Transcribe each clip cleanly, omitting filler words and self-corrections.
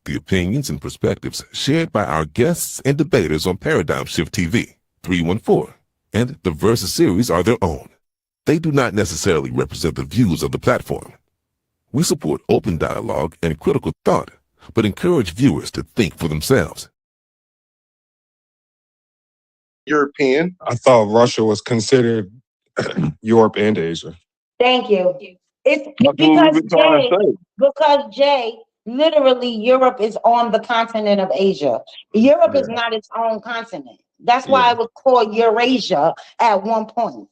The opinions and perspectives shared by our guests and debaters on Paradigm Shift TV, 314, and the Versus series are their own. They do not necessarily represent the views of the platform. We support open dialogue and critical thought, but encourage viewers to think for themselves. European. I thought Russia was considered Europe and Asia. Thank you. It's That's what we've been trying to say. because Jay, literally Europe is on the continent of Asia. Europe is not its own continent. That's why it was called Eurasia at one point.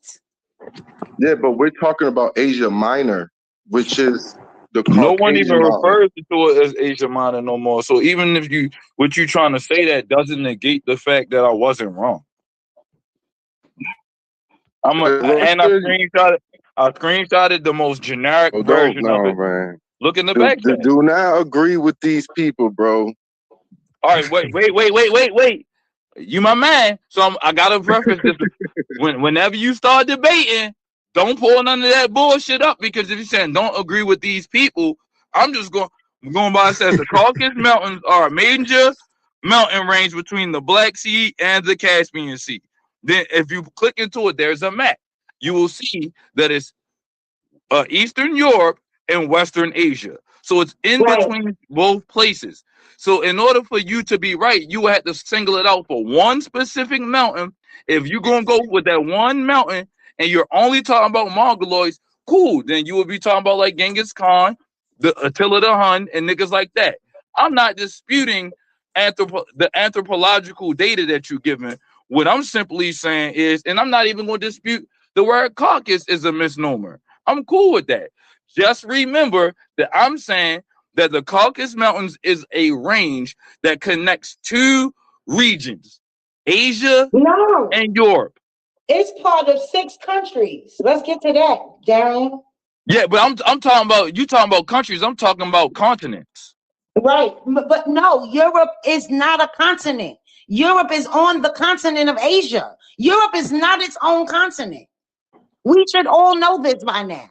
Yeah, but we're talking about Asia Minor, which is the No one even Caucasian refers to it as Asia Minor no more. So even if what you trying to say, that doesn't negate the fact that I wasn't wrong. I screenshotted the most generic version of it. Man. Look in the back. Do not agree with these people, bro. All right, wait. You my man, so I gotta preface this. Whenever you start debating, don't pull none of that bullshit up, because if you're saying don't agree with these people, I'm going by it says the Caucasus Mountains are a major mountain range between the Black Sea and the Caspian Sea. Then if you click into it, there's a map. You will see that it's Eastern Europe and Western Asia. So it's in between both places. So in order for you to be right, you had to single it out for one specific mountain. If you're going to go with that one mountain and you're only talking about Mongoloids, cool. Then you would be talking about like Genghis Khan, the Attila the Hun, and niggas like that. I'm not disputing the anthropological data that you're giving. What I'm simply saying is, and I'm not even going to dispute the word Caucasus is a misnomer. I'm cool with that. Just remember that I'm saying that the Caucasus Mountains is a range that connects two regions, Asia and Europe. It's part of 6 countries. Let's get to that, Darren. Yeah, but I'm talking about, you talking about countries, I'm talking about continents. Right, but no, Europe is not a continent. Europe is on the continent of Asia. Europe is not its own continent. We should all know this by now.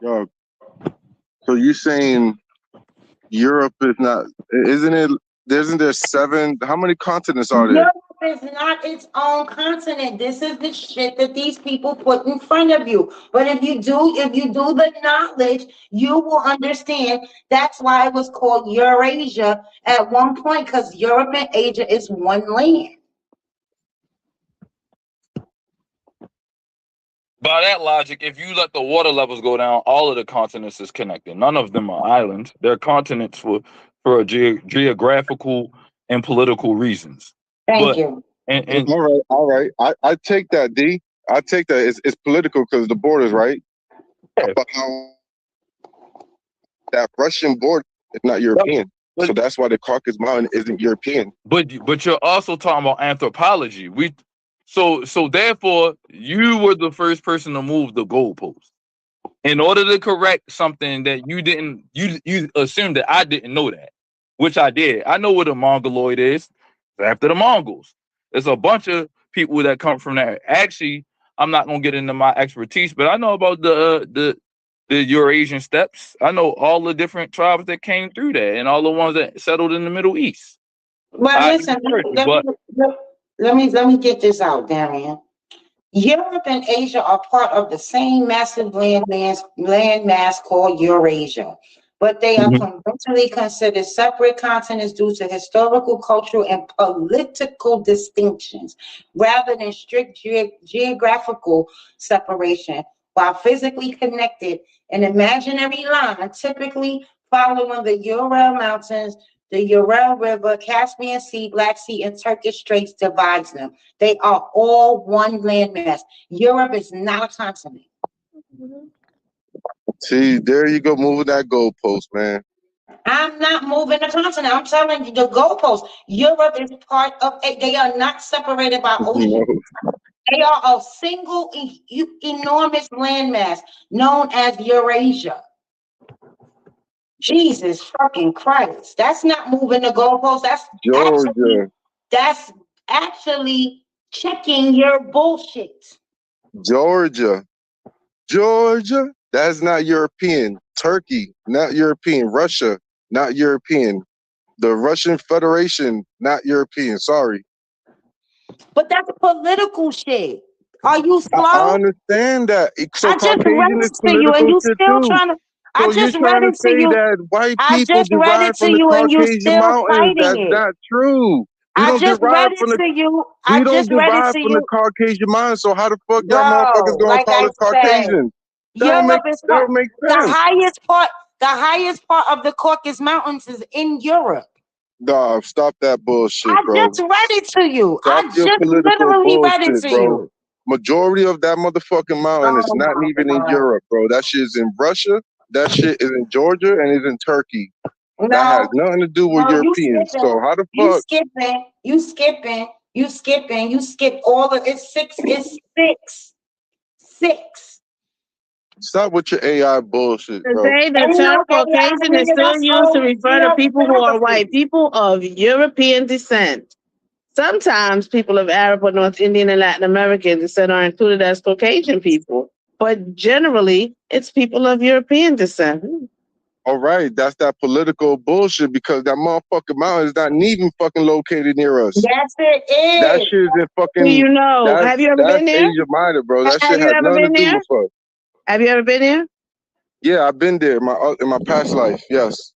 Yo, so you saying Europe is not? Isn't it? Isn't there 7? How many continents are there? Europe is not its own continent. This is the shit that these people put in front of you. But if you do the knowledge, you will understand that's why it was called Eurasia at one point, because Europe and Asia is one land. By that logic, if you let the water levels go down, all of the continents is connected. None of them are islands. They're continents for geographical and political reasons. Thank you. And all right. I take that, D. I take that. It's political because the border's right. Yeah. But how that Russian border is not European. So that's why the Caucasus Mountain isn't European. But you're also talking about anthropology. So therefore, you were the first person to move the goalpost in order to correct something that you didn't. You assumed that I didn't know that, which I did. I know what a Mongoloid is. After the Mongols, there's a bunch of people that come from there. Actually, I'm not gonna get into my expertise, but I know about the Eurasian steppes. I know all the different tribes that came through there and all the ones that settled in the Middle East. But listen, let me get this out, Darian. Europe and Asia are part of the same massive landmass called Eurasia, but they are conventionally considered separate continents due to historical, cultural, and political distinctions, rather than strict geographical separation, while physically connected. An imaginary line, typically following the Ural Mountains, the Ural River, Caspian Sea, Black Sea, and Turkish Straits divides them. They are all one landmass. Europe is not a continent. See, there you go, moving that goalpost, man. I'm not moving the continent. I'm telling you the goalpost. Europe is part of it. They are not separated by ocean. They are a single enormous landmass known as Eurasia. Jesus fucking Christ. That's not moving the goalpost. That's actually checking your bullshit. Georgia. That's not European. Turkey, not European. Russia, not European. The Russian Federation, not European. Sorry. But that's political shit. Are you slow? I understand that. So I just read Caucasian is it to you, and political you shit still too. trying to. So I you're just read trying to it to say you. that white I people just read derive it from to the you, and you Caucasian still mountains. fighting That's it. not true. We I don't just derive read it from the to you. we I don't just read it derive to from the you, Caucasian mountains. So how the fuck y'all motherfuckers bro. gonna Like call I us said, Caucasians? Europe is That part. don't make The sense. highest part. The highest part of the Caucasus Mountains is in Europe. Dog, stop that bullshit, I bro. just read it to you. Stop I your just political literally read it bullshit, to bro. you. Majority of that motherfucking mountain is Oh not my even in God. Europe, bro. That shit is in Russia. That shit is in Georgia and is in Turkey. That No, has nothing to do with no, you Europeans. skipping. So how the You fuck? skipping. You skipping. You skipping. You skip all of it's six. It's six. Stop with your AI bullshit, bro. Today, the Ain't term no AI Caucasian is nigga. still That's used to all refer to people who are white, geography. people of European descent. Sometimes people of Arab or North Indian and Latin American descent are included as Caucasian people, but generally, it's people of European descent. All right, that's that political bullshit because that motherfucking mountain is not even fucking located near us. Yes, it is. That shit is in Do fucking. you know? That's Have you ever been there? Asia Minor, bro. That Have shit you has ever nothing to been do there? with us. Have you ever been there? Yeah, I've been there in my past life. Yes.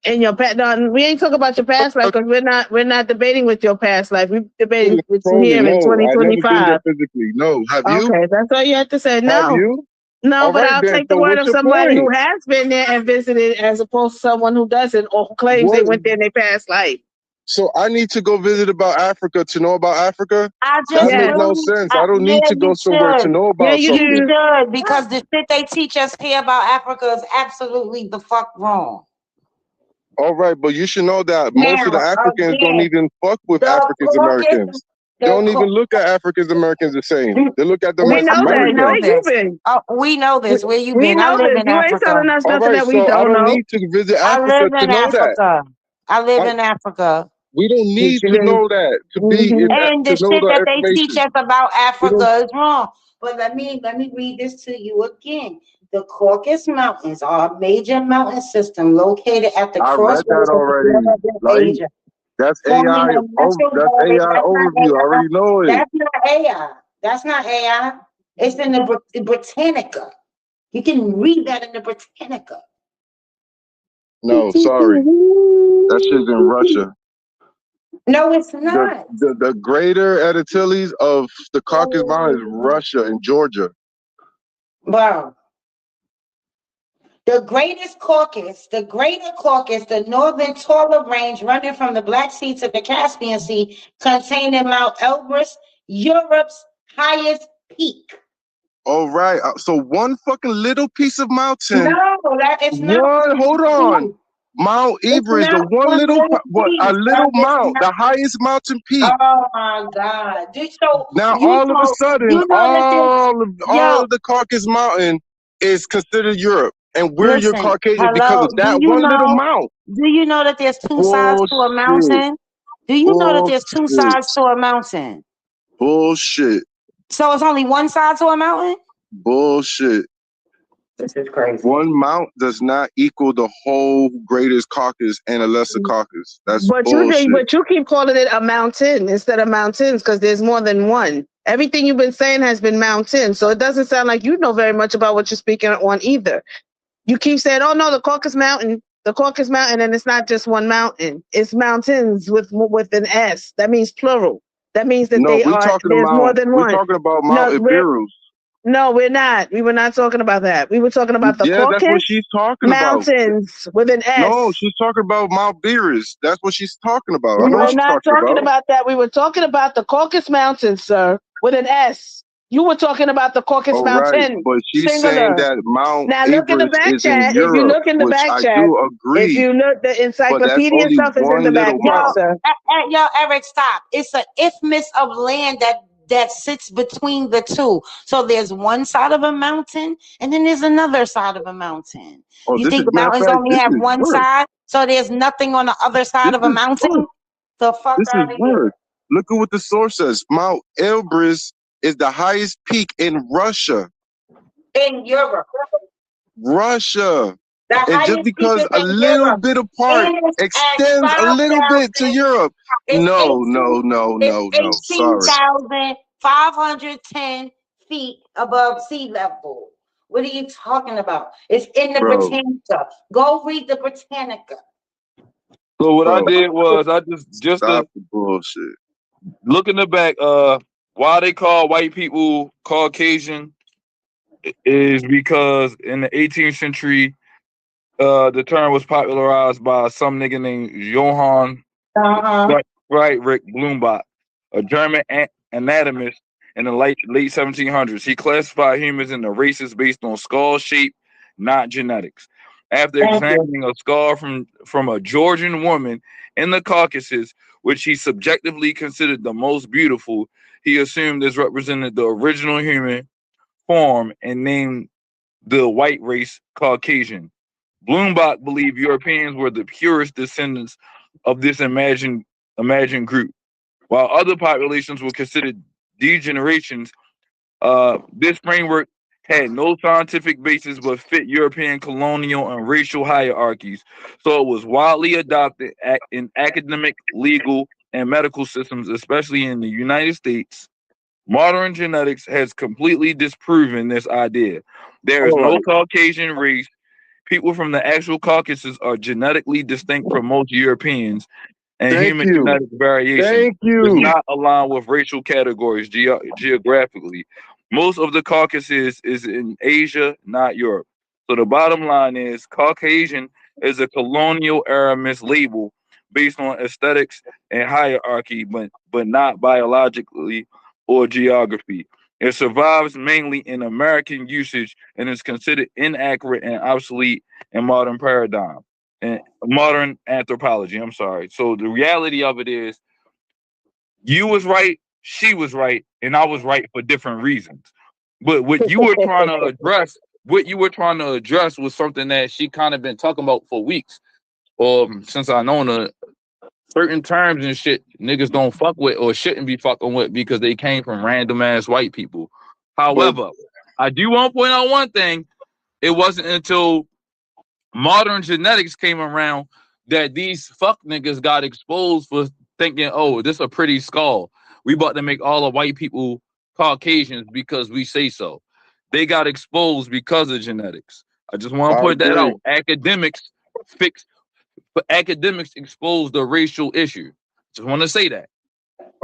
In your past, no, we ain't talking about your past life because we're not debating with your past life. We're debating with you here in No, I've never been there 2025. physically. No, have you? Okay, that's all you have to say. Have No. you? No, All but right I'll then. take the So word what's of your somebody who point? has been there and visited as opposed to someone who doesn't or who claims they What? went there in their past life. So I need to go visit about Africa to know about Africa? I That just makes Yes. no really, sense. I don't yeah, need to go you somewhere to should. know Yeah, about you You something. do. should, because the shit they teach us here about Africa is absolutely the fuck wrong. All right, but you should know that most of the Now, Africans don't again, even fuck with the Africans Americans. Caucasus, They the don't even Cau- look at Africans Americans the same. They look at them We as know that. we know Where Americans. you this. been? We know this. Where you We been? I know live this. in You ain't Africa. telling us All nothing right, that we so I don't don't know. need to visit I Africa live to in know that. Africa. I live I, in Africa. we don't need to know that to be in that, And to the know shit the that they teach information. us about We don't. Africa is wrong. But let me read this to you again. The Caucasus Mountains are a major mountain system located at the I read that crossroads of already. Europe and Like Asia, that's forming AI. a Oh, natural that's border. AI overview. I already know it. That's not AI. That's not AI. It's in the Britannica. You can read that in the Britannica. No, sorry, that shit's in Russia. No, it's The not. the greater Antilles of the Caucasus Mountains is Russia and Georgia. Wow. The Greater Caucasus, the northern taller range running from the Black Sea to the Caspian Sea, containing Mount Elbrus, Europe's highest peak. All right, so one fucking little piece of mountain. No, that is not. Hold on. Mount It's Everest, the not one one little, little a piece. little It's mount, not. the highest mountain peak. Oh my God! So Now, you all of a know, sudden, you know that this. all Yo, of the Caucasus Mountain is considered Europe, and we're your listen. Caucasian because Hello. of that one little mount. Do you know that there's two sides to a Bullshit. mountain? Do you know that there's two Bullshit. sides to a mountain? Bullshit. So it's only one side to a mountain? Bullshit. This is crazy. One mount does not equal the whole greatest Caucasus and a lesser Caucasus. That's bullshit. But you keep calling it a mountain instead of mountains because there's more than one. Everything you've been saying has been mountain, so it doesn't sound like you know very much about what you're speaking on either. You keep saying, "Oh no, the Caucasus Mountain," and it's not just one mountain; it's mountains with an S. That means plural. That means that No, there's more than we're one. talking about No, Mount Iberus. no, we're not. We were not talking about that. We were talking about the Yeah, that's what Caucasus she's talking about. Mountains with an S. No, she's talking about Mount Beerus. That's what she's talking about. I We know were what she's not talking talking about. about that. We were talking about the Caucasus Mountains, sir, with an S. You were talking about the Caucasus All right, Mountain, but she's saying singular. that Mount Now look in the Everest back is in chat. If you Europe, look in the which back I chat, do if agree, you look, the but that's encyclopedia only stuff is in the one back little chat, mount. sir. Yo, Eric, stop. It's an isthmus of land that sits between the two. So there's one side of a mountain, and then there's another side of a mountain. Oh, You this is, think the matter of mountains fact, only this have is one worse. side, so there's nothing on the other side This of a is mountain? worse. The fuck This is out of here. worse. Look at what the source says. Mount Elbrus is the highest peak in Russia. In Europe. Russia. The And just highest peak because is a in little Europe. bit apart And it's at extends a little bit to 5,000. Europe. It's No, sorry. 18,510 feet above sea level. What are you talking about? It's in the Bro, Britannica. Go read the Britannica. So what I bro, did was I just stop the bullshit. looking the back. Why they call white people Caucasian is because in the 18th century, the term was popularized by some nigga named Johann Uh-huh. Friedrich Blumenbach, a German anatomist in the late 1700s. He classified humans into races based on skull shape, not genetics. After Thank you. examining a skull from a Georgian woman in the Caucasus, which he subjectively considered the most beautiful, he assumed this represented the original human form and named the white race Caucasian. Blumenbach believed Europeans were the purest descendants of this imagined group, while other populations were considered degenerations. This framework had no scientific basis but fit European colonial and racial hierarchies, so it was widely adopted in academic, legal, and medical systems, especially in the United States. Modern genetics has completely disproven this idea. There is All no right. Caucasian race. People from the actual Caucasus are genetically distinct from most Europeans, and Thank human you. genetic variation Thank does you. not align with racial categories geographically. Most of the Caucasus is in Asia, not Europe. So the bottom line is Caucasian is a colonial era mislabel based on aesthetics and hierarchy, but not biologically or geography. It survives mainly in American usage and is considered inaccurate and obsolete in modern paradigm and modern anthropology. I'm sorry. So the reality of it is, you was right, she was right, and I was right for different reasons. But what you were trying to address was something that she kind of been talking about for weeks, since I known her. Certain terms and shit niggas don't fuck with or shouldn't be fucking with because they came from random ass white people. But However, I do want to point out one thing. It wasn't until modern genetics came around that these fuck niggas got exposed for thinking, oh, this a pretty skull. We about to make all the white people Caucasians because we say so. They got exposed because of genetics. I just want to I point that agree. out. Academics expose the racial issue. Just want to say that.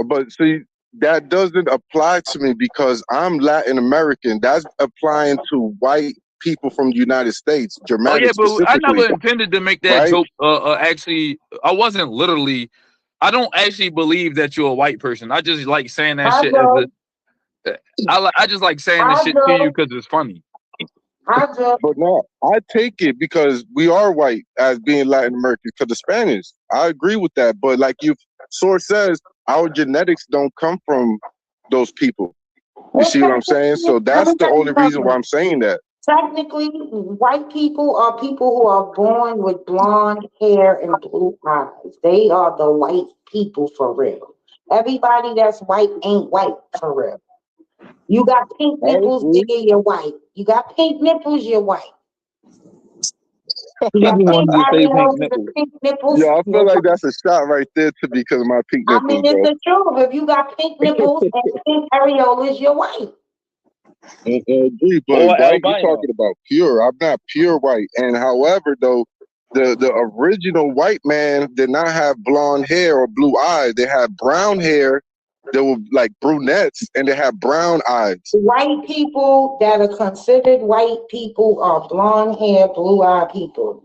But see, that doesn't apply to me because I'm Latin American. That's applying to white people from the United States, Oh yeah, Germanic but I specifically, never intended to make that right? joke. Actually, I wasn't literally. I don't actually believe that you're a white person. I just like saying that I shit as do. I just like saying this I shit to you do. because it's funny. I do. But no, I take it because we are white as being Latin American because the Spanish. I agree with that. But like you source says, our genetics don't come from those people. You see what I'm saying? So Let that's me the tell you only reason why something. I'm saying that. Technically, white people are people who are born with blonde hair and blue eyes. They are the white people for real. Everybody that's white ain't white for real. You got pink I nipples, agree. nigga, you're white. You got pink nipples, you're white. You He got just pink wanted to say pink areolas and nipples. pink nipples, Yeah, I you're feel like white. that's a shot right there to me because of my pink I nipples, mean, it's bro. the truth. If you got pink nipples and pink areolas, you're white. I agree, but Or white, you're albino. talking about pure. I'm not pure white. And however, though, the original white man did not have blonde hair or blue eyes. They had brown hair. They were like brunettes, and they had brown eyes. White people that are considered white people are blonde hair, blue eyed people.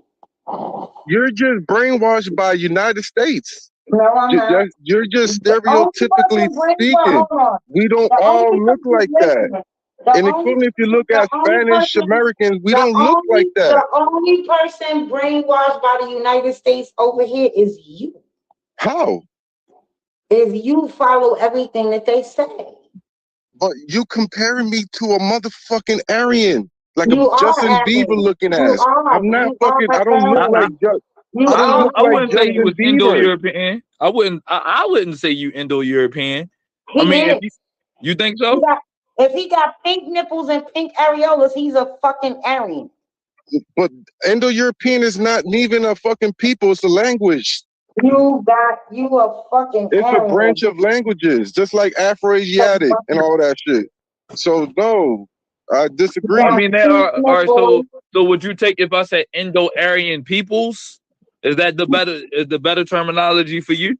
You're just brainwashed by United States. No, I'm not. You're just The only stereotypically person bring speaking. well, hold on. We don't The only all look person like that. listen. The And only including if you person, look at Spanish Americans, we don't look like that. the only person brainwashed by the United States over here is you. How? Is you follow everything that they say. But you comparing me to a motherfucking Aryan, like a You are Justin Bieber Aryan. looking ass. I'm not You are fucking. I an don't look I, like Aryan. You I don't are look I like wouldn't say you Justin was Bieber. Indo-European. I wouldn't say you Indo-European. I He mean, if is. you think He so, got, if he got pink nipples and pink areolas, he's a fucking Aryan. But Indo-European is not even a fucking people. It's a language. You a fucking It's a Aryan. branch of languages, just like Afro-Asiatic and all that shit. So no, I disagree. I mean, there are. All right, so would you take if I said Indo-Aryan peoples? Is that the better terminology for you?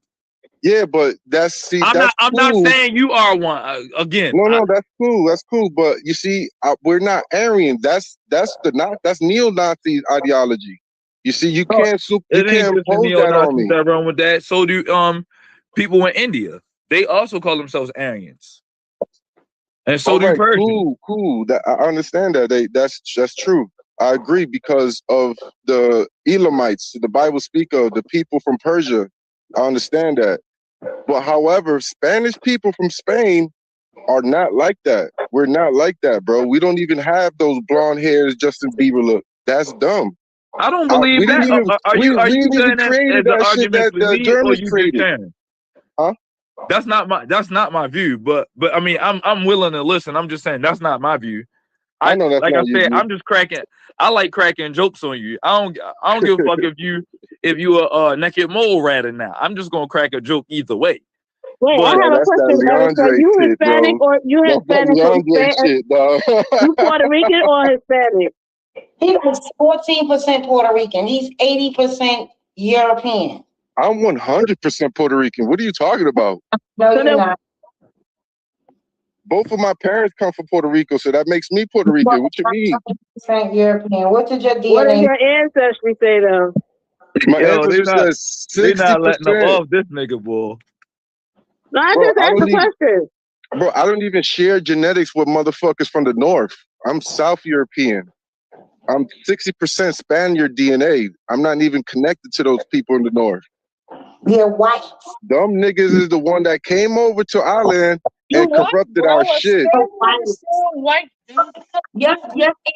Yeah, but that's I'm cool. not saying you are one. Again, No, that's cool. That's cool. But you see, we're not Aryan. That's neo-Nazi ideology. You see, you can't it ain't just the impose that on neo-Nazis me. that run with that. So do people in India. They also call themselves Aryans, and so do Persians. Cool. That I understand that. That's true. I agree because of the Elamites, the Bible speak of the people from Persia. I understand that. But however, Spanish people from Spain are not like that. We're not like that, bro. We don't even have those blonde hairs Justin Bieber look. That's dumb. I don't believe that. Are you saying that as an argument for the me, or Germans you created? just saying? Huh? That's not my view. But I mean, I'm willing to listen. I'm just saying that's not my view. I know that's like not I your said, view. I'm just cracking. I like cracking jokes on you. I don't give a fuck if you a naked mole rat or not. I'm just gonna crack a joke either way. Wait, But I have a question, Erica. You shit, Hispanic bro. or you Hispanic or Leandre shit, dog. you Puerto Rican or Hispanic? He's 14% Puerto Rican. He's 80% European. I'm 100% Puerto Rican. What are you talking about? No, you're not. Both of my parents come from Puerto Rico, so that makes me Puerto Rican. What you mean? 100% European. What did your DNA? What does your ancestry say though? My ancestry says 60%. They not letting up off this nigga, boy. No, I just asked the question. Bro, I don't even share genetics with motherfuckers from the north. I'm South European. I'm 60% Spaniard DNA. I'm not even connected to those people in the north. They're white. Dumb niggas is the one that came over to our land and corrupted our shit. White. Your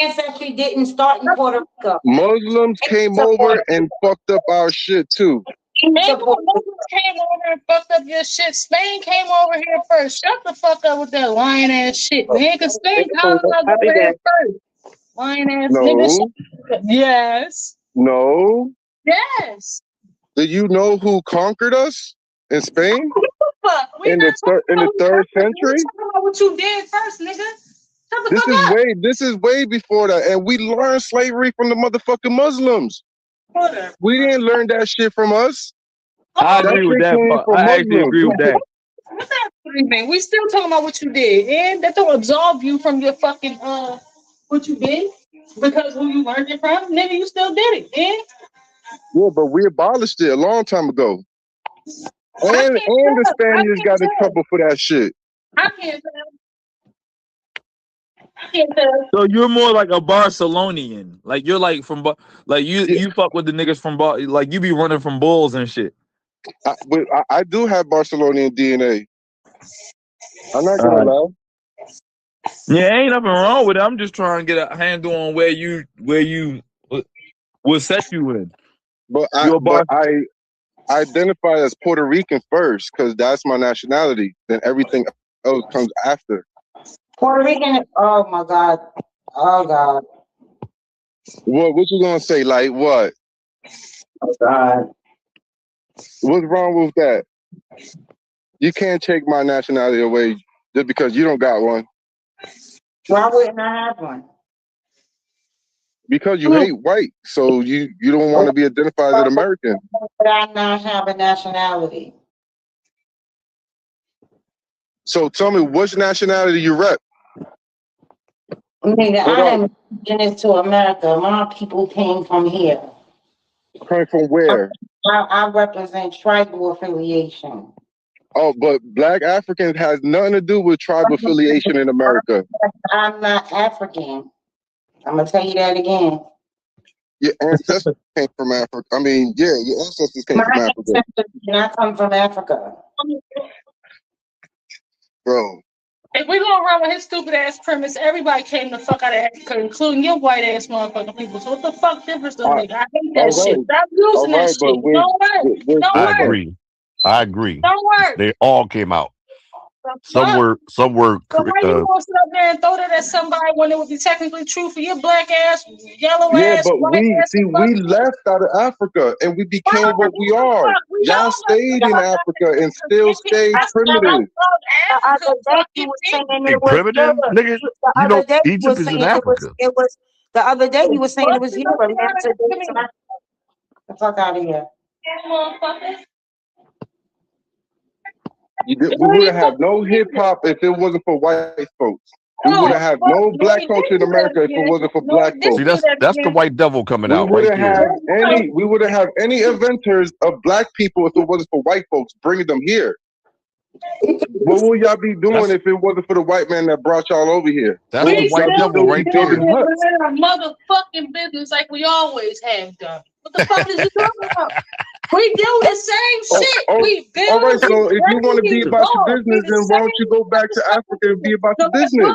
ancestry didn't start in Puerto Rico. Muslims came over and fucked up our shit too. Muslims came over and fucked up your shit. Spain came over here first. Shut the fuck up with that lying ass shit, man. Cause Spain colonized over here first. Lying ass niggas. Yes. No. Yes. Do you know who conquered us in Spain? Fuck. In the third century? Talking about what you did first, nigga. This is way before that, and we learned slavery from the motherfucking Muslims. Whatever. We didn't learn that shit from us. I agree with that. I actually agree with that. What's that mean? We still talking about what you did, and that don't absolve you from your fucking what you did because who you learned it from, nigga. You still did it, man. Yeah, but we abolished it a long time ago. And the Spaniards got in trouble for that shit. I can't tell. So you're more like a Barcelonian. Like you're like from like you fuck with the niggas from like you be running from bulls and shit. I do have Barcelonian DNA. I'm not gonna lie. Yeah, ain't nothing wrong with it. I'm just trying to get a handle on where you will set you in. But I identify as Puerto Rican first because that's my nationality. Then everything else comes after. Puerto Rican. Oh my God. Oh God. What you gonna say? Like what? Oh God. What's wrong with that? You can't take my nationality away just because you don't got one. Why wouldn't I have one? Because you hate white, so you don't want to be identified as American. But I not have a nationality. So tell me, which nationality you rep? Nigga, I am indigenous to America. My people came from here. Coming from where? I represent tribal affiliation. Oh, but Black Africans has nothing to do with tribal affiliation in America. I'm not African. I'm gonna tell you that again. Your ancestors came from Africa. I mean, yeah, your ancestors came from Africa. My ancestors did not come from Africa. Bro. If we're gonna run with his stupid ass premise, everybody came the fuck out of Africa, including your white ass motherfucking people. So what the fuck difference does it make? I hate that shit. Stop using that shit. Don't work. I agree. Don't work. They all came out. Some were So why you gonna sit up there and throw that at somebody when it would be technically true for your black ass, yellow Yeah, ass, but white ass? we left out of Africa and we became what we are. We Y'all all stayed in Africa and still stayed primitive. The other day you were saying hey, it was primitive Europe. nigga. The You other know, day you were Egypt is in saying Africa. it was the other day you were saying it was Europe. Now today it's not. The fuck out of here. We would have had no hip hop if it wasn't for white folks. We would have had no black culture in America if it wasn't for black folks. See, that's the white devil coming We out would right have there. had any inventors of black people if it wasn't for white folks bringing them here. What would y'all be doing if it wasn't for the white man that brought y'all over here? That's the white devil right there. Our motherfucking business like we always have done. What the fuck is you talking about? We do the same shit. We build. All right, so if you want to be about your business, then why don't you go back to Africa and be about your business?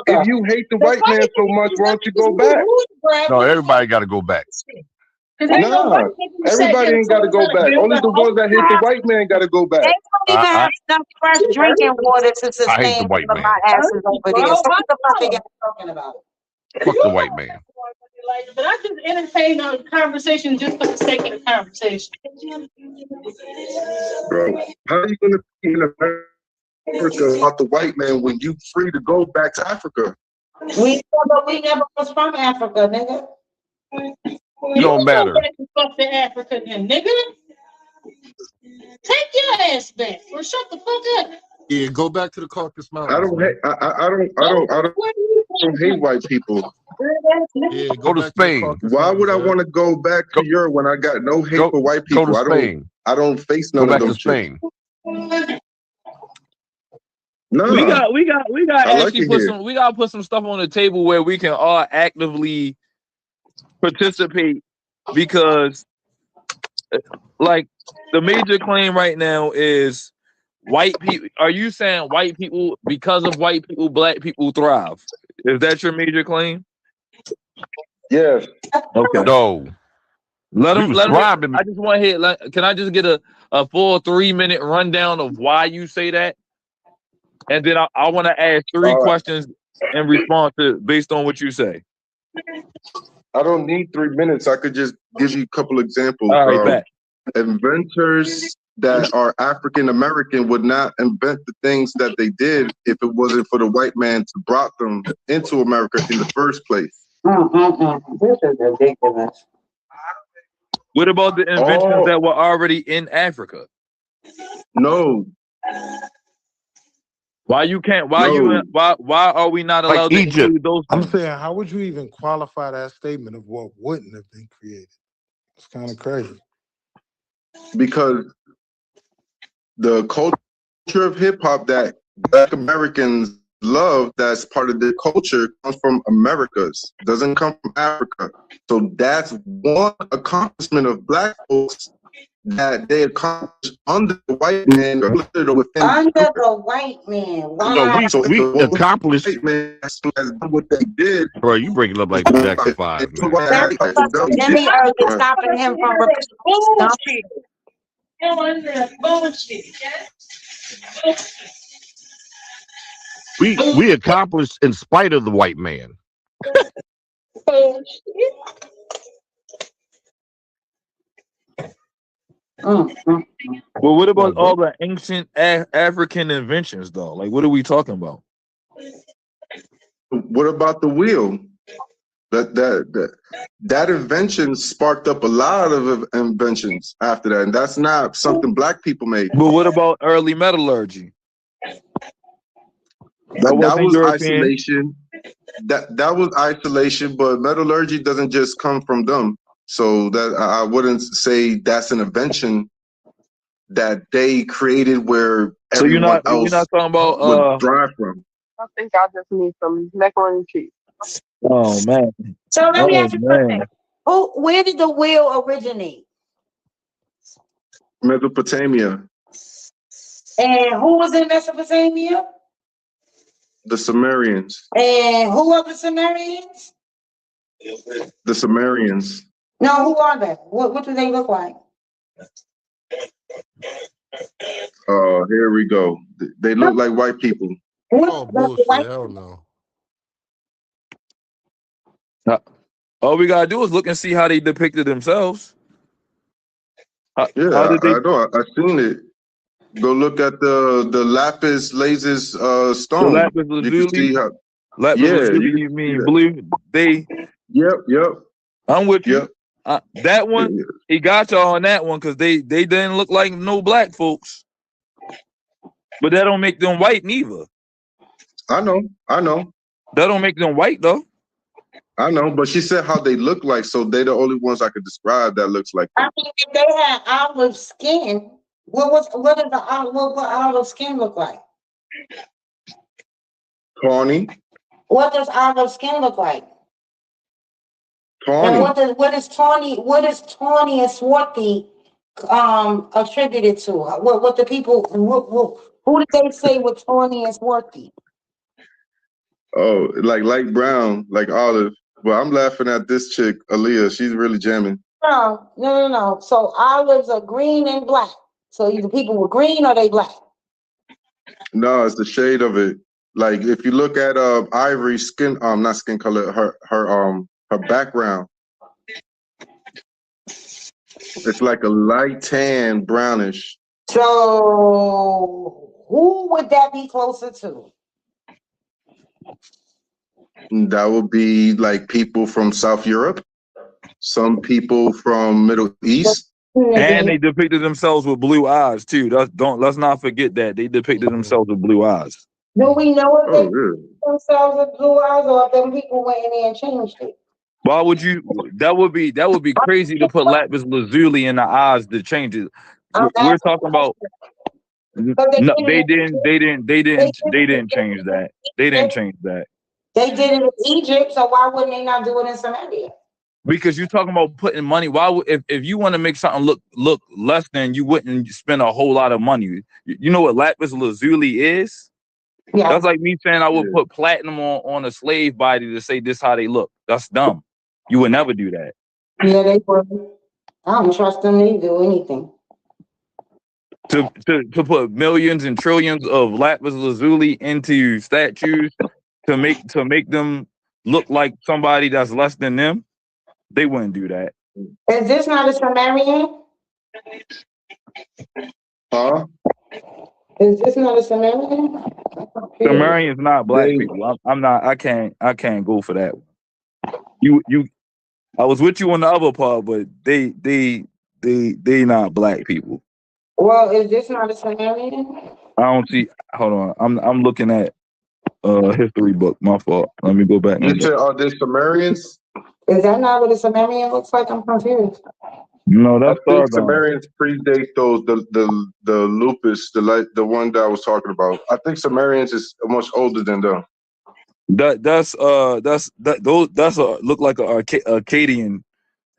If you hate the white man so much, why don't you go back? No, everybody got to go back. Nah, everybody ain't got to go back. Only the ones that hate the white man got to go back. They don't even have enough fresh drinking water to I hate sustain the white one of man. my asses over there. So what the fuck are y'all talking about? Fuck the white man. But I just entertain a conversation just for the sake of the conversation. Bro, how are you going to be in America about the white man when you free to go back to Africa? We never was from Africa, nigga. It don't matter. Go back and fuck the Africa then, nigga. Take your ass back or shut the fuck up. Yeah, go back to the Caucasus Mountains. I don't hate white people. Yeah, Go to back Spain. the Caucasus Why would I Mountains, want to go back to Europe when I got no hate for white Go people? to Spain. I don't face Go none back of to them shit. Spain. No, We got I like actually it here. we gotta put some stuff on the table where we can all actively participate, because like the major claim right now is white people. Are you saying white people, because of white people, black people thrive? Is that your major claim? Yes. Okay. No. Let We him. was Let him. thriving. I just want to hear. Can I just get a full 3-minute rundown of why you say that, and then I want to ask 3 questions in response to based on what you say. I don't need 3 minutes. I could just give you a couple examples. All right, bet. Inventors that are African American would not invent the things that they did if it wasn't for the white man to brought them into America in the first place. This is ridiculous. What about the inventions that were already in Africa? No. Why you can't? Why are we not allowed to include those things? I'm saying, how would you even qualify that statement of what wouldn't have been created? It's kind of crazy. Because the culture of hip hop that Black Americans love, that's part of their culture, comes from Americas, doesn't come from Africa. So that's one accomplishment of Black folks that they accomplished under the white man or within under the white man. Wow. No, we accomplished. White man has done what they did. Bro, you break it up like the Jackson 5, man. Jimmy is stopping him from repeating. We accomplished in spite of the white man. Well, what about all the ancient African inventions, though? Like, what are we talking about? What about the wheel? That invention sparked up a lot of inventions after that, and that's not something Black people made. But what about early metallurgy? That was isolation. That was isolation, but metallurgy doesn't just come from them. So that I wouldn't say that's an invention that they created where everyone else you're not talking about would drive from. I think I just need some macaroni and cheese. Oh man. So let me ask you something. Where did the wheel originate? Mesopotamia. And who was in Mesopotamia? The Sumerians. And who are the Sumerians? The Sumerians. No, who are they? What do they look like? Oh, here we go. They look like white people. Oh, bullshit. Hell no. All we gotta do is look and see how they depicted themselves. How Yeah, did they? I know. I seen it. Go look at the lapis lazuli The stone. lapis You can lazuli. see how. Lapis Yeah, lazuli. you You can see mean that. blue? They. Yep. I'm with you. Yep. That one, he got y'all on that one because they didn't look like no black folks. But that don't make them white neither. I know. That don't make them white though. I know, but she said how they look like, so they're the only ones I could describe that looks like them. I mean, if they had olive skin, what olive skin look like? Tawny. What does olive skin look like? Tawny. And what is tawny and swarthy attributed to? What the people who did they say were tawny and swarthy? Oh, like light brown, like olive. Well, I'm laughing at this chick, Aaliyah. She's really jamming. No. So olives are green and black. So either people were green or they black. No, it's the shade of it. Like if you look at Ivory's skin, not skin color, her background. It's like a light tan, brownish. So who would that be closer to? That would be like people from South Europe, some people from Middle East. And they depicted themselves with blue eyes too. Let's not forget that they depicted themselves with blue eyes. Do we know if they depicted themselves with blue eyes or if them people went in there and changed it? Why would you? That would be crazy to put lapis lazuli in the eyes to change it. We're talking about. No, they didn't change that. They didn't change that. They did it in Egypt, so why wouldn't they not do it in Samaria? Because you're talking about putting money. Why would if you want to make something look less than, you wouldn't spend a whole lot of money. You know what lapis lazuli is? Yeah. That's like me saying I would put platinum on a slave body to say this how they look. That's dumb. You would never do that. Yeah, they would. I don't trust them to do anything. To put millions and trillions of lapis lazuli into statues to make them look like somebody that's less than them, they wouldn't do that. Is this not a Sumerian? Huh? Is this not a Sumerian? Sumerian's not black people. I'm not. I can't go for that. You. I was with you on the other part, but they not black people. Well, is this not a Sumerian? I don't see. Hold on. I'm looking at history book. My fault. Let me go back. You said, are they Sumerians? Is that not what a Sumerian looks like? I'm confused. No, that's I think Sumerians predate those the lupus, the one that I was talking about. I think Sumerians is much older than them. That's look like a Akkadian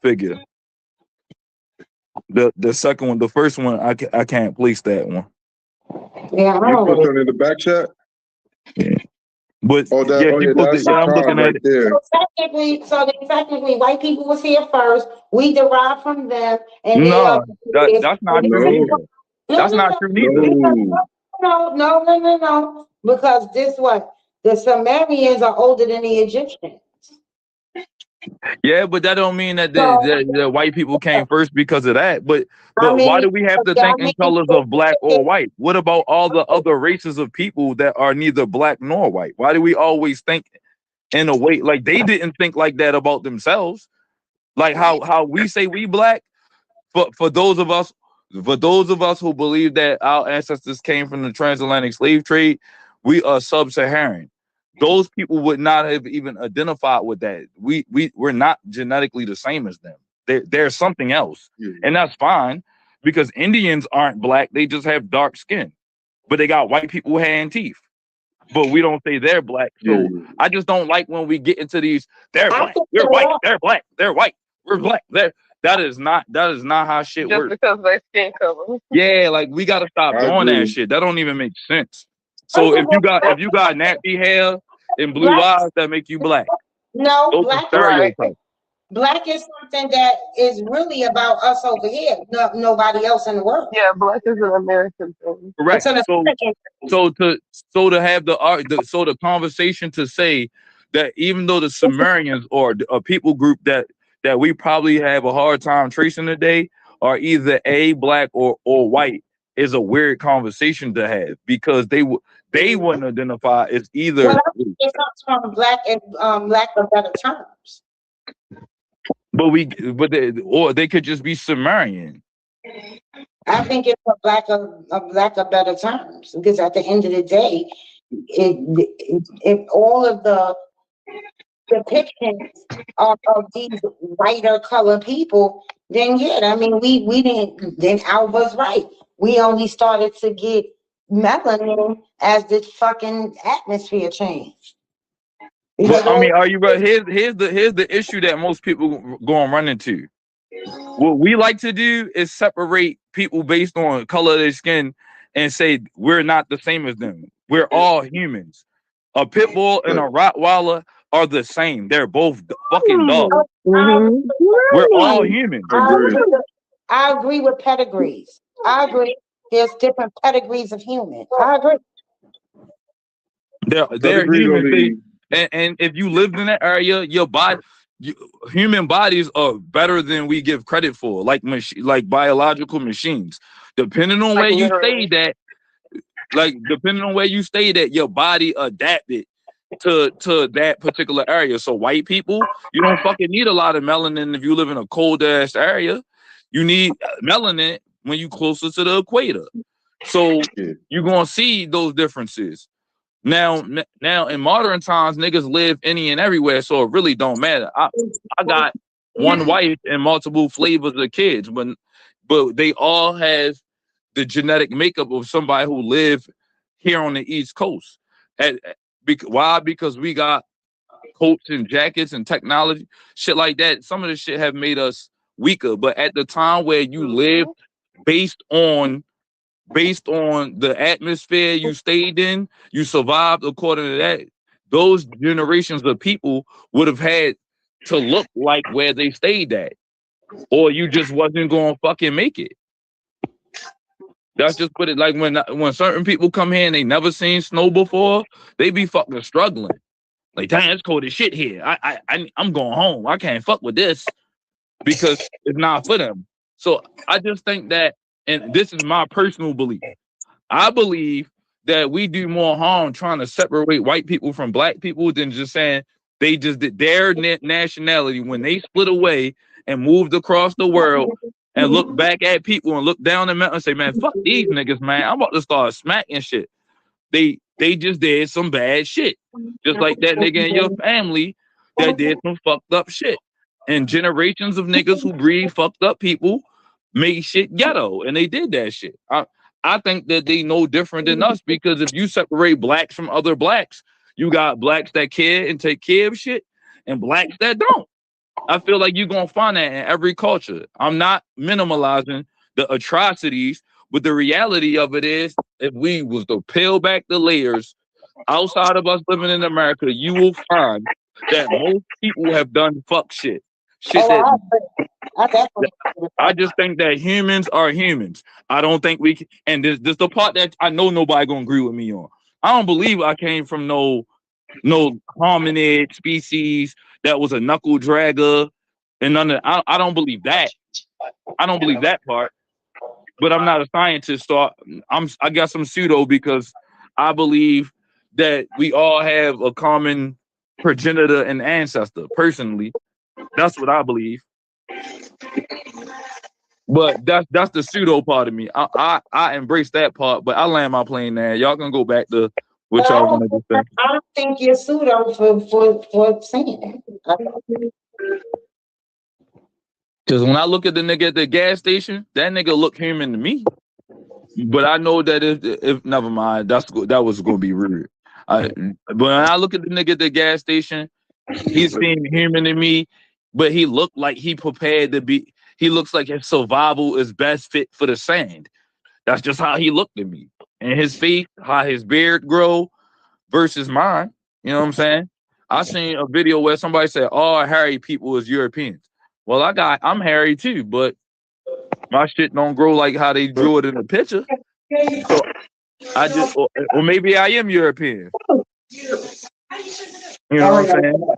figure. The second one, the first one, I can't place that one. Yeah, you put it in the back chat. Yeah. But I'm looking at it. There. So technically, white people was here first. We derived from them, and that's not true either. That's not true either. No. Because the Sumerians are older than the Egyptians. Yeah, but that don't mean that the white people came first because of that. But why do we have to think in colors of black or white? What about all the other races of people that are neither black nor white? Why do we always think in a way like they didn't think like that about themselves? Like how we say we black, for those of us who believe that our ancestors came from the transatlantic slave trade, we are sub-Saharan. Those people would not have even identified with that. We're not genetically the same as them. They're something else. And that's fine because Indians aren't black. They just have dark skin, but they got white people hair and teeth. But we don't say they're black. So I just don't like when we get into these, they're black, we're white, they're black, they're white, we're black. That is not how shit works. Just because they skin color. Yeah, like we gotta stop doing that shit. That don't even make sense. So if you got nappy hair and blue eyes, that make you black. No, those black are stereotypes. Black is something that is really about us over here, nobody else in the world. Yeah, black is an American thing. Correct. It's an American thing. So to have the conversation to say that even though the Sumerians or a people group that we probably have a hard time tracing today are either black or white is a weird conversation to have because they wouldn't identify as either. Well, it comes from black and lack of better terms. But they could just be Sumerian. I think it's a lack of better terms because at the end of the day, if all of the depictions of these whiter color people, then yeah, I mean we didn't. Then Alva's right. We only started to get melanin as the fucking atmosphere changed. But I mean, are you right? Here's the issue that most people go and run into. What we like to do is separate people based on color of their skin and say we're not the same as them. We're all humans. A pit bull and a Rottweiler are the same. They're both fucking dogs. Mm-hmm. We're all humans. I agree with pedigrees. I agree. There's different pedigrees of humans. I agree. They're humans. And if you lived in that area, your body, human bodies are better than we give credit for, like biological machines. Depending on where you stayed at, your body adapted to that particular area. So white people, you don't fucking need a lot of melanin if you live in a cold ass area. You need melanin when you closer to the equator. So you're gonna see those differences. Now in modern times, niggas live any and everywhere, so it really don't matter. I got one wife and multiple flavors of kids, but they all have the genetic makeup of somebody who live here on the East Coast. Why? Because we got coats and jackets and technology, shit like that. Some of the shit have made us weaker, but at the time where you lived based on the atmosphere you stayed in, you survived according to that. Those generations of people would have had to look like where they stayed at, or you just wasn't going to fucking make it. That's just put it like when certain people come here and they never seen snow before, they be fucking struggling. Like, damn, it's cold as shit here. I'm going home. I can't fuck with this because it's not for them. So I just think that, and this is my personal belief, I believe that we do more harm trying to separate white people from black people than just saying they just did their nationality when they split away and moved across the world and look back at people and look down the mountain and say, man, fuck these niggas, man. I'm about to start smacking shit. They just did some bad shit. Just like that nigga in your family that did some fucked up shit. And generations of niggas who breed fucked up people made shit ghetto, and they did that shit. I think that they know different than us, because if you separate blacks from other blacks, you got blacks that care and take care of shit and blacks that don't. I feel like you're going to find that in every culture. I'm not minimalizing the atrocities, but the reality of it is, if we was to peel back the layers outside of us living in America, you will find that most people have done fuck shit. I just think that humans are humans. I don't think we can, and this the part that I know nobody gonna agree with me on. I don't believe I came from no hominid species that was a knuckle dragger and none of. I don't believe that. I don't believe that part. But I'm not a scientist, so I got some pseudo, because I believe that we all have a common progenitor and ancestor. Personally, that's what I believe. But that's the pseudo part of me. I embrace that part, but I land my plane there. Y'all can go back to what y'all want to say. I don't think you're pseudo for saying that. Because when I look at the nigga at the gas station, that nigga look human to me. But I know that if never mind, that was going to be rude. But when I look at the nigga at the gas station, he's seeing human to me, but he looked like he prepared to be. He looks like his survival is best fit for the sand. That's just how he looked at me. And his face, how his beard grow versus mine. You know what I'm saying? I seen a video where somebody said all hairy people is Europeans. Well, I'm hairy too, but my shit don't grow like how they drew it in the picture. So I just, or maybe I am European. You know what I'm saying?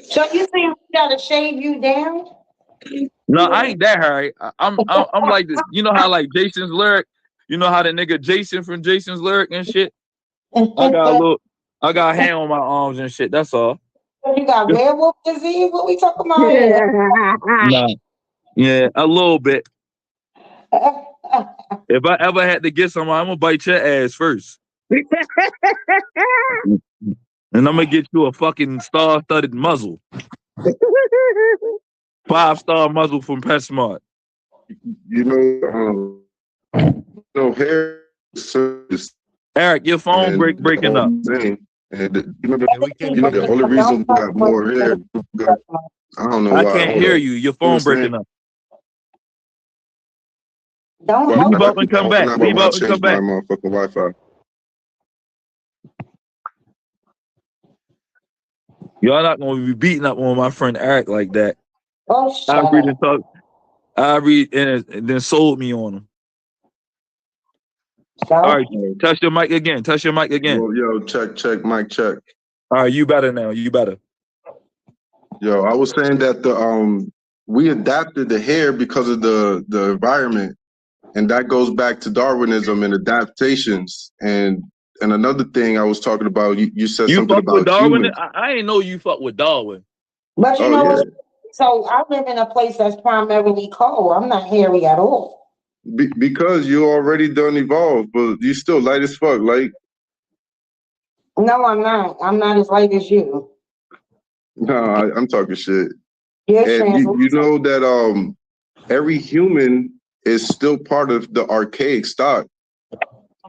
So you think we gotta shave you down? No, I ain't that hairy. I'm like this. You know how like Jason's lyric. You know how the nigga Jason from Jason's lyric and shit. I got a hand on my arms and shit. That's all. You got werewolf disease? What we talking about here? Nah. Yeah, a little bit. If I ever had to get someone, I'm gonna bite your ass first. And I'm gonna get you a fucking star-studded muzzle. 5-star muzzle from PetSmart. You know, hair service. Eric, your phone breaking up. And the only reason we got more hair, I don't know why. I can't hear you. Your phone breaking up. Don't leave up and come back. Leave up and come back. My motherfucking Wi-Fi. Y'all not gonna be beating up on my friend Eric like that. Oh, I read and then sold me on him. All right, touch your mic again. Touch your mic again. Yo, check, mic check. All right, you better now. You better. Yo, I was saying that we adapted the hair because of the environment, and that goes back to Darwinism and adaptations. And another thing I was talking about, you said something about Darwin. I ain't know you fuck with Darwin. But you know what? So I live in a place that's primarily cold. I'm not hairy at all. Because you already done evolved, but you still light as fuck. Like, no, I'm not. I'm not as light as you. No, I'm talking shit. Yes, and you know that every human is still part of the archaic stock.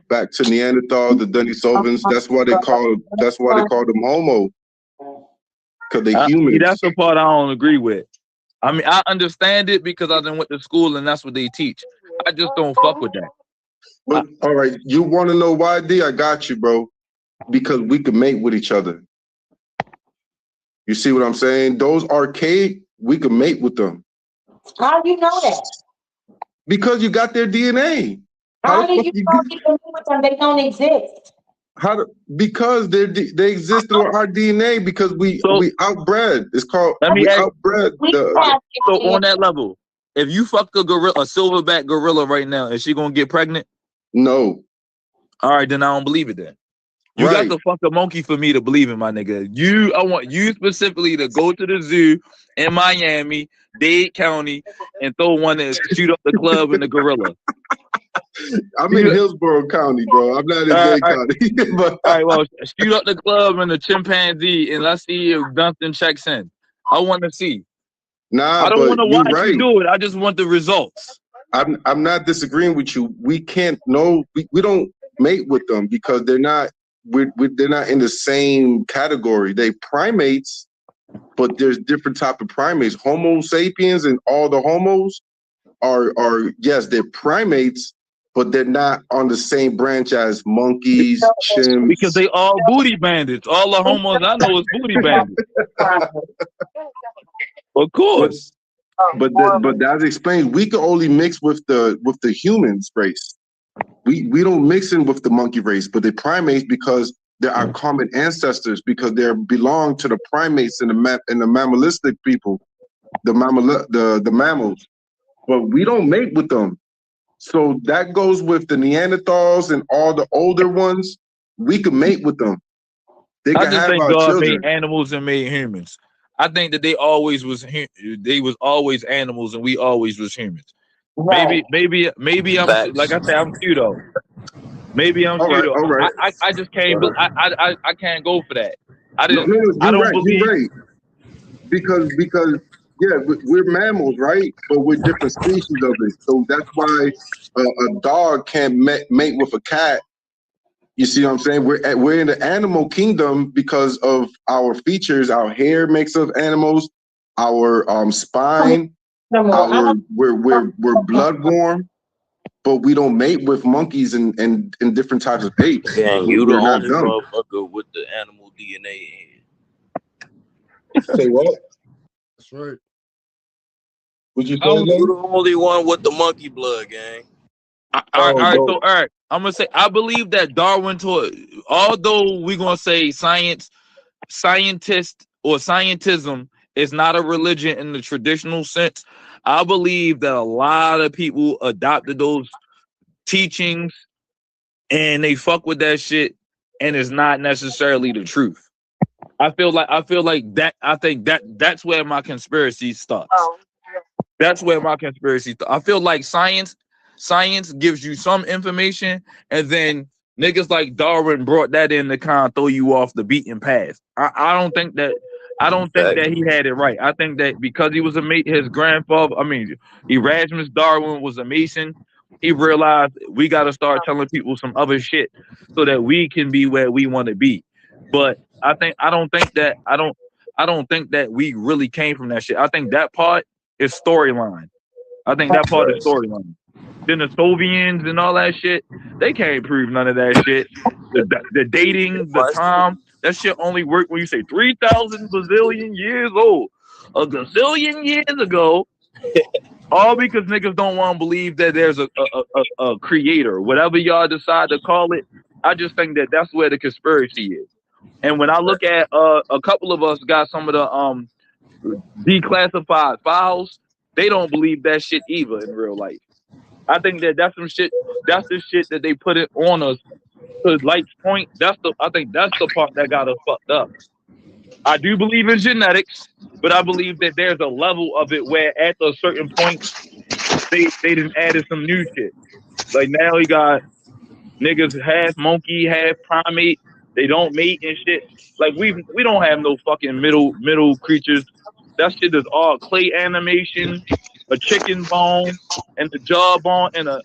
Back to Neanderthal, the Denisovans. That's why they call them Homo. Because they humans. See, that's the part I don't agree with. I mean, I understand it because I done went to school and that's what they teach. I just don't fuck with that. But all right, you want to know why, D? I got you, bro. Because we can mate with each other. You see what I'm saying? Those archaic, we can mate with them. How do you know that? Because you got their DNA. How do you know you can mate with them? They don't exist. Because they exist through our DNA because we outbred. It's called outbred. So on that level, if you fuck a silverback gorilla right now, is she gonna get pregnant? No. All right, then I don't believe it then. You got to fuck a monkey for me to believe in, my nigga. I want you specifically to go to the zoo in Miami, Dade County, and throw one and shoot up the club and the gorilla. I'm in Hillsborough County, bro. I'm not in Dade County. All right, well, shoot up the club and the chimpanzee, and let's see if Dunstan checks in. I want to see. Nah, I don't want to watch you do it. I just want the results. I'm not disagreeing with you. We can't know. We don't mate with them because they're not. They're not in the same category. They primates, but there's different type of primates. Homo sapiens and all the homos are yes, they're primates, but they're not on the same branch as monkeys, chimps. Because they all booty bandits. All the homos I know is booty bandits. Of course. But that explains we can only mix with the humans race. We don't mix in with the monkey race, but the primates because they're our common ancestors because they belong to the primates and the mammalistic people, the mammals. But we don't mate with them. So that goes with the Neanderthals and all the older ones. We can mate with them. They can have think our God children. made animals and made humans. I think that they was always animals and we always was humans. Right. Maybe I'm like I said, I'm pseudo. Maybe I'm pseudo. Right. I just can't. I can't go for that. I don't believe. You're right. Because yeah, we're mammals, right? But we're different species of it. So that's why a dog can't mate with a cat. You see what I'm saying? We're in the animal kingdom because of our features. Our hair makes us animals. Our spine. We're blood warm, but we don't mate with monkeys and different types of apes. Yeah, you the only motherfucker with the animal DNA in. Say what? That's right. What you I saying? don't- You the only one with the monkey blood, gang. all right, No. so all right. I'm gonna say I believe that Darwin taught. Although we're gonna say scientist or scientism is not a religion in the traditional sense. I believe that a lot of people adopted those teachings and they fuck with that shit, and it's not necessarily the truth. I feel like that. I think that's where my conspiracy starts. Oh, That's where my conspiracy. I feel like science gives you some information, and then niggas like Darwin brought that in to kind of throw you off the beaten path. I don't think that. I don't think that he had it right. I think that because he was his grandfather. I mean, Erasmus Darwin was a Mason. He realized we got to start telling people some other shit so that we can be where we want to be. But I don't think that we really came from that shit. I think that part is storyline. I think that part is storyline. Then the Soviets and all that shit, they can't prove none of that shit. The dating, the time, that shit only worked when you say 3,000 bazillion years old. A gazillion years ago, all because niggas don't want to believe that there's a creator, whatever y'all decide to call it. I just think that that's where the conspiracy is. And when I look at a couple of us got some of the declassified files, they don't believe that shit either in real life. I think that that's some shit. That's the shit that they put it on us. To Light's point, I think that's the part that got us fucked up. I do believe in genetics, but I believe that there's a level of it where at a certain point they didn't added some new shit. Like now you got niggas half monkey, half primate. They don't mate and shit. Like we don't have no fucking middle creatures. That shit is all clay animation, a chicken bone, and the jaw bone, and a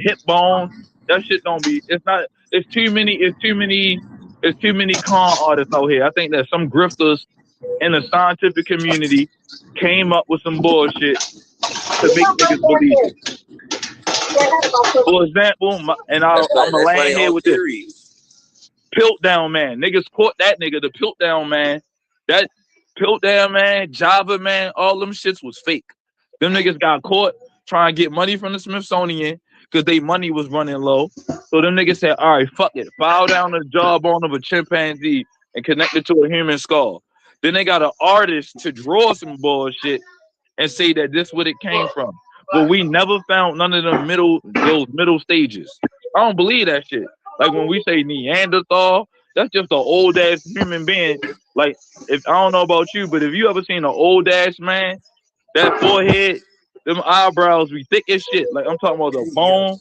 hip bone. That shit don't be. It's not. It's too many. It's too many con artists out here. I think that some grifters in the scientific community came up with some bullshit to make niggas believe it. For example, I'm gonna land here with this. Piltdown man. Niggas caught that nigga, the Piltdown man. That Piltdown man, Java man, all them shits was fake. Them niggas got caught trying to get money from the Smithsonian because they money was running low. So them niggas said, all right, fuck it. File down the jawbone of a chimpanzee and connect it to a human skull. Then they got an artist to draw some bullshit and say that this what it came from. But we never found none of those middle stages. I don't believe that shit. Like when we say Neanderthal, that's just an old ass human being. Like if I don't know about you, but if you ever seen an old ass man, that forehead, them eyebrows be thick as shit. Like I'm talking about the bone,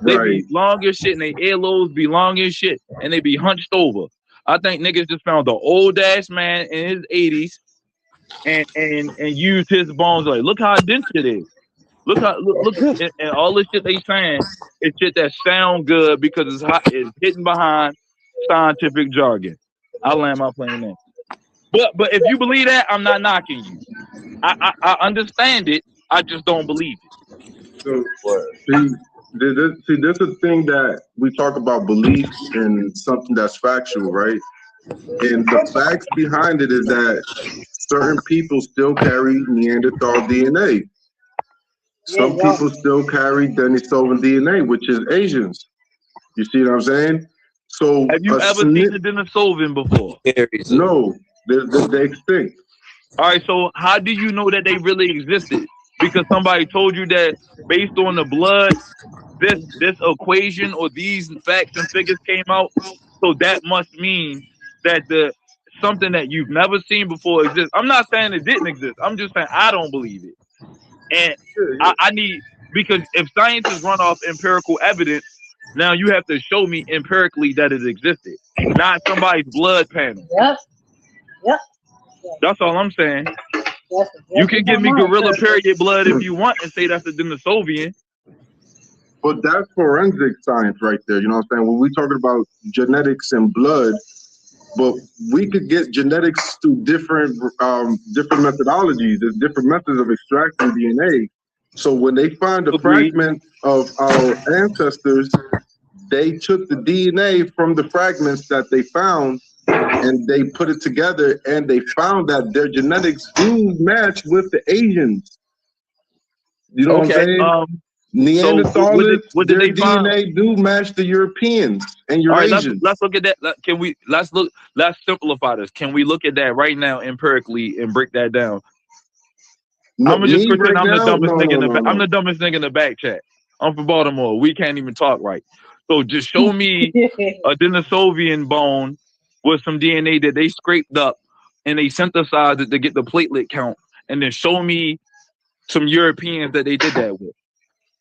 they be long as shit, and they earlobes be long as shit, and they be hunched over. I think niggas just found the old ass man in his 80s and used his bones. Like look how dense it is. Look and all this shit they saying is shit that sound good because it's hidden behind scientific jargon. I land my plane there. But if you believe that, I'm not knocking you. I understand it. I just don't believe it. So this is a thing that we talk about belief and something that's factual, right? And the facts behind it is that certain people still carry Neanderthal DNA. Some people still carry Denisovan DNA, which is Asians. You see what I'm saying? So have you ever seen the Denisovan before? No, they're extinct. All right, so how do you know that they really existed? Because somebody told you that based on the blood, this equation or these facts and figures came out. So that must mean that something that you've never seen before exists. I'm not saying it didn't exist. I'm just saying I don't believe it. And I need, because if science is run off empirical evidence, now you have to show me empirically that it existed, not somebody's blood panel. Yep. That's all I'm saying. You can give me gorilla period blood if you want and say that's the Denisovan. But that's forensic science right there. You know what I'm saying? When we're talking about genetics and blood, but we could get genetics through different methodologies. There's different methods of extracting DNA. So when they find the fragment of our ancestors, they took the DNA from the fragments that they found and they put it together, and they found that their genetics do match with the Asians. You know what I'm saying? Neanderthals, what did their they find? DNA do match the Europeans and All right, Eurasians. let's look at that. Let's simplify this. Can we look at that right now empirically and break that down? No, I'm gonna just me pretend right I'm the now? dumbest No, nigga in no, the no, I'm no. the dumbest nigga in the back chat. I'm from Baltimore. We can't even talk right. So just show me a Denisovian bone with some DNA that they scraped up and they synthesized it to get the platelet count, and then show me some Europeans that they did that with.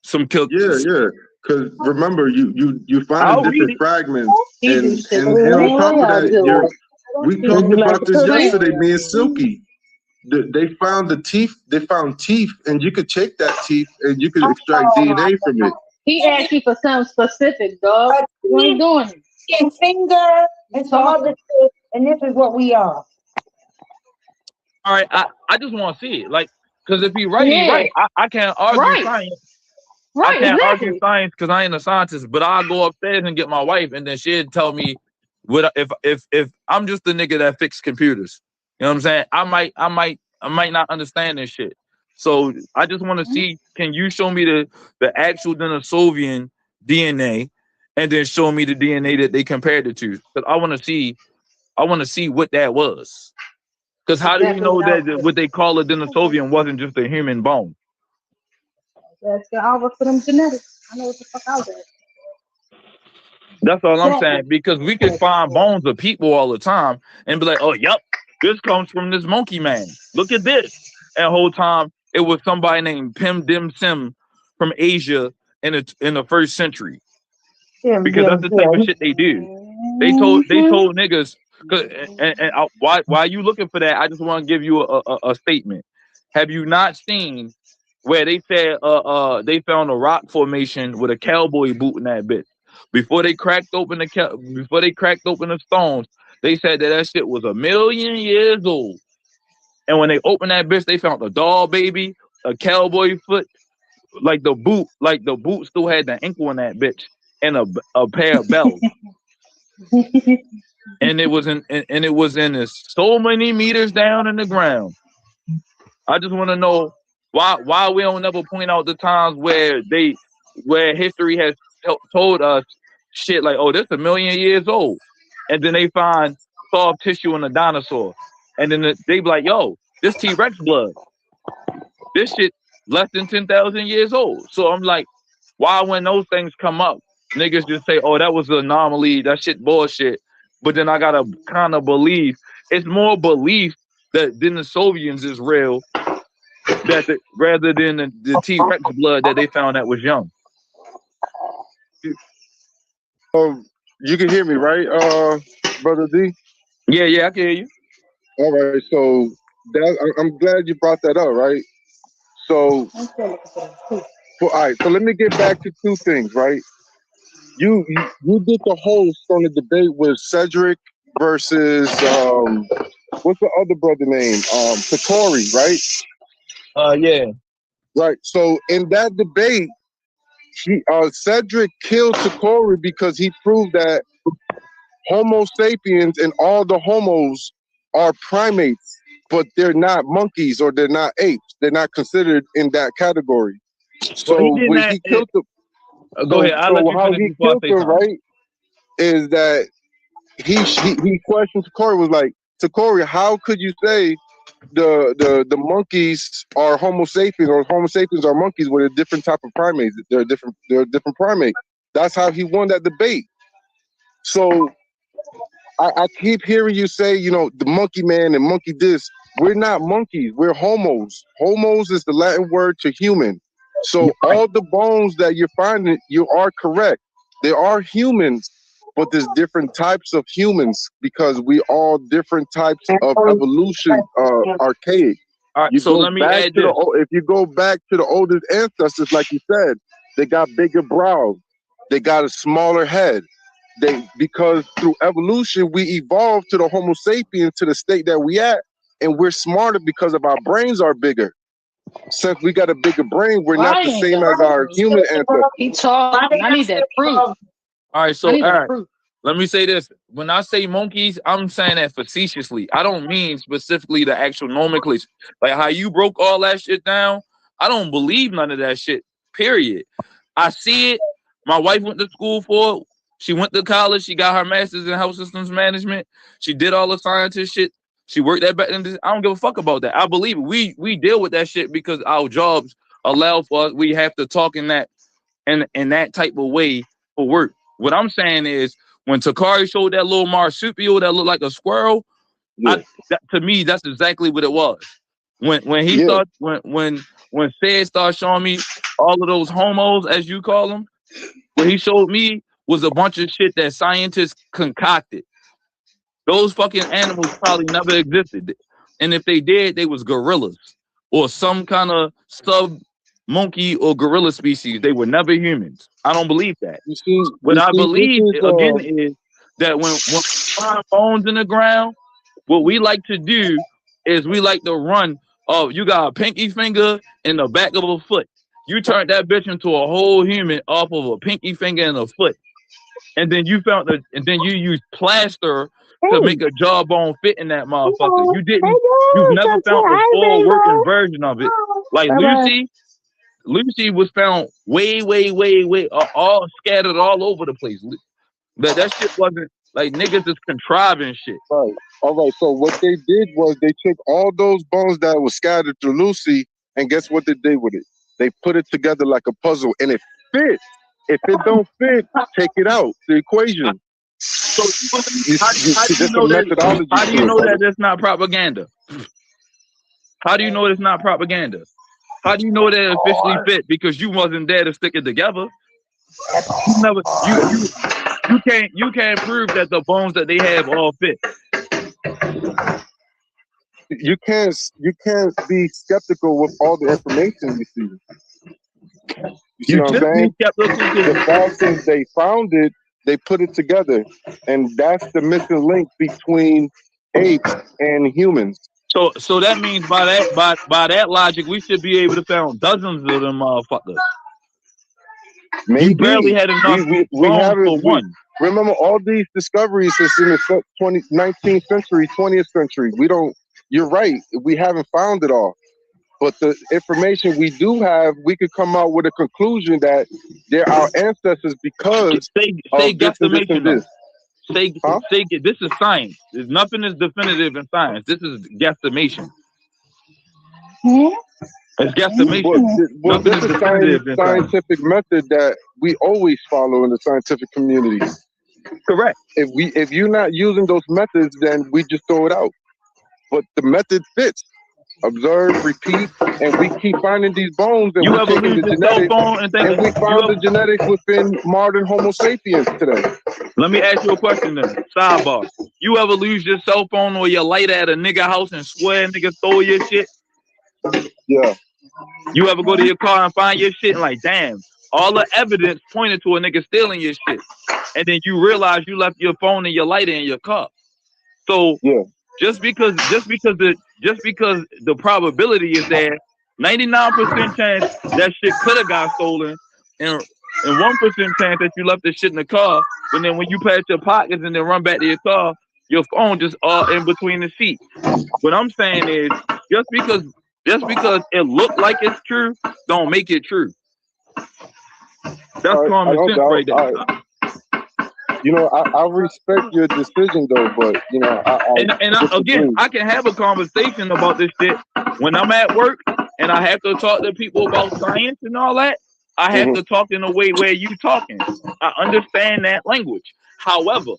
Some kill. Yeah. Because remember, you find I'll read different it. fragments, He do and shit. on top of that, we He talked do like about this the yesterday, Korean. being Silky. They found the teeth. They found teeth, and you could take that teeth and you could extract DNA from it. He asked you for something specific, dog. You ain't doing it. And finger and some other shit, and this is what we are. All right, I just want to see it, like, because if he right, he Yeah. right. I can't argue Right. science. I Right, can't argue exactly. science because I ain't a scientist. But I'll go upstairs and get my wife, and then she'd tell me what if I'm just the nigga that fixed computers. You know what I'm saying? I might not understand this shit. So I just want to see. Can you show me the actual Denisovian DNA, and then show me the DNA that they compared it to? Because I want to see what that was. Because how do we know that what they call a Denisovian wasn't just a human bone? That's the hour for them genetics. I know what the fuck I was at. That's all I'm saying. Because we can find bones of people all the time and be like, oh, yep, this comes from this monkey man. Look at this. And the whole time it was somebody named Pim Dim Sim from Asia in the first century. Because that's the type of shit they do. They told niggas. Why you looking for that? I just want to give you a statement. Have you not seen where they said they found a rock formation with a cowboy boot in that bitch? Before they cracked open the stones, they said that shit was 1,000,000 years old. And when they opened that bitch, they found a doll baby, a cowboy foot, like the boot still had the ankle in that bitch, and a pair of bells. And it was in so many meters down in the ground. I just want to know why we don't ever point out the times where history has told us shit like, oh, this 1,000,000 years old, and then they find soft tissue in a dinosaur, and then they be like, yo, this T-Rex blood, this shit less than 10,000 years old. So I'm like, why when those things come up, niggas just say, oh, that was an anomaly, that shit bullshit. But then I gotta kind of believe. It's more belief that Denisovians is real, rather than the T-Rex blood that they found that was young. You can hear me, right, Brother D? Yeah, I can hear you. All right, so I'm glad you brought that up, right? So, all right, so let me get back to two things, right? You did the host on the debate with Cedric versus what's the other brother name? Satori, right? Yeah. Right. So in that debate, Cedric killed Satori because he proved that Homo sapiens and all the homos are primates, but they're not monkeys or they're not apes. They're not considered in that category. So when he killed them, go ahead. I'll let you how finish he before I killed say them, something. right? Is that he questioned Satori, was like, Satori, how could you say the monkeys are Homo sapiens or Homo sapiens are monkeys with a different type of primates? They're a different primate. That's how he won that debate. So I keep hearing you say, the monkey man and monkey this. We're not monkeys. We're homos. Homos is the Latin word to human. So all the bones that you're finding, you are correct. There are humans, but there's different types of humans because we all different types of evolution, archaic. All right, so let me add this. If you go back to the oldest ancestors, like you said, they got bigger brows. They got a smaller head. Because through evolution, we evolved to the Homo sapiens to the state that we at, and we're smarter because of our brains are bigger. Since we got a bigger brain, we're not the same as our human ancestors. He talking. I need that proof. All right, so all right. let me say this. When I say monkeys, I'm saying that facetiously. I don't mean specifically the actual nomenclature. Like how you broke all that shit down, I don't believe none of that shit, period. I see it. My wife went to school for it. She went to college. She got her master's in health systems management. She did all the scientist shit. She worked at I don't give a fuck about that. I believe it. We deal with that shit because our jobs allow for us. We have to talk in that type of way for work. What I'm saying is when Takari showed that little marsupial that looked like a squirrel, to me that's exactly what it was. When he started when Sid started showing me all of those homos, as you call them, what he showed me was a bunch of shit that scientists concocted. Those fucking animals probably never existed. And if they did, they was gorillas or some kind of sub monkey or gorilla species. They were never humans. I don't believe that. What I believe, again, is that when we find bones in the ground, what we like to do is we like to run. Oh, you got a pinky finger in the back of a foot. You turned that bitch into a whole human off of a pinky finger and a foot. And then you used plaster to make a jawbone fit in that motherfucker. You've never found the full working version of it. Like Lucy was found way, all scattered all over the place. That shit wasn't like niggas is contriving shit. Right. All right. So what they did was they took all those bones that were scattered through Lucy, and guess what they did with it? They put it together like a puzzle, and it fits. If it don't fit, take it out the equation. So how do you know that that's not propaganda? How do you know it's not propaganda? How do you know that it officially fit? Because you wasn't there to stick it together. You can't prove that the bones that they have all fit. You can't be skeptical with all the information you see. You know what I'm saying? The fact is they found it, they put it together, and that's the missing link between apes and humans. So that means by that logic, we should be able to find dozens of them motherfuckers. Maybe you barely had enough we haven't, for one. Remember, all these discoveries is in the 19th century, 20th century. You're right, we haven't found it all. But the information we do have, we could come out with a conclusion that they're our ancestors because of this and this and this. This is science. There's nothing is definitive in science. This is guesstimation. It's guesstimation. Well, this is scientific method that we always follow in the scientific community. Correct. If you're not using those methods, then we just throw it out. But the method fits. Observe, repeat, and we keep finding these bones, and we're taking the genetics, and we found the genetics within modern Homo sapiens today. Let me ask you a question then. Sidebar. You ever lose your cell phone or your lighter at a nigga house and swear nigga stole your shit? Yeah. You ever go to your car and find your shit and like, damn, all the evidence pointed to a nigga stealing your shit, and then you realize you left your phone and your lighter in your car. So yeah. Just because the probability is there, 99% chance that shit could have got stolen, and 1% chance that you left the shit in the car. But then when you pass your pockets and then run back to your car, your phone just all in between the seats. What I'm saying is, just because it looked like it's true, don't make it true. That's common sense right there. You know, I respect your decision though, but you know, I can have a conversation about this shit when I'm at work and I have to talk to people about science and all that. I have to talk in a way where you talking. I understand that language. However,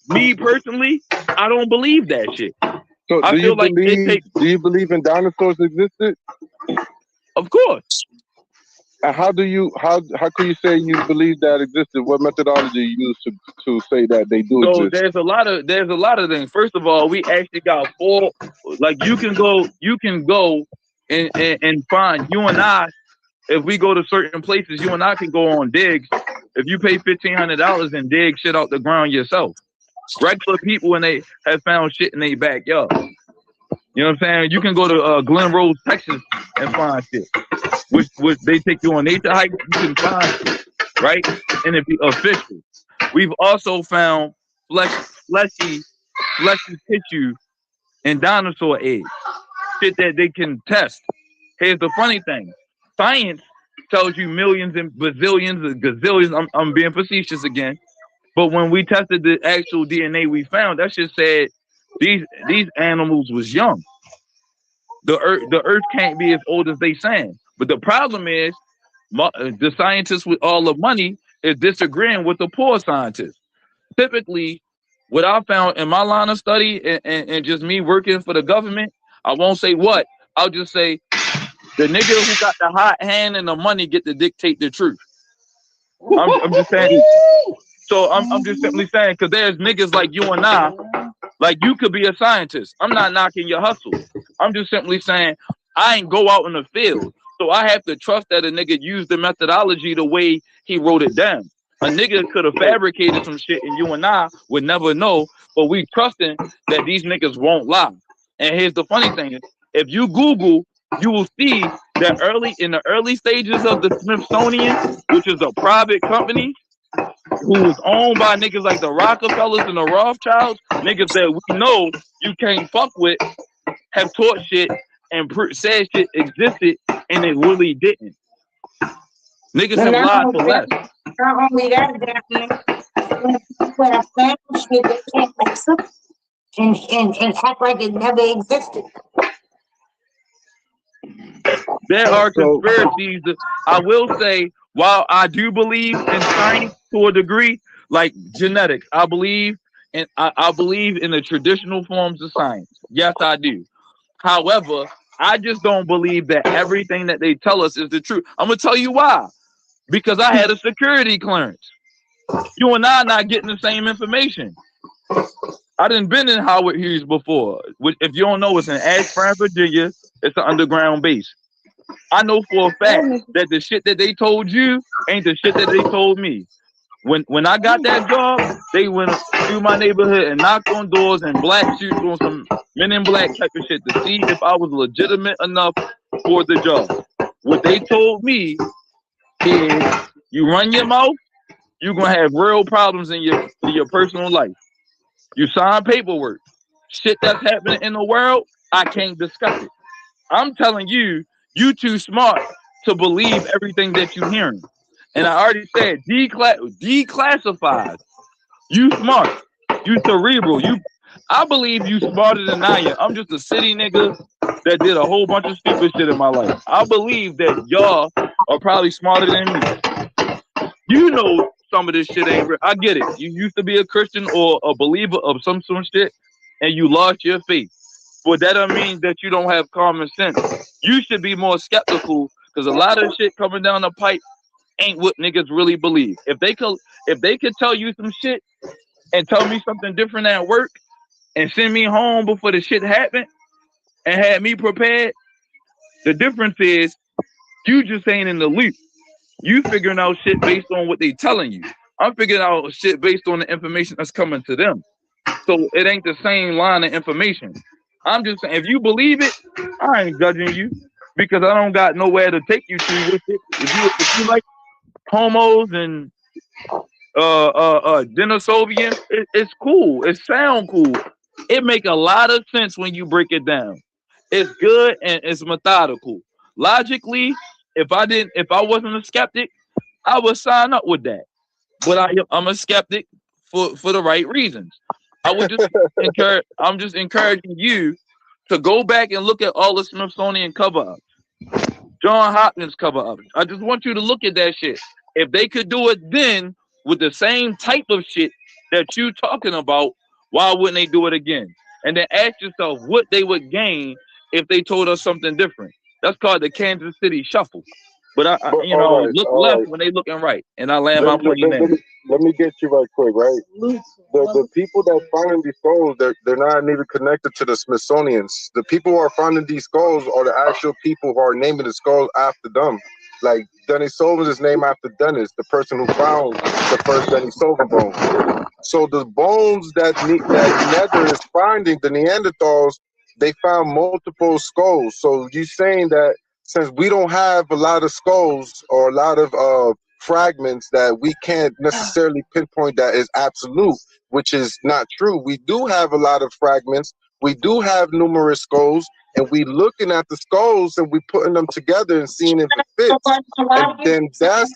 me personally, I don't believe that shit. So do you believe in dinosaurs existed? Of course. How can you say you believe that existed? What methodology you use to say that they do exist? There's a lot of things. First of all, we actually got 4. Like you can go and find. You and I, if we go to certain places, you and I can go on digs. If you pay $1,500 and dig shit out the ground yourself, regular people when they have found shit in their backyard. You know what I'm saying? You can go to Glen Rose, Texas, and find shit. Which they take you on nature hike, you can find shit, right? And if you official. We've also found fleshy tissue in dinosaur eggs. Shit that they can test. Here's the funny thing. Science tells you millions and bazillions and gazillions. I'm being facetious again. But when we tested the actual DNA we found, that shit said these animals was young. The earth can't be as old as they saying. But the problem is the scientists with all the money is disagreeing with the poor scientists. Typically, what I found in my line of study and just me working for the government, I won't say what. I'll just say the nigga who got the hot hand and the money get to dictate the truth. I'm just saying. So I'm just simply saying, because there's niggas like you and I, like you could be a scientist. I'm not knocking your hustle. I'm just simply saying I ain't go out in the field. So I have to trust that a nigga used the methodology the way he wrote it down. A nigga could have fabricated some shit and you and I would never know, but we trusting that these niggas won't lie. And here's the funny thing. If you Google, you will see that in the early stages of the Smithsonian, which is a private company, who was owned by niggas like the Rockefellers and the Rothschilds, niggas that we know you can't fuck with, have taught shit and said shit existed and it really didn't. Niggas have lied for less. Not only that, people have found shit that can't accept and act like it never existed. There are conspiracies. I will say, while I do believe in science to a degree, like genetics, I believe in the traditional forms of science. Yes, I do. However, I just don't believe that everything that they tell us is the truth. I'm gonna tell you why. Because I had a security clearance. You and I are not getting the same information. I done been in Howard Hughes before. Which, if you don't know, it's in Ashburn, Virginia. It's an underground base. I know for a fact that the shit that they told you ain't the shit that they told me. When I got that job, they went through my neighborhood and knocked on doors and black suits on some Men in Black type of shit to see if I was legitimate enough for the job. What they told me is, you run your mouth, you're gonna have real problems in your personal life. You sign paperwork. Shit that's happening in the world, I can't discuss it. I'm telling you, you too smart to believe everything that you're hearing. And I already said, declassified. You smart. You cerebral. I believe you smarter than I am. I'm just a city nigga that did a whole bunch of stupid shit in my life. I believe that y'all are probably smarter than me. You know some of this shit ain't real. I get it. You used to be a Christian or a believer of some shit, and you lost your faith. But that doesn't mean that you don't have common sense. You should be more skeptical, because a lot of shit coming down the pipe ain't what niggas really believe. If they could tell you some shit and tell me something different at work and send me home before the shit happened and had me prepared, the difference is you just ain't in the loop. You figuring out shit based on what they telling you. I'm figuring out shit based on the information that's coming to them. So it ain't the same line of information. I'm just saying, if you believe it, I ain't judging you, because I don't got nowhere to take you to with it. If you like homos and Denisovians, it's cool. It sound cool. It make a lot of sense when you break it down. It's good and it's methodical. Logically, if I wasn't a skeptic, I would sign up with that. But I'm a skeptic for the right reasons. I would just I'm just encouraging you to go back and look at all the Smithsonian cover-ups, John Hopkins cover-ups. I just want you to look at that shit. If they could do it then with the same type of shit that you talking about, why wouldn't they do it again? And then ask yourself what they would gain if they told us something different. That's called the Kansas City Shuffle. But look left when they looking right, and I land my plane there. Let me get you right quick, right? The people that finding these skulls, they're not even connected to the Smithsonians. The people who are finding these skulls are the actual people who are naming the skulls after them. Like Denisova is named after Dennis, the person who found the first Denisova bone. So the bones that Nether is finding, the Neanderthals, they found multiple skulls. So you saying that since we don't have a lot of skulls or a lot of fragments that we can't necessarily pinpoint that is absolute, which is not true. We do have a lot of fragments. We do have numerous skulls, and we looking at the skulls and we putting them together and seeing if it fits. And then that's.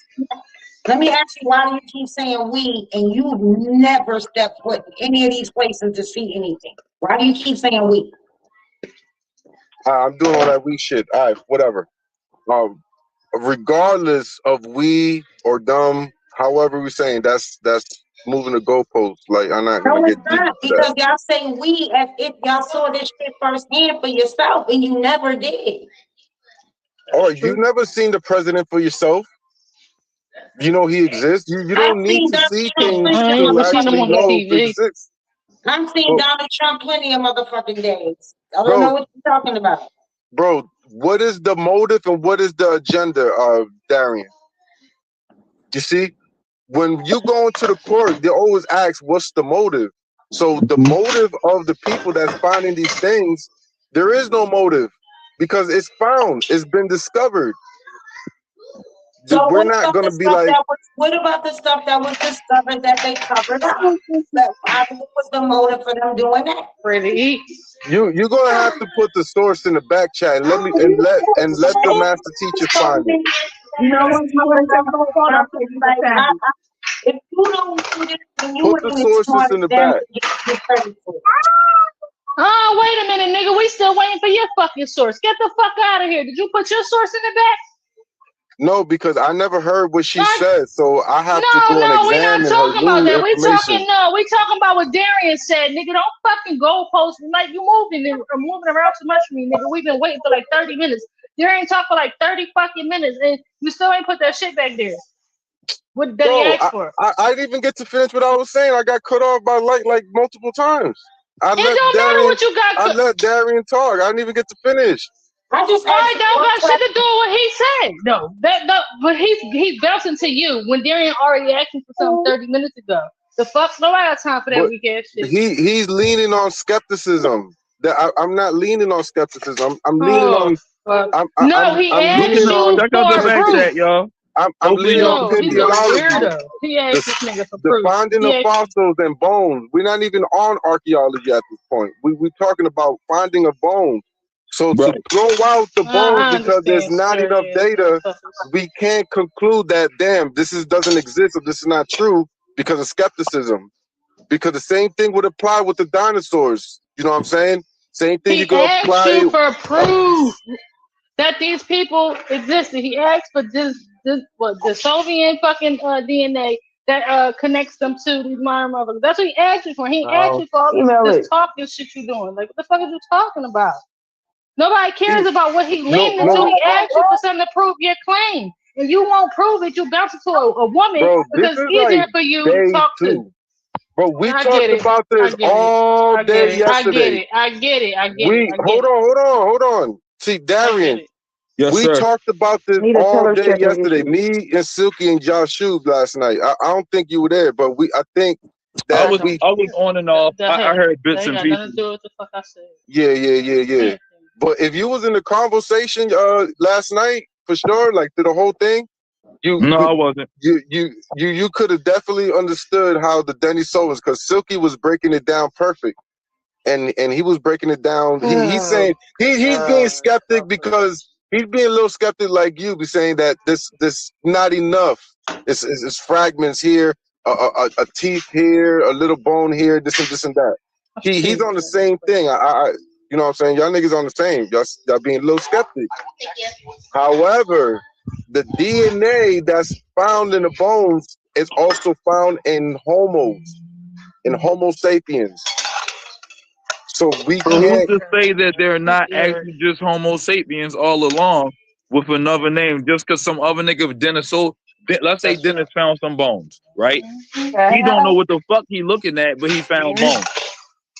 Let me ask you, why do you keep saying we and you never step foot in any of these places to see anything? Why do you keep saying we? I'm doing all that we shit. All right, whatever. Regardless of we or them, however we're saying, that's moving the goalposts. Like, I'm not gonna No, get it's deep not, with that. because y'all say we as if y'all saw this shit firsthand for yourself, and you never did. Oh, you never seen the president for yourself? You know he exists. You don't need to see things I ain't to never seen him actually on the know if it TV. exists. I'm seeing Bro, Donald Trump plenty of motherfucking days. I don't bro, know what you're talking about. bro, what is the motive and what is the agenda of Darian? You see, when you go into the court, they always ask, what's the motive? So the motive of the people that's finding these things, there is no motive because it's found, it's been discovered. So We're what not about gonna the be stuff like, that was? What about the stuff that was discovered that they covered up? What was the motive for them doing that? Ready to eat? you're gonna have to put the source in the back chat and let the master teacher find it. You know what? You want to take the phone off because you Like, savage. if you don't do this, then you Put would the be sources smart in the them back. to get you credit for it. Oh, wait a minute, nigga. We still waiting for your fucking source. Get the fuck out of here. Did you put your source in the back? No, because I never heard what she Not, said, so I have to go and no, we're not examine her talking about new that. We information. talking about what Darian said, nigga. Don't fucking goalpost. Like, you moving around too much for me, nigga. We've been waiting for like 30 minutes. Darian talked for like 30 fucking minutes, and you still ain't put that shit back there. What did he Bro, ask for? I didn't even get to finish what I was saying. I got cut off by light like multiple times. It don't matter what you got. I let Darian talk. I didn't even get to finish. I just I don't got shit to do with what he said. No, but he's bouncing to you when Darian already asked him for something 30 minutes ago. The fuck, nobody got time for that But weak ass shit. he's leaning on skepticism. I'm not leaning on skepticism. I'm leaning on. He I'm asked looking you on. Check out the for back proof. chat, y'all. I'm leaning on He's a paleology. weirdo. He asked this nigga for The proof. finding of fossils and bones. We're not even on archaeology at this point. We're talking about finding a bone. So to throw out the bones because there's not enough data, we can't conclude that, damn, doesn't exist or this is not true because of skepticism. Because the same thing would apply with the dinosaurs. You know what I'm saying? Same thing you He could asked apply. you for proof that these people existed. He asked for the Soviet fucking DNA that connects them to these modern motherfuckers. That's what he asked you for. He asked you for all this talking shit you doing. Like, what the fuck are you talking about? Nobody cares about what he leaned into. He asked you for something to prove your claim. And you won't prove it. You bounce into a woman, Bro, because it's easier for you to talk to. Bro, we talked about this all day yesterday. I get it. Hold on. See, Darian, yes, we sir. talked about this all day yesterday. Me and Silky and Josh Shub last night. I don't think you were there, but I think that I was on and off. I heard bits and pieces. Nothing to do with the fuck I said. Yeah. But if you was in the conversation last night, for sure, like through the whole thing, I wasn't. You could have definitely understood how the Denny was, because Silky was breaking it down perfect. And he was breaking it down. He's saying he's being skeptic because he's being a little skeptic like you, be saying that this not enough. It's fragments here, a teeth here, a little bone here, this and that. He's on the same thing. I you know what I'm saying? Y'all niggas on the same. Y'all being a little skeptic. However, the DNA that's found in the bones is also found in Homo sapiens. So we So who's can't. to say that they're not actually just Homo sapiens all along with another name? Just because some other nigga let's say Dennis found some bones, right? He don't know what the fuck he looking at, but he found bones.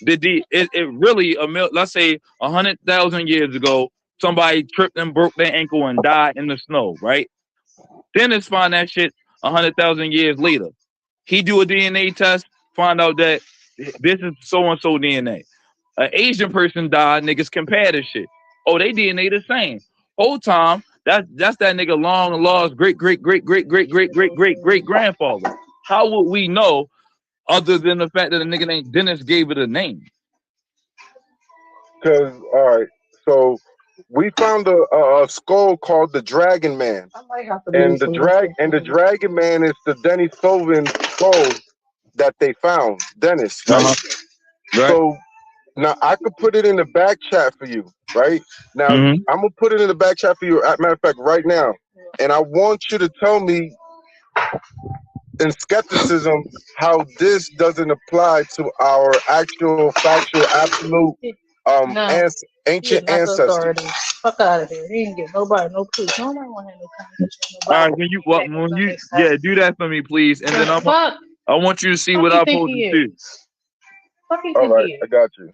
Let's say 100,000 years ago, somebody tripped and broke their ankle and died in the snow, right? Dennis find that shit 100,000 years later. He do a DNA test, find out that this is so and so DNA. An Asian person died, niggas compare this shit. Oh, they DNA the same. Whole time, That's that nigga long lost great grandfather. How would we know other than the fact that the nigga named Dennis gave it a name? Because all right, so we found a skull called the Dragon Man, I might have to and lose the some Dragon Man is the Dennis Sovin skull that they found, Dennis, right? Right. So now I could put it in the back chat for you, right? Now Mhm. I'm gonna put it in the back chat for you. As a matter of fact, right now, and I want you to tell me in skepticism how this doesn't apply to our actual factual absolute No, he ancient is not the ancestors. authority. Fuck out of here. He didn't give nobody no proof. Nobody want to have no conversation All right, about when you do that for me, please, and the then fuck. I want you to see Fuck what you I think posted he too. is? Fuck you All think right, he I is? got you.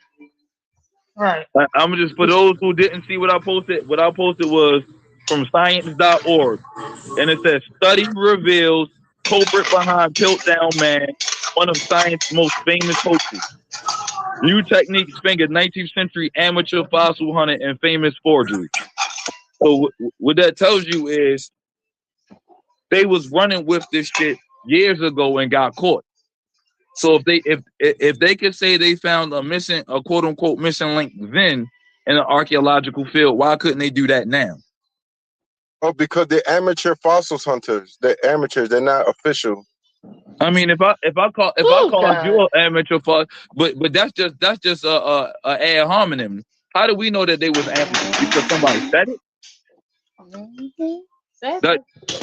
Right. I'm gonna just, for those who didn't see what I posted. What I posted was from science.org, and it says study reveals culprit behind Piltdown Man, one of science's most famous hoaxes. New techniques finger 19th century amateur fossil hunter and famous forgery. So what that tells you is they was running with this shit years ago and got caught. So if they could say they found a quote unquote missing link then in the archaeological field, why couldn't they do that now? Oh, because they're amateur fossils hunters. They're amateurs. They're not official. I mean, if I called you an amateur fuck, but that's just a ad hominem. How do we know that they was amateurs? Because somebody said it. That,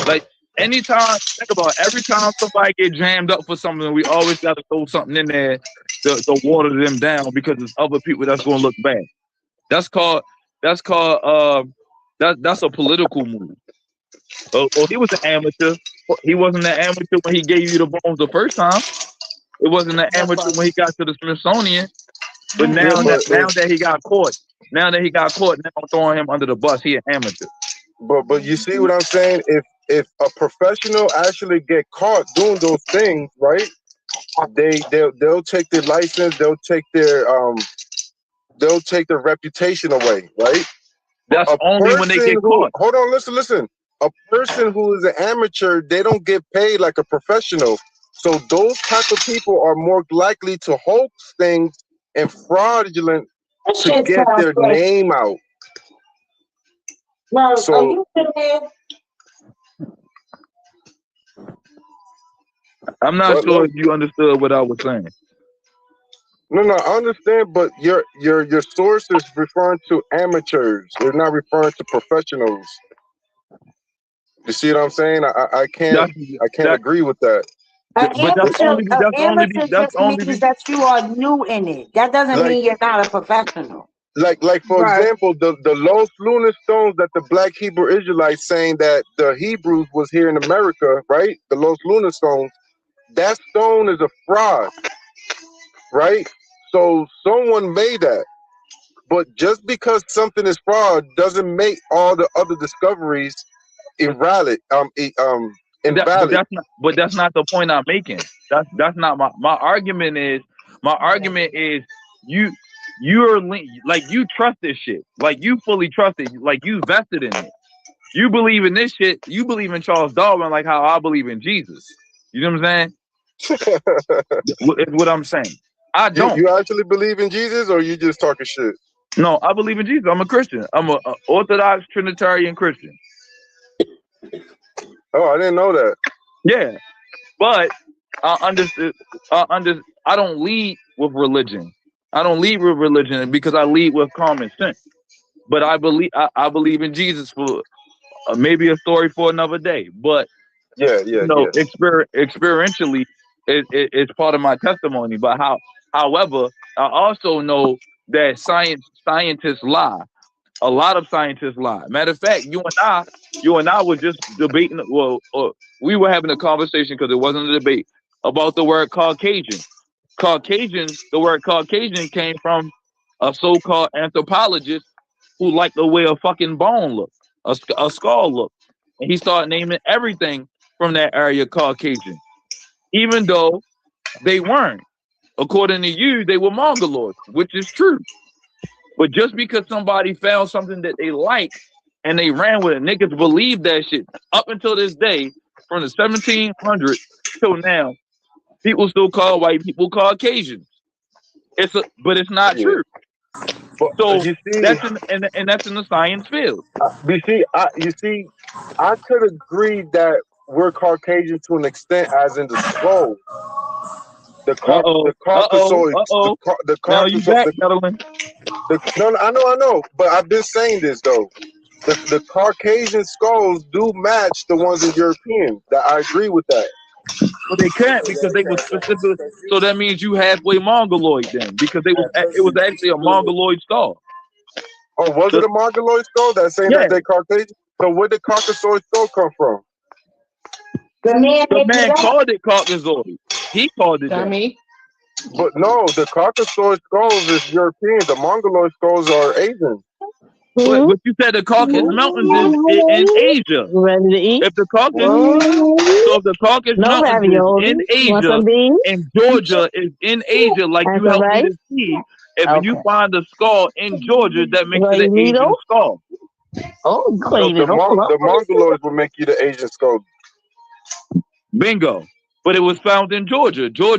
like, anytime, think about it, every time somebody get jammed up for something, we always got to throw something in there to water them down because there's other people that's going to look bad. That's called that's a political move. Oh, he was an amateur. He wasn't an amateur when he gave you the bones the first time. It wasn't an amateur when he got to the Smithsonian. But now that he got caught, now I'm throwing him under the bus. He an amateur. But you see what I'm saying? If a professional actually get caught doing those things, right? They'll take their license, they'll take their reputation away, right? That's only when they get caught. Hold on, listen. A person who is an amateur, they don't get paid like a professional. So those type of people are more likely to hoax things and fraudulent to get their name out. Well, So, are you still there? I'm not sure if you understood what I was saying. No, I understand, but your source is referring to amateurs. They're not referring to professionals. You see what I'm saying? I can't agree with that. But that's only means that you are new in it. That doesn't mean you're not a professional. Like for example, the Los Lunar stones that the Black Hebrew Israelites saying that the Hebrews was here in America, right? The Los Lunar stones, that stone is a fraud, right? So someone made that. But just because something is fraud doesn't make all the other discoveries invalid. But that's not the point I'm making. That's not my argument. Is you're like, you trust this shit. Like, you fully trust it. Like, you vested in it. You believe in this shit. You believe in Charles Darwin like how I believe in Jesus. You know what I'm saying? It's what I'm saying. I don't. You actually believe in Jesus, or you just talking shit? No, I believe in Jesus. I'm a Christian. I'm a Orthodox Trinitarian Christian. Oh, I didn't know that. Yeah, but I understood. I don't lead with religion. I don't lead with religion because I lead with common sense. But I believe in Jesus for maybe a story for another day. But experientially, it's part of my testimony. But however, I also know that scientists lie. A lot of scientists lie. Matter of fact, you and I were just debating. Well, we were having a conversation because it wasn't a debate about the word Caucasian. The word Caucasian came from a so-called anthropologist who liked the way a fucking bone looked, a skull looked, and he started naming everything from that area Caucasian, even though they weren't. According to you, they were Mongoloids, which is true. But just because somebody found something that they like and they ran with it. Niggas believe that shit up until this day, from the 1700s till now. People still call white people Caucasians. But it's not Yeah. true. But So you see, that's and that's in the science field. I could agree that we're Caucasian to an extent, as in the skull, the Caucasoid, the Now you back, Caucasoid, gentlemen. no, I know, but I've been saying this though. The Caucasian skulls do match the ones in European. That I agree with that. But they can't because they were specific. So that means you halfway Mongoloid then, because it was actually a Mongoloid skull. Oh, was it a Mongoloid skull? That's saying that they Caucasian. So where did Caucasoid skull come from? The man called it Caucasoid. He called it that. But no, the Caucasoid skulls is European. The Mongoloid skulls are Asian. But you said the Caucasus Mountains is in Asia. Ready to eat? If the Caucasus Mountains is in Asia and Georgia is in Asia, like you helped me to see, if you find a skull in Georgia, that makes it an Asian skull. Oh, the Mongoloids will make you the Asian skull. Bingo. But it was found in Georgia. So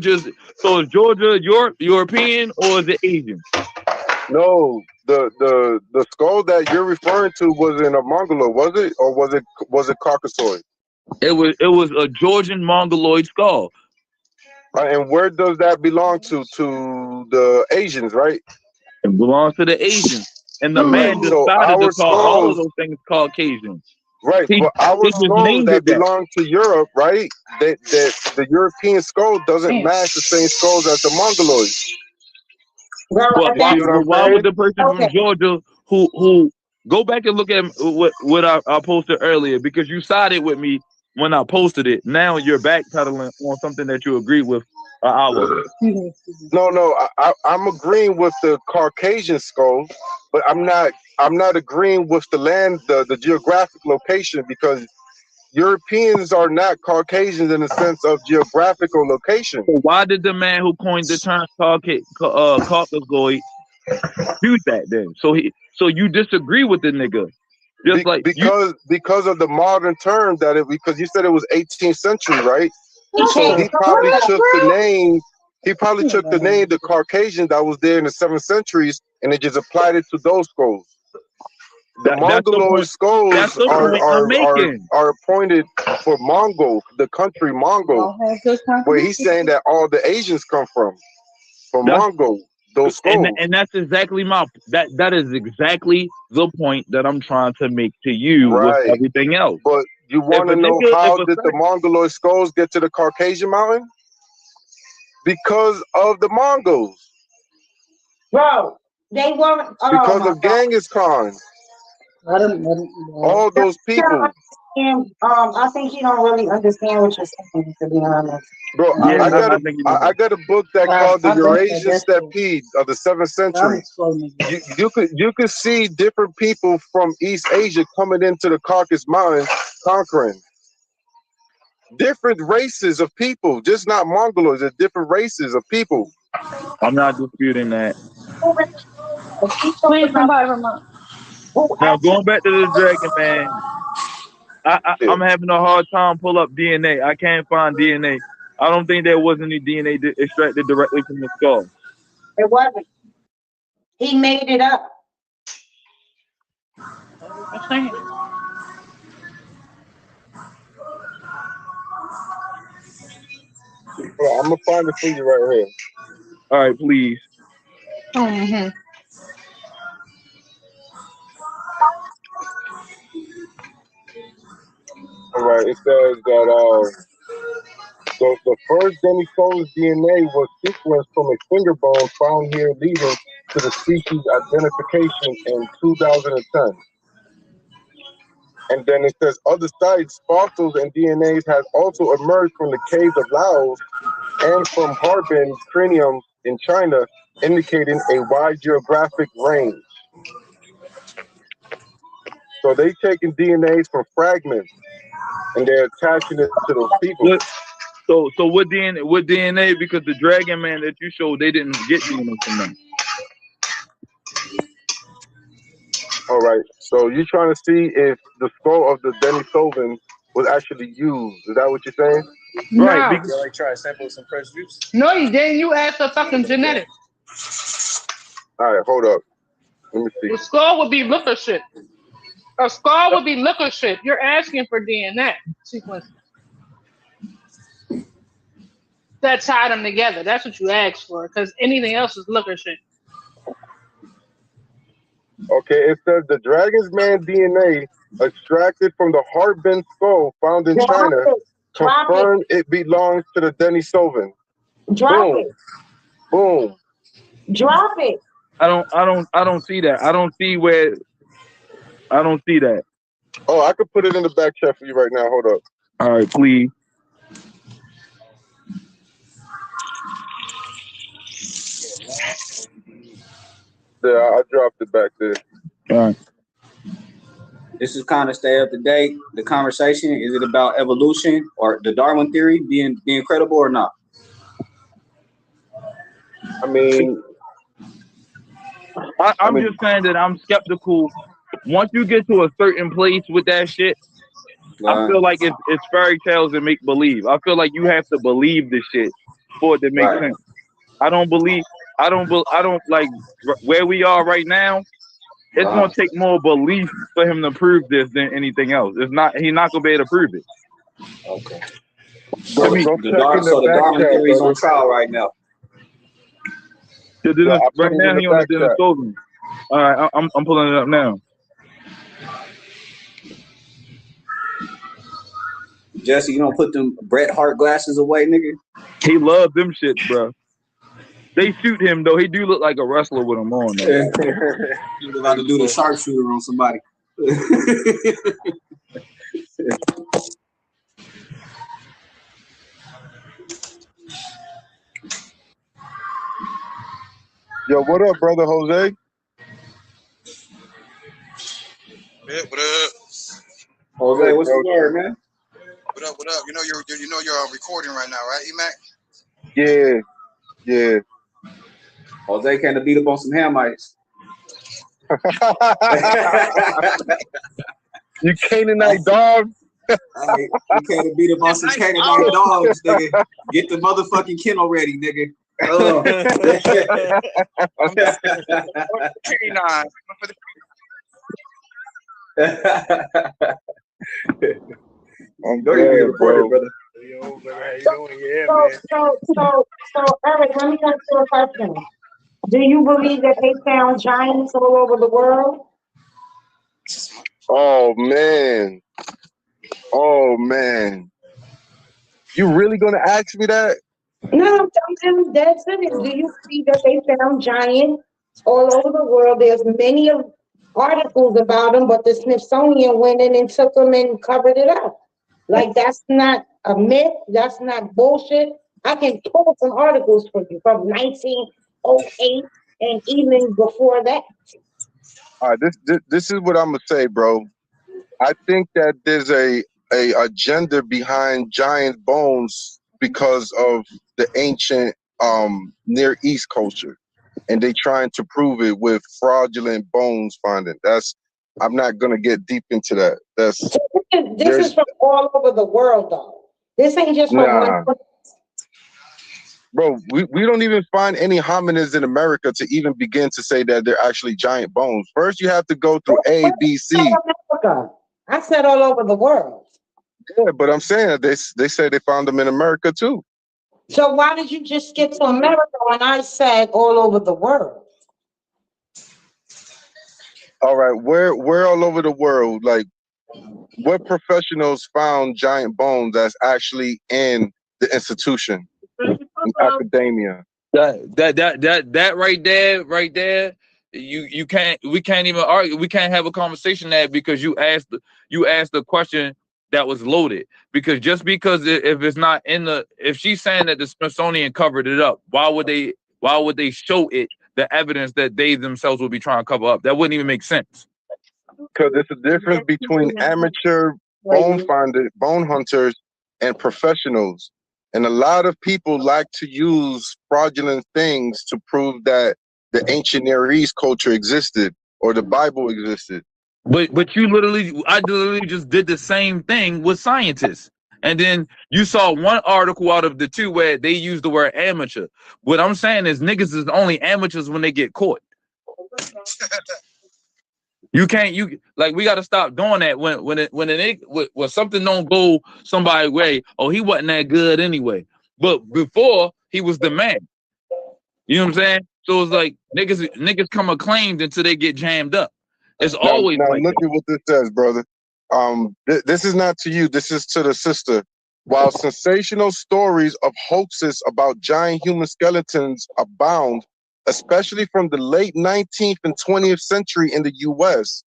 is Georgia European or is it Asian? No, the skull that you're referring to was in a Mongoloid, was it, or was it Caucasoid? It was a Georgian Mongoloid skull. And where does that belong to? To the Asians, right? It belongs to the Asians. And the man decided to call all of those things Caucasians. Right, but our skulls that belong to Europe, right? That the European skull doesn't match the same skulls as the Mongoloids. Well, why would the person from Georgia who go back and look at what I posted earlier, because you sided with me when I posted it. Now you're backpedaling on something that you agreed with an hour ago. No, I'm agreeing with the Caucasian skull, but I'm not agreeing with the land, the geographic location, because Europeans are not Caucasians in the sense of geographical location. So why did the man who coined the term Caucasoid do that then? So you disagree with the nigga? Because of the modern term because you said it was 18th century, right? So he probably took the name. He probably took the name the Caucasian that was there in the 7th centuries, and it just applied it to those skulls. The Mongoloid skulls are appointed for Mongol, the country Mongol, where he's saying that all the Asians come from Mongol. Those skulls, and that's exactly that is exactly the point that I'm trying to make to you with everything else. But you want to know how did the Mongoloid skulls get to the Caucasian mountain? Because of the Mongols. Bro, they weren't. Because of Genghis Khan. All those people. I think you don't really understand what you're saying, to be honest. Bro, I got a book that called The Eurasian Stampede of the 7th century. You could see different people from East Asia coming into the Caucasus Mountains, conquering. Different races of people, just not Mongoloids. There's different races of people. I'm not disputing that. Please come by, Vermont. Now going back to the Dragon Man, I'm having a hard time pull up DNA. I can't find DNA. I don't think there was any DNA extracted directly from the skull. It wasn't. He made it up. I'm gonna find it for you right here. All right, please. All right, it says that the first Denisova's DNA was sequenced from a finger bone found here, leading to the species identification in 2010. And then it says other sites, fossils and DNAs has also emerged from the caves of Laos and from Harbin cranium in China, indicating a wide geographic range. So they taking DNAs from fragments and they're attaching it to those people. So what DNA? Because the Dragon Man that you showed, they didn't get DNA from them. All right. So you're trying to see if the skull of the Denisovan was actually used. Is that what you're saying? Right. No. You like try to sample some fresh juice? No, you didn't. You asked for fucking genetics. All right, hold up. Let me see. The skull would be liquor shit. A skull would be liquor shit. You're asking for DNA sequences that tie them together. That's what you asked for, because anything else is liquor shit. Okay, it says the Dragon's Man DNA extracted from the heart-bent skull found in China confirmed it belongs to the Denisovan. Drop Boom. it. Boom. Drop it. I don't see that. I don't see that. Oh, I could put it in the back chat for you right now. Hold up. All right, please. Yeah, I dropped it back there. All right. This is kind of stay up to date. The conversation, is it about evolution or the Darwin theory being credible or not? I mean, I'm just saying that I'm skeptical. Once you get to a certain place with that shit, I feel like it's fairy tales and make believe. I feel like you have to believe this shit for it to make sense. I don't like where we are right now. It's gonna take more belief for him to prove this than anything else. He's not gonna be able to prove it. Okay. So the Darwin theory is on trial right now. Right now he on the Dennis Sullivan. All right, I'm pulling it up now. Jesse, you don't put them Bret Hart glasses away, nigga. He loves them shits, bro. They shoot him though. He do look like a wrestler with them on. He's about to do the sharpshooter on somebody. Yo, what up, brother Jose? Yeah, what up? Jose, what's the word, man? What up? What up? You know you're recording right now, right, E-Mac? Yeah, yeah. Jose came to beat up on some Hamites. You Canaanite dog. You came to beat up on some Canaanite dogs, nigga. Get the motherfucking kennel ready, nigga. I'm glad, bro. Brother. Yo, brother, how you doing? Yeah, man. So, Eric, let me ask you a question. Do you believe that they found giants all over the world? Oh man. Oh man. You really gonna ask me that? No, I'm telling you dead serious. Do you see that they found giants all over the world? There's many articles about them, but the Smithsonian went in and took them and covered it up. Like, that's not a myth. That's not bullshit. I can pull some articles for you from 1908 and even before that. All right, this is what I'm gonna say, bro. I think that there's a agenda behind giant bones because of the ancient Near East culture, and they trying to prove it with fraudulent bones finding. I'm not gonna get deep into that. This is from all over the world, though. This ain't just from one place. Bro, we don't even find any hominids in America to even begin to say that they're actually giant bones. First, you have to go through A, B, C. I said all over the world. Yeah, but I'm saying that they say they found them in America too. So why did you just get to America when I said all over the world? All right, where all over the world? Like, what professionals found giant bones that's actually in the institution, in academia? That right there. We can't even argue. We can't have a conversation there because you asked the question that was loaded. Because just because if it's not if she's saying that the Smithsonian covered it up, why would they show it the evidence that they themselves would be trying to cover up? That wouldn't even make sense. Because there's a difference between amateur bone hunters and professionals. And a lot of people like to use fraudulent things to prove that the ancient Near East culture existed or the Bible existed. But I literally just did the same thing with scientists. And then you saw one article out of the two where they used the word amateur. What I'm saying is niggas is only amateurs when they get caught. You can't we got to stop doing that when something don't go somebody's way. Oh, he wasn't that good anyway. But before he was the man. You know what I'm saying? So it's like niggas come acclaimed until they get jammed up. It's always Now like look that. at what this says, brother. This is not to you. This is to the sister. While sensational stories of hoaxes about giant human skeletons abound, especially from the late 19th and 20th century in the U.S.,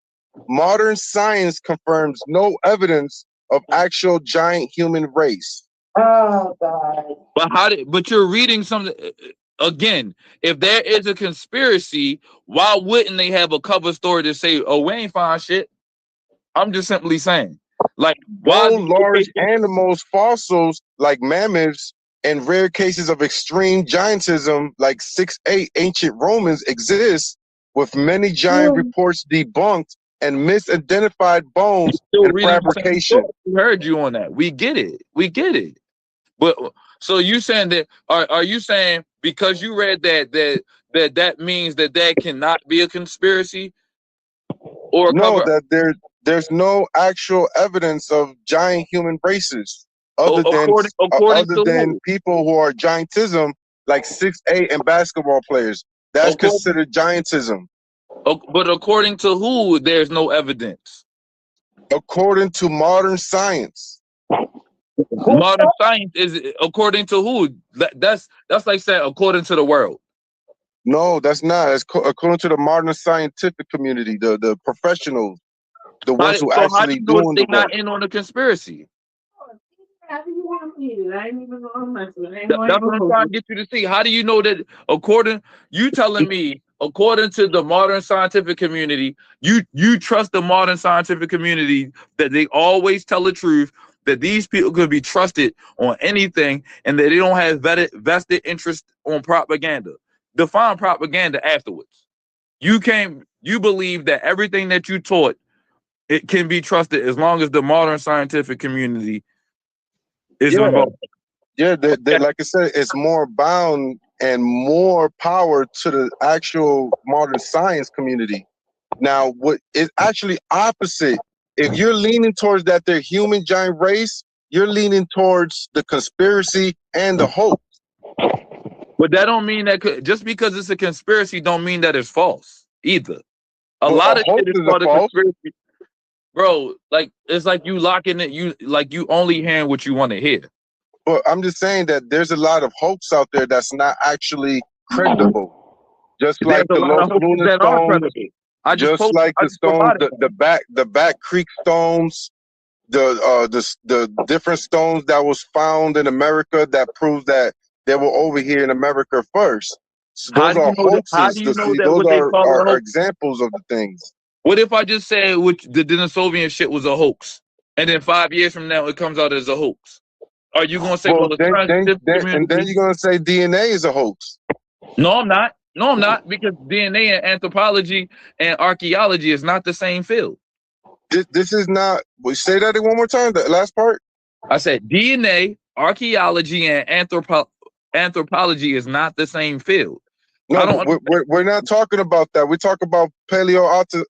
modern science confirms no evidence of actual giant human race. Oh God. But you're reading something again. If there is a conspiracy, why wouldn't they have a cover story to say, "Oh, we ain't find shit"? I'm just simply saying, like, why Though large animals, fossils like mammoths, and rare cases of extreme giantism like 6'8" ancient Romans exist, with many giant reports debunked and misidentified bones still and reading the same fabrication. story. We heard you on that. We get it. But so you saying that? Are you saying because you read that means that cannot be a conspiracy or a No, cover? that there's no actual evidence of giant human races other According to than who? people who are giantism like 6'8" and basketball players. That's According, considered giantism. but according to who? There's no evidence. According to modern science. Modern science is according to who? That's like saying according to the world. No, that's not. It's according to the modern scientific community, the professionals, the ones who How do actually you know doing they the work. not in on the conspiracy? That's what I'm trying to get you to see. How do you know that you telling me according to the modern scientific community, you trust the modern scientific community that they always tell the truth, that these people could be trusted on anything, and that they don't have vested interest on propaganda. Define propaganda afterwards. You believe that everything that you taught, it can be trusted as long as the modern scientific community is involved. Yeah, like I said, it's more bound and more power to the actual modern science community. Now, what is actually opposite? If you're leaning towards that they're human giant race, you're leaning towards the conspiracy and the hoax. But that don't mean that just because it's a conspiracy don't mean that it's false either. A But lot a of hoax shit is is a called a false. conspiracy. Bro, like it's like you locking it, you only hearing what you want to hear. But I'm just saying that there's a lot of hoax out there that's not actually credible. Just There's like a the lot of Los hoaxes Lunar that are stones, credible. I just stones, provided the back creek stones, the different stones that was found in America that proves that they were over here in America first. So How those do you are know that? How hoaxes. do you know that Those what they call it a are hoax? examples of the things. What if I just said the Denisovian shit was a hoax, and then 5 years from now it comes out as a hoax? Are you gonna say, well, Well, the scientific then community? you're gonna say DNA is a hoax. No, I'm not. No, I'm not, because DNA and anthropology and archaeology is not the same field. This is not. Say that one more time. The last part. I said DNA, archaeology, and anthropology is not the same field. No, but we're not talking about that. We talk about paleontology.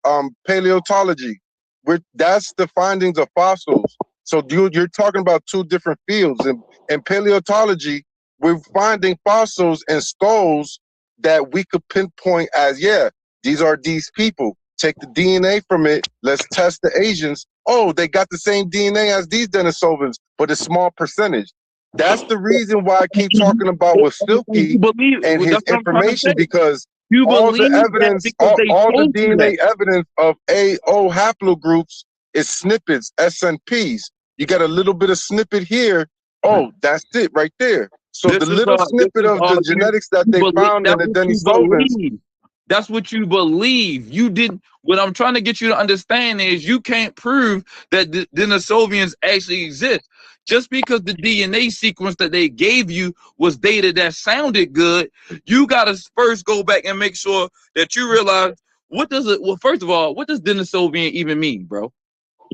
That's the findings of fossils. So you're talking about two different fields. In paleontology, we're finding fossils and skulls that we could pinpoint as, yeah, these are these people. Take the DNA from it. Let's test the Asians. Oh, they got the same DNA as these Denisovans, but a small percentage. That's the reason why I keep talking about with Silkyd and his information, because you all the believe that evidence, because they all the told you DNA that. evidence of AO haplogroups is snippets, SNPs. You get a little bit of snippet here. Oh, that's it right there. So the little snippet of the genetics that they found in the Denisovans. That's what you believe. You didn't. What I'm trying to get you to understand is you can't prove that the Denisovians actually exist. Just because the DNA sequence that they gave you was data that sounded good, you got to first go back and make sure that you realize what does it? Well, first of all, what does Denisovian even mean, bro?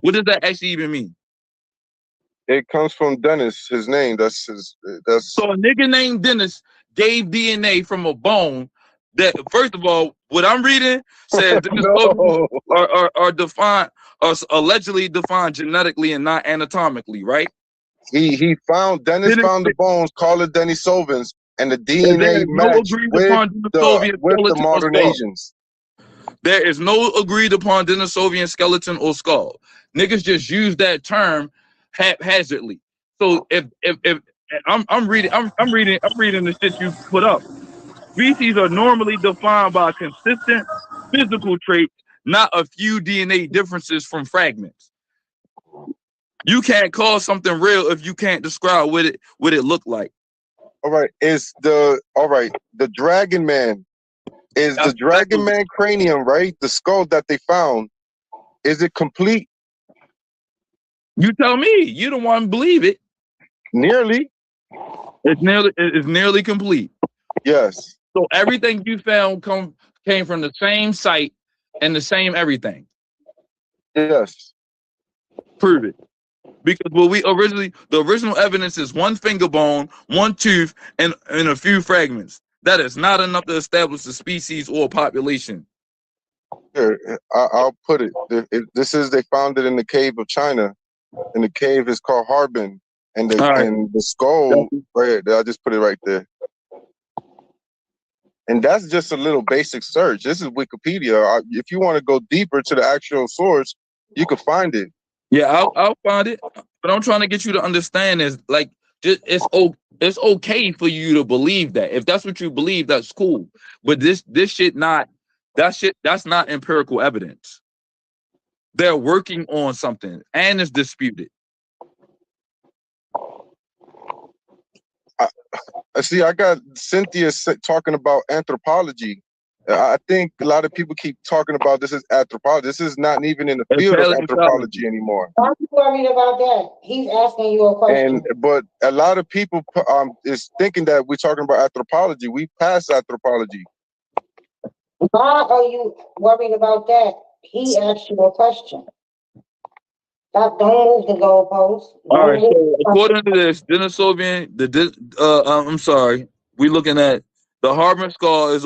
What does that actually even mean? It comes from Dennis. His name. That's his. That's So a nigga named Dennis gave DNA from a bone that, first of all, what I'm reading says Denisovians no. are defined, are allegedly defined genetically and not anatomically, right? He found Dennis Dennis, found the bones, called it Denisovans, and the there DNA is no matched agreed upon Denisovian with the skeleton or modern skull. Asians. There is no agreed upon Denisovian skeleton or skull. Niggas just use that term haphazardly. So if I'm reading the shit you put up. Species are normally defined by consistent physical traits, not a few DNA differences from fragments. You can't call something real if you can't describe what it looked like. All right, the Dragon Man is the Dragon Man cranium, right? The skull that they found, is it complete? You tell me. You don't want to believe it. Nearly. It's nearly complete. Yes. So everything you found came from the same site and the same everything. Yes. Prove it. Because the original evidence is one finger bone, one tooth, and a few fragments. That is not enough to establish a species or a population. Here, I'll put it. They found it in the cave of China, and the cave is called Harbin, and the skull right there. I just put it right there. And that's just a little basic search. This is Wikipedia. If you want to go deeper to the actual source, you can find it. Yeah, I'll find it. But I'm trying to get you to understand is like it's okay for you to believe that. If that's what you believe, that's cool. But this shit that's not empirical evidence. They're working on something and it's disputed. See, I got Cynthia talking about anthropology. I think a lot of people keep talking about this as anthropology. This is not even in the field of anthropology anymore. Aren't you worried about that? He's asking you a question. But a lot of people is thinking that we're talking about anthropology. We passed anthropology. Why are you worried about that? He asked you a question. Don't move the goalpost. All right, so according to this, Denisovian, I'm sorry, we're looking at the Harbin skull is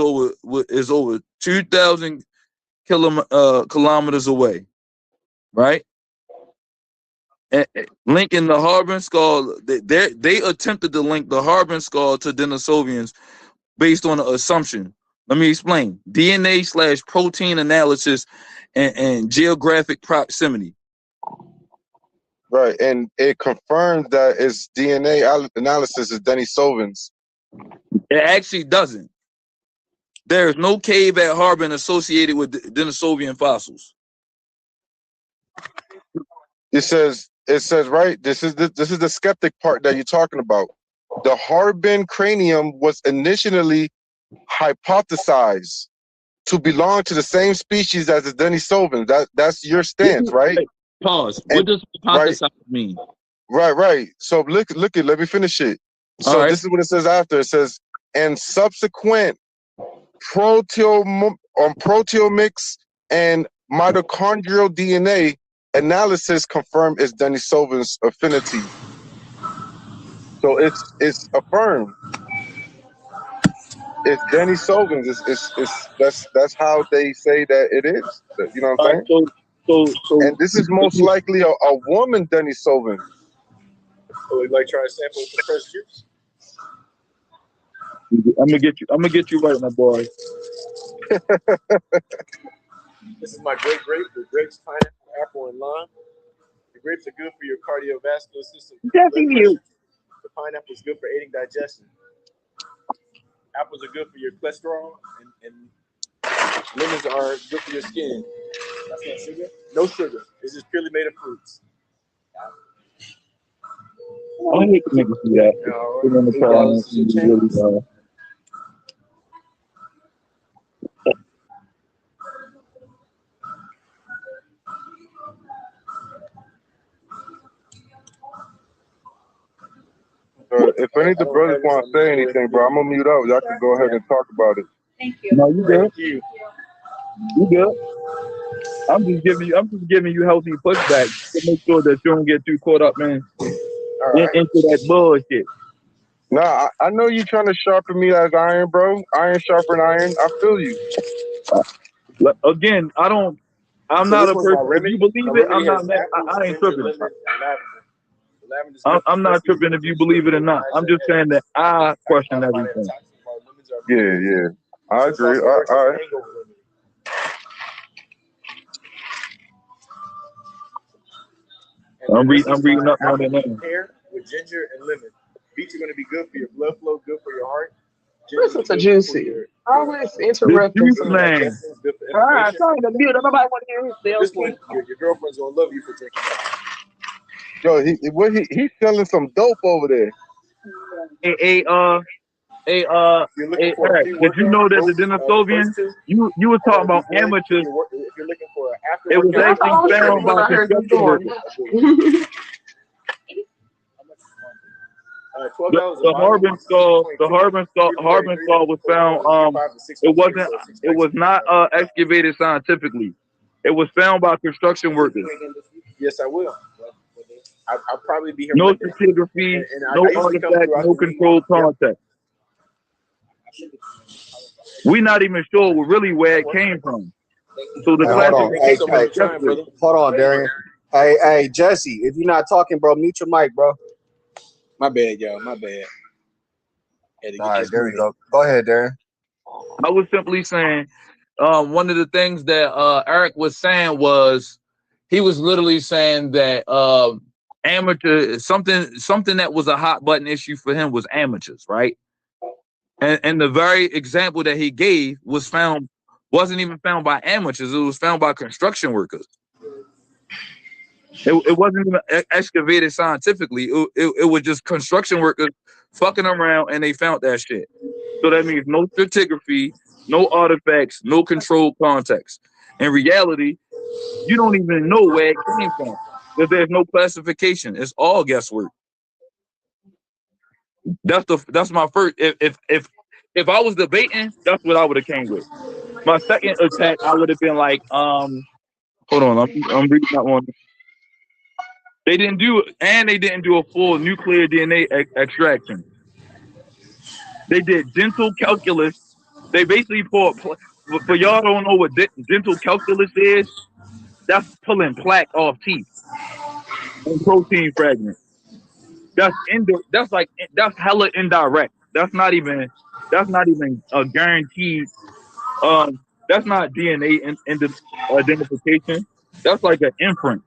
over 2,000 kilometers away, right? And linking the Harbin skull, they attempted to link the Harbin skull to Denisovians based on an assumption. Let me explain: DNA/protein analysis and geographic proximity. Right, and it confirms that its DNA analysis is Denisovans. It actually doesn't. There is no cave at Harbin associated with Denisovian fossils. It says right. This is the skeptic part that you're talking about. The Harbin cranium was initially hypothesized to belong to the same species as the Denisovans. That's your stance, right? Pause. What does hypothesize mean? Right. So look at. Let me finish it. So this is what it says after. It says, and subsequent proteomics and mitochondrial DNA analysis confirmed its Denisovans affinity. So it's affirmed. It's Denisovans. That's how they say that it is. You know what I'm saying? So and this is most likely a woman Denisovan. So we might try to sample some fresh juice. I'm gonna get you right, my boy. This is my great grape with grapes, pineapple, apple, and lime. The grapes are good for your cardiovascular system. The pineapple is good for aiding digestion. Apples are good for your cholesterol, and lemons are good for your skin. That's not sugar? No sugar. It's just purely made of fruits. I hate to make you see that. If any of the brothers want to say anything, bro, I'm gonna mute up. Y'all can go ahead and talk about it. Thank you. No, you good. Thank you. You good? I'm just giving you healthy pushback to make sure that you don't get too caught up, man, into that bullshit. Nah, I know you trying to sharpen me as iron, bro. Iron sharpen iron. I feel you. Again, I'm not a person. If you believe it, I'm not. I ain't tripping. I'm not tripping if you believe it or not. I'm just saying that I question everything. Yeah. I agree. All right. I'm reading up on it now. Pear with ginger and lemon. Beets are going to be good for your blood flow, good for your heart. Listen to Juicy. Always interrupting. Juice man. All right, sorry to mute. Nobody want to hear his This one, your girlfriend's going to love you for drinking that. Yo, he's selling some dope over there. Hey, Eric, did you know that the Denisovian, you were talking about amateurs? If you're looking for an after it was actually found by construction workers. The Harbin was found. It was not excavated scientifically. It was found by construction workers. Yes, I will. I'll probably be here. No stratigraphy, no artifact, no controlled contact. We're not even sure really where it came from. So the hold on, Darian. Hey, Jesse, if you're not talking, bro, mute your mic, bro. My bad, y'all. My bad. All right, there we go. Go ahead, Darren. I was simply saying, one of the things that Eric was saying was, he was literally saying that amateur something that was a hot button issue for him was amateurs, right? And the very example that he gave wasn't even found by amateurs. It was found by construction workers. It wasn't even excavated scientifically. It was just construction workers fucking around, and they found that shit. So that means no stratigraphy, no artifacts, no controlled context. In reality, you don't even know where it came from, because there's no classification. It's all guesswork. That's my first. If I was debating, that's what I would have came with. My second attack, I would have been like, hold on, I'm reading that one. They didn't do a full nuclear DNA extraction. They did dental calculus. They basically for y'all don't know what dental calculus is. That's pulling plaque off teeth and protein fragments. That's hella indirect. That's not even a guaranteed. That's not DNA identification. That's like an inference.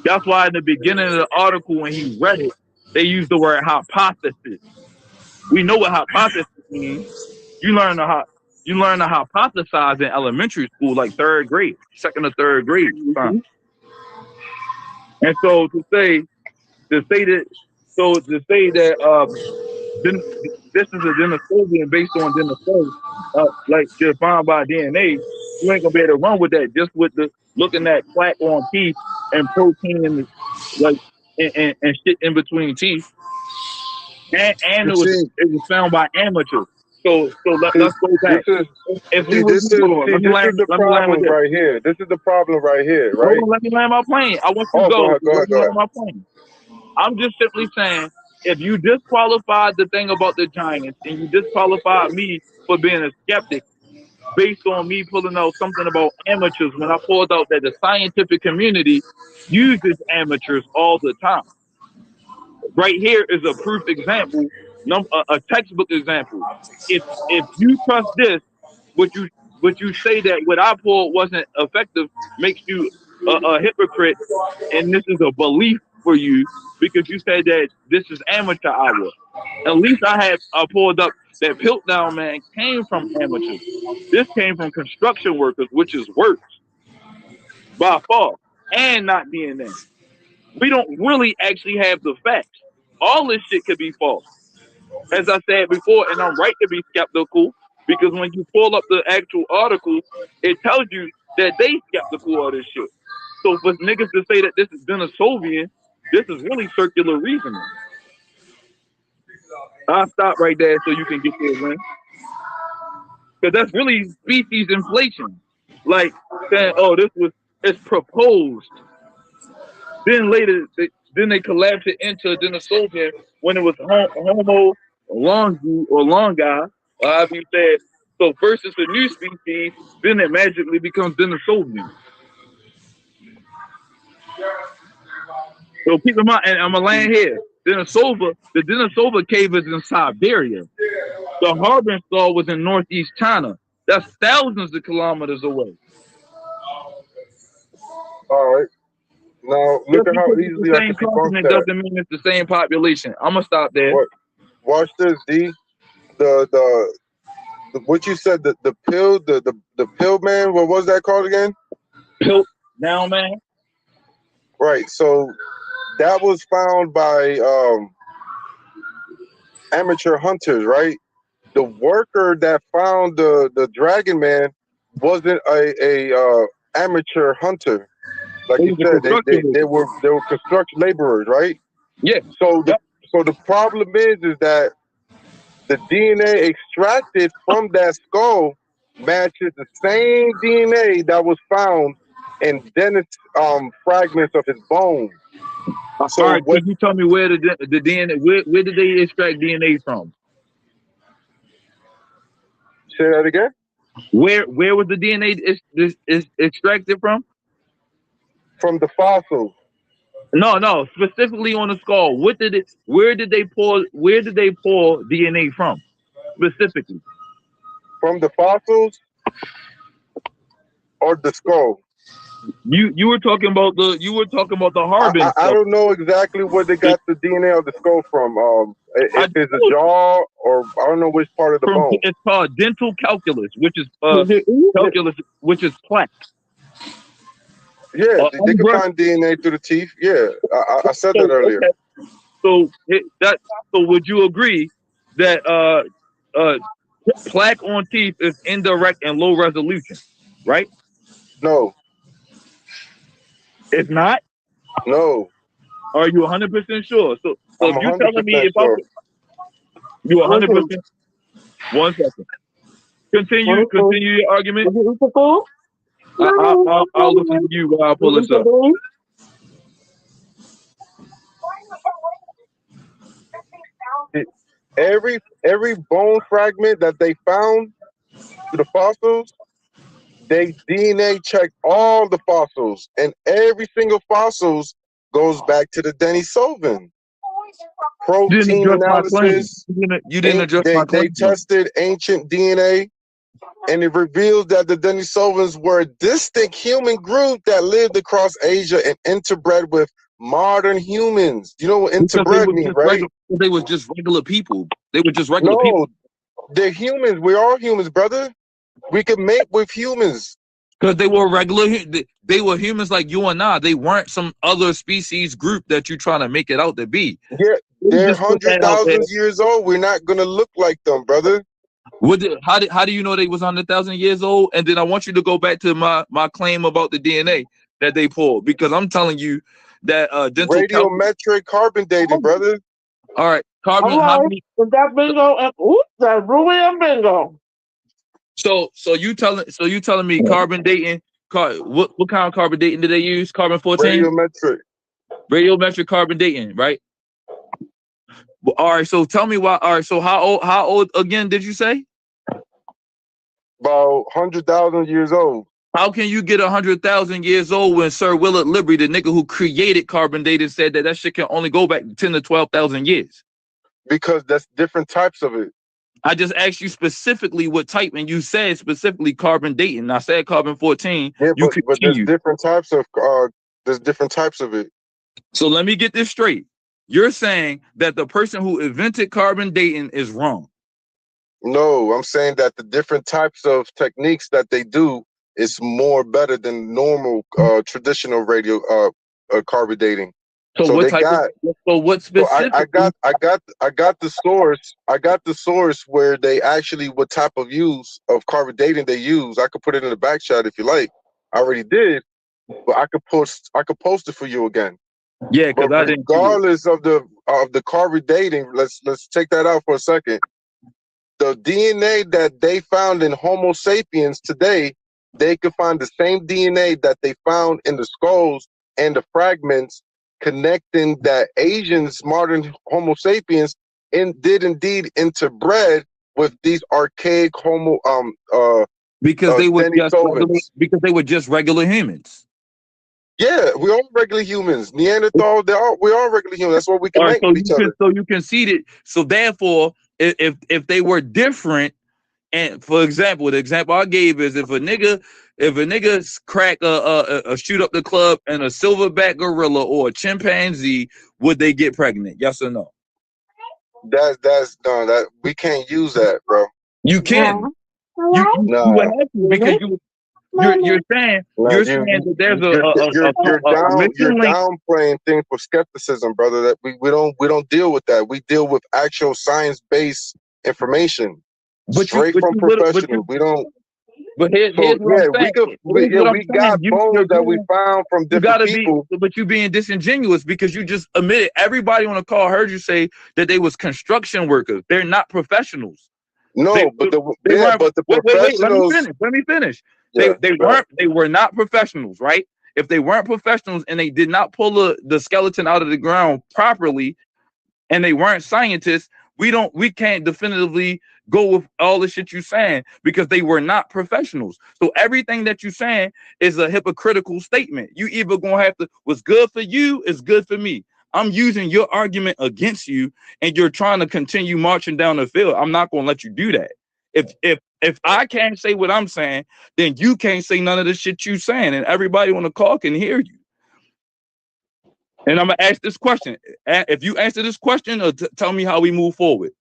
That's why in the beginning of the article, when he read it, they used the word hypothesis. We know what hypothesis means. You learn to hypothesize in elementary school, like third grade, second or third grade. And so to say that this is a Denisovian based on Denisov, like defined by DNA, you ain't gonna be able to run with that just with the looking at plaque on teeth and protein and shit in between teeth. And it was found by amateurs. So let's go back. This is the problem right here. This is the problem right here, right? Hold on, let me land my plane. I want you to go. Let me land my plane. I'm just simply saying, if you disqualified the thing about the Giants and you disqualified me for being a skeptic based on me pulling out something about amateurs when I pulled out that the scientific community uses amateurs all the time. Right here is a proof example, a textbook example. If you trust this, would you say that what I pulled wasn't effective makes you a hypocrite, and this is a belief for you because you said that this is amateur hour. At least I pulled up that Piltdown man came from amateurs. This came from construction workers, which is worse by far, and not DNA. We don't really actually have the facts. All this shit could be false. As I said before, and I'm right to be skeptical, because when you pull up the actual article, it tells you that they skeptical of this shit. So for niggas to say that this is Denisovian, this is really circular reasoning. I'll stop right there so you can get there, man. Because that's really species inflation. like saying, "Oh, it's proposed." Then later, they collapsed it into Denisovan when it was Homo longi or longi, however you said. So first it's a new species, then it magically becomes Denisovan. So keep in mind, and I'm gonna land here. The Denisova cave is in Siberia. The Harbin Star was in northeast China. That's thousands of kilometers away. All right. Now look Just at how because it's the easily I same can debunk continent that. doesn't mean it's the same population. I'm gonna stop there. What? Watch this, D. The what you said, the pill, the pill man. What was that called again? Pill now, man. Right. So that was found by amateur hunters, right? The worker that found the dragon man wasn't a amateur hunter. Like It you was a said, construction they worker. were construction laborers, right? Yeah. So the problem is that the DNA extracted from that skull matches the same DNA that was found in Dennis fragments of his bones. So All right, what? could you tell me where the DNA? Where did they extract DNA from? Say that again. Where was the DNA is extracted from? From the fossils. No, specifically on the skull. Where did they pull DNA from? Specifically. From the fossils or the skull? You were talking about the Harbin I stuff. don't know exactly where they got the DNA of the skull from. If it's a jaw or I don't know which part of the bone. It's called dental calculus, which is calculus, which is plaque. Yeah, they can find DNA through the teeth. Yeah, I said that earlier. Okay. So would you agree that plaque on teeth is indirect and low resolution, right? No. It's not? No. Are you 100% sure? So I'm if you're telling me 100% sure. you 100%. 1 second. Continue your argument. I'll listen to you while I pull this up. Every bone fragment that they found to the fossils, they DNA checked all the fossils, and every single fossils goes back to the Denisovan. Protein analysis. You didn't address my claim. They tested ancient DNA, and it revealed that the Denisovans were a distinct human group that lived across Asia and interbred with modern humans. You know what interbred means, right? They were just regular people. They were just regular people. They're humans. We're all humans, brother. We can mate with humans. Because they were regular, they were humans like you and I. They weren't some other species group that you're trying to make it out to be. Yeah, they're 100,000 years old. We're not gonna look like them, brother. How do you know they was 100,000 years old? And then I want you to go back to my claim about the DNA that they pulled, because I'm telling you that radiometric carbon dating, brother. All right, carbon. How many? That bingo and that Ruby and bingo. So you telling me carbon dating? What kind of carbon dating did they use? Carbon 14. Radiometric carbon dating, right? All right. So tell me why. All right. So how old again did you say? About 100,000 years old. How can you get 100,000 years old when Sir Willard Liberty, the nigga who created carbon dating, said that shit can only go back 10 to 12,000 years? Because that's different types of it. I just asked you specifically what type, and you said specifically carbon dating. I said carbon 14. Yeah, but there's different types of it. So let me get this straight. You're saying that the person who invented carbon dating is wrong. No, I'm saying that the different types of techniques that they do is more better than normal traditional radio carbon dating. So what type what specific? I got the source. I got the source where they actually what type of use of carbon dating they use. I could put it in the back chat if you like. I already did, but I could post it for you again. Yeah, because I didn't. Regardless of the carbon dating, let's take that out for a second. The DNA that they found in Homo sapiens today they could find the same DNA that they found in the skulls and the fragments connecting that Asians, modern Homo sapiens, did indeed interbred with these archaic Homo because they were just regular, Denisovans. because they were just regular humans. Yeah, we're all regular humans. Neanderthal, we're all regular humans. That's what we can All right, make with each other. so you conceded. So therefore, if they were different, and for example, the example I gave is if a nigga crack a shoot up the club and a silverback gorilla or a chimpanzee, would they get pregnant? Yes or no? That's no, that we can't use that, bro. You can. You would have to, because you're saying that there's you're downplaying things for skepticism, brother. That we don't deal with that. We deal with actual science-based information, straight from professionals. We don't. But here's what I'm saying. We got bones that we found from different people. But you being disingenuous because you just admitted everybody on the call heard you say that they was construction workers. They're not professionals. No, but the professionals. Let me finish. Yeah, they were not professionals, right? If they weren't professionals and they did not pull the skeleton out of the ground properly, and they weren't scientists, we can't definitively go with all the shit you saying because they were not professionals. So everything that you're saying is a hypocritical statement. You either gonna have to, what's good for you is good for me. I'm using your argument against you, and you're trying to continue marching down the field. I'm not gonna let you do that. If I can't say what I'm saying, then you can't say none of the shit you saying, and everybody on the call can hear you. And I'm gonna ask this question. If you answer this question, or tell me how we move forward.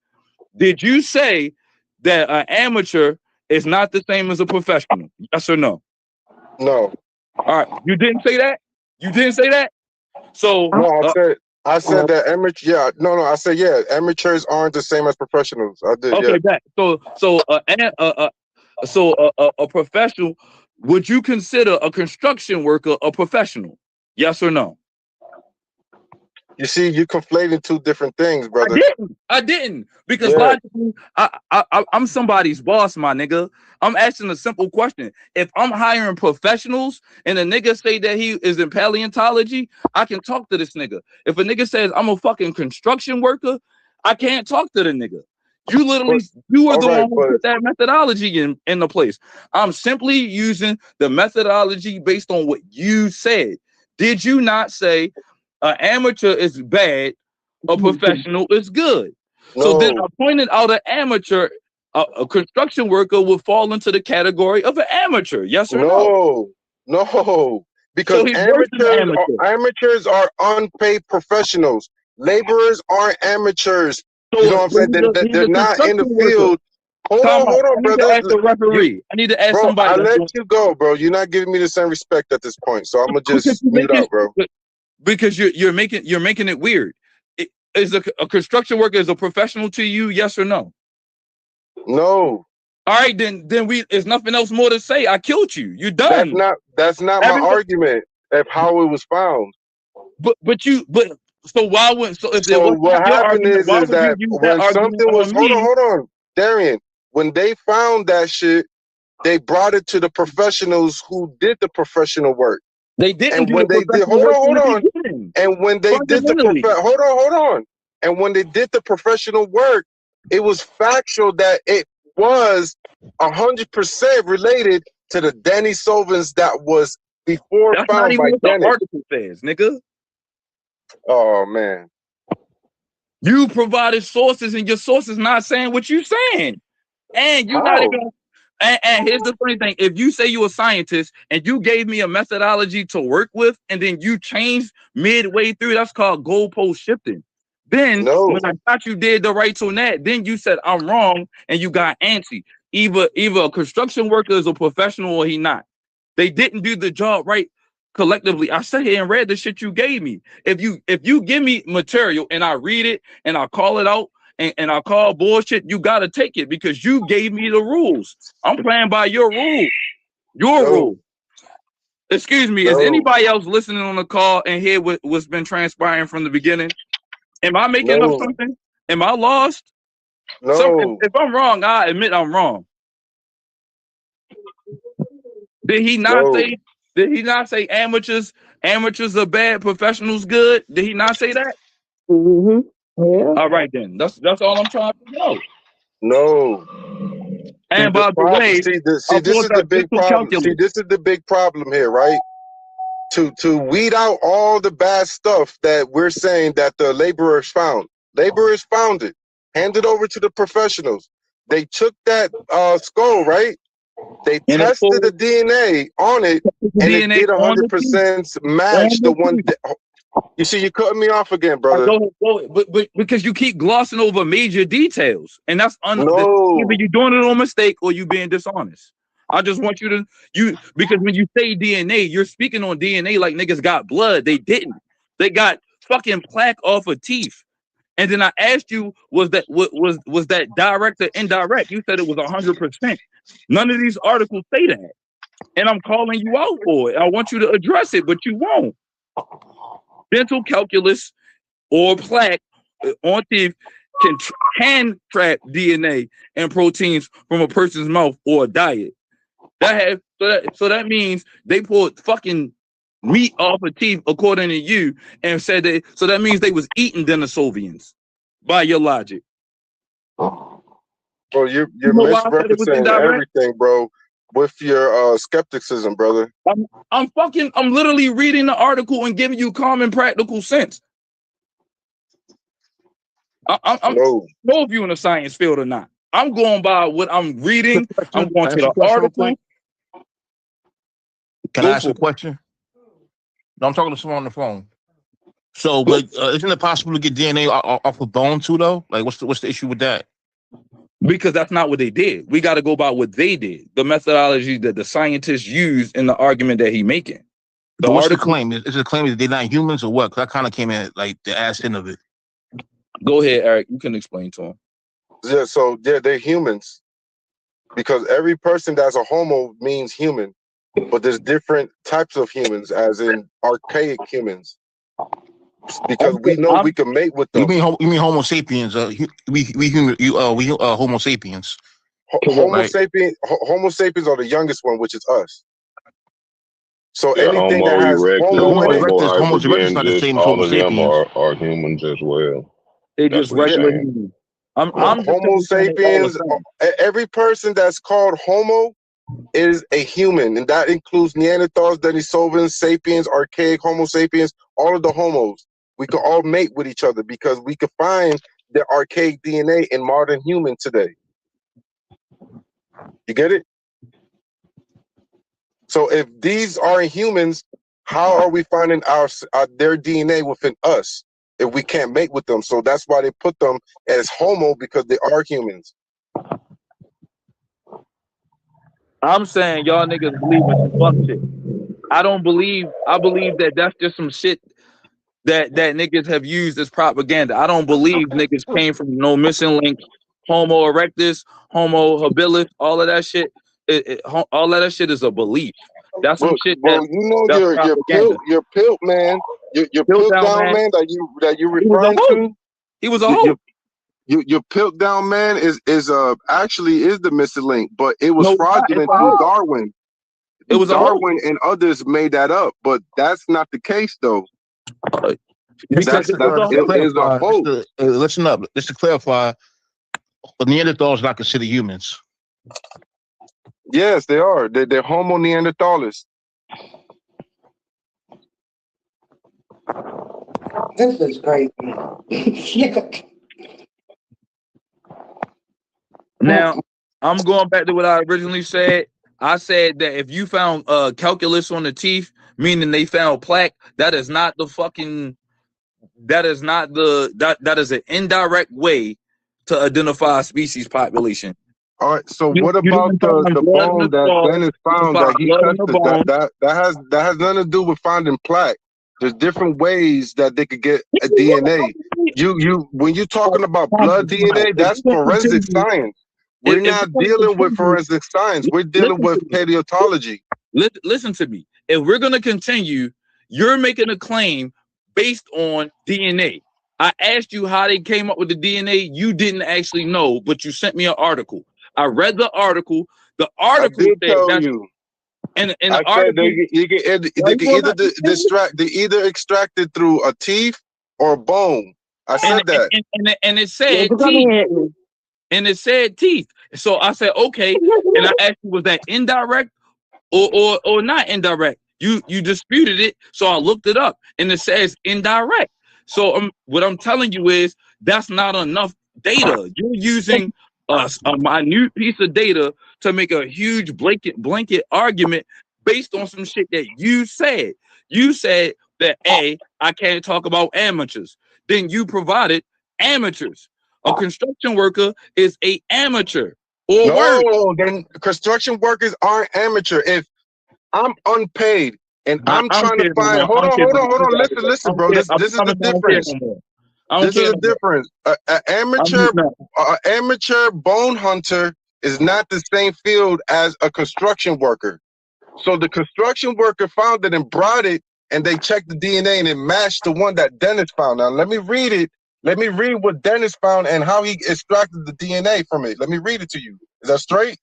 Did you say that an amateur is not the same as a professional? Yes or no? No. All right. You didn't say that? You didn't say that? So no, I said that amateur. Yeah, no. I said amateurs aren't the same as professionals. I did. Okay, Yeah. So a professional. Would you consider a construction worker a professional? Yes or no? You see, you're conflating two different things, brother. I didn't because logically, I'm somebody's boss, my nigga. I'm asking a simple question. If I'm hiring professionals and a nigga say that he is in paleontology, I can talk to this nigga. If a nigga says I'm a fucking construction worker, I can't talk to the nigga. You literally, you were the one who put that methodology in the place. I'm simply using the methodology based on what you said. Did you not say an amateur is bad, a professional is good? No. So then I pointed out an amateur, a construction worker would fall into the category of an amateur. Yes or no? No, because amateurs are unpaid professionals. Laborers aren't amateurs. So you know what I'm saying? They're not in the field. Hold on, brother. I need to ask the referee. I need to ask somebody. I let you go, bro. You're not giving me the same respect at this point, so I'm gonna just mute out, bro. Because you're making it weird. Is a construction worker is a professional to you? Yes or no? No. All right, then there's nothing else more to say. I killed you. You're done. That's not my argument of how it was found. But so why wouldn't what happened is that when something was hold on, Darian, when they found that shit, they brought it to the professionals who did the professional work. They didn't. And when they did, hold on. And when they did hold on. And when they did the professional work, it was factual that it was 100% related to the Denisovans that was before That's found by what Dennis. The article says, nigga. Oh man. You provided sources, and your sources not saying what you saying, and you're not even. And here's the funny thing: if you say you're a scientist and you gave me a methodology to work with, and then you changed midway through, that's called goalpost shifting. Then when I thought you did the right on that, then you said I'm wrong, and you got antsy. Either a construction worker is a professional or he not. They didn't do the job right collectively. I sat here and read the shit you gave me. If you give me material and I read it and I call it out, and I call bullshit, you got to take it because you gave me the rules. I'm playing by your rules. Rule. Excuse me. Is anybody else listening on the call and hear what's been transpiring from the beginning? Am I making up something? Am I lost? No. If I'm wrong, I admit I'm wrong. Did he not say? Did he not say amateurs are bad, professionals good? Did he not say that? Yeah. All right then. That's all I'm trying to know. No. And by the way, This is the big problem. See, this is the big problem here, right? To weed out all the bad stuff that we're saying that the laborers found. Laborers found it. Handed over to the professionals. They took that skull, right? They tested the DNA on it, and it did 100% match the one. You see, you're cutting me off again, brother. Go ahead. But because you keep glossing over major details, and that's either you're doing it on mistake or you being dishonest. I just want you to because when you say DNA, you're speaking on DNA like niggas got blood. They didn't. They got fucking plaque off of teeth. And then I asked you, was that direct or indirect? You said it was 100%. None of these articles say that, and I'm calling you out for it. I want you to address it, but you won't. Dental calculus or plaque on teeth can trap DNA and proteins from a person's mouth or a diet. So that means they pulled fucking meat off of teeth according to you and said that. So that means they was eating Denisovians by your logic. Bro, you're misrepresenting everything, bro, with your skepticism, brother. I'm literally reading the article and giving you common practical sense. I don't know if you're in the science field or not. I'm going by what I'm reading. I'm going to the article. Can I ask a question? No, I'm talking to someone on the phone. So, but isn't it possible to get DNA off of bone too, though? Like, what's the issue with that? Because that's not what they did. We got to go by what they did. The methodology that the scientists used in the argument that he's making. What's the claim? Is it a claim that they're not humans or what? Because I kind of came in like the ass end of it. Go ahead, Eric. You can explain to him. Yeah, so they're humans. Because every person that's a homo means human. But there's different types of humans, as in archaic humans. Because we know we can mate with them. You mean Homo sapiens? We Homo sapiens. Homo sapiens are the youngest one, which is us. So anything that has Homo erectus not the same as Homo sapiens. Are humans as well. They just regular humans. I'm Homo sapiens. Every person that's called Homo is a human, and that includes Neanderthals, Denisovans, Sapiens, archaic Homo sapiens, all of the homos. We can all mate with each other because we can find the archaic DNA in modern humans today. You get it? So if these are humans, how are we finding their DNA within us if we can't mate with them? So that's why they put them as Homo, because they are humans. I'm saying y'all niggas believe in some fuck shit. I believe that that's just some shit that niggas have used as propaganda. I don't believe niggas came from no missing link, Homo erectus, Homo habilis, all of that shit. All of that shit is a belief. That's some shit. Well, you know your pilt man, your pilt down man that you referring to. He was a hoe. Your pilt down man is actually is the missing link, but it was fraudulent through Darwin. It was Darwin and others made that up, but that's not the case though. Because it is a hoax. Listen up. Just to clarify, the Neanderthals are not considered humans. Yes, they are. They're Homo neanderthalis. This is crazy. Now, I'm going back to what I originally said. I said that if you found calculus on the teeth, meaning they found plaque, that is not the fucking. That is not that is an indirect way to identify a species population. All right. So what about the bone that Dennis found that he tested? That has nothing to do with finding plaque. There's different ways that they could get a DNA. You when you're talking about blood DNA, that's forensic science. We're not dealing with forensic science. We're dealing with paleontology. Listen to me. If we're gonna continue, you're making a claim based on DNA. I asked you how they came up with the DNA. You didn't actually know, but you sent me an article. I read the article. The article said And I the said article, they can either extract it through a teeth or a bone. I said that. and it said teeth. And it said teeth. So I said, okay. And I asked you, was that indirect or not indirect? You disputed it. So I looked it up and it says indirect. So what I'm telling you is that's not enough data. You're using a minute piece of data to make a huge blanket argument based on some shit that you said. You said that I can't talk about amateurs. Then you provided amateurs. A construction worker is a amateur or worse. No, then construction workers aren't amateur. If I'm unpaid and I'm trying to find, hold on, listen, bro. This is the difference. This is the difference. An amateur bone hunter is not the same field as a construction worker. So the construction worker found it and brought it, and they checked the DNA and it matched the one that Dennis found. Now let me read it. Let me read what Dennis found and how he extracted the DNA from it. Let me read it to you. Is that straight?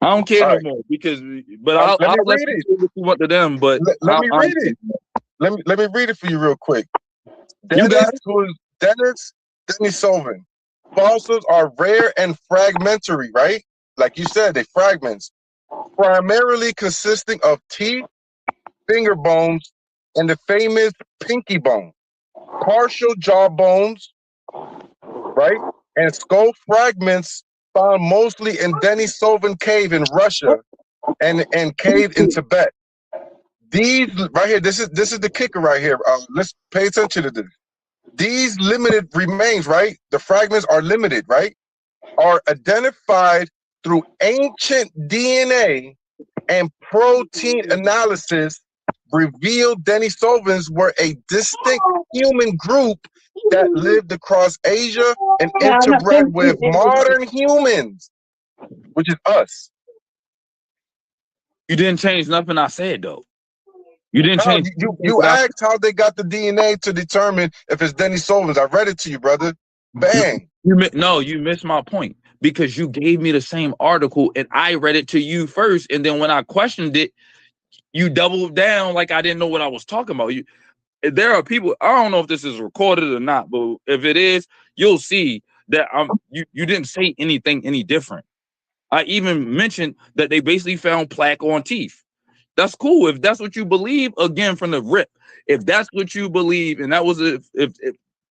I don't care no more because, but I'll let you do what you want to them. But let me read it. Let me read it for you real quick. Dennis Sullivan. Fossils are rare and fragmentary, right? Like you said, they fragments, primarily consisting of teeth, finger bones, and the famous pinky bone, partial jaw bones, right? And skull fragments found mostly in Denisovin Cave in Russia and cave in Tibet. These right here, this is the kicker right here. Let's pay attention to this. These limited remains, right? The fragments are limited, right? Are identified through ancient DNA and protein analysis revealed Denisovans were a distinct human group that lived across Asia and interbred with modern humans, which is us. You didn't change nothing I said though. You didn't change. You asked how they got the DNA to determine if it's Denisovans. I read it to you, brother. Bang. You missed my point because you gave me the same article and I read it to you first, and then when I questioned it, you doubled down like I didn't know what I was talking about. There are people. I don't know if this is recorded or not, but if it is, you'll see that you didn't say anything any different. I even mentioned that they basically found plaque on teeth. That's cool if that's what you believe. Again, from the rip, if that's what you believe, and that was if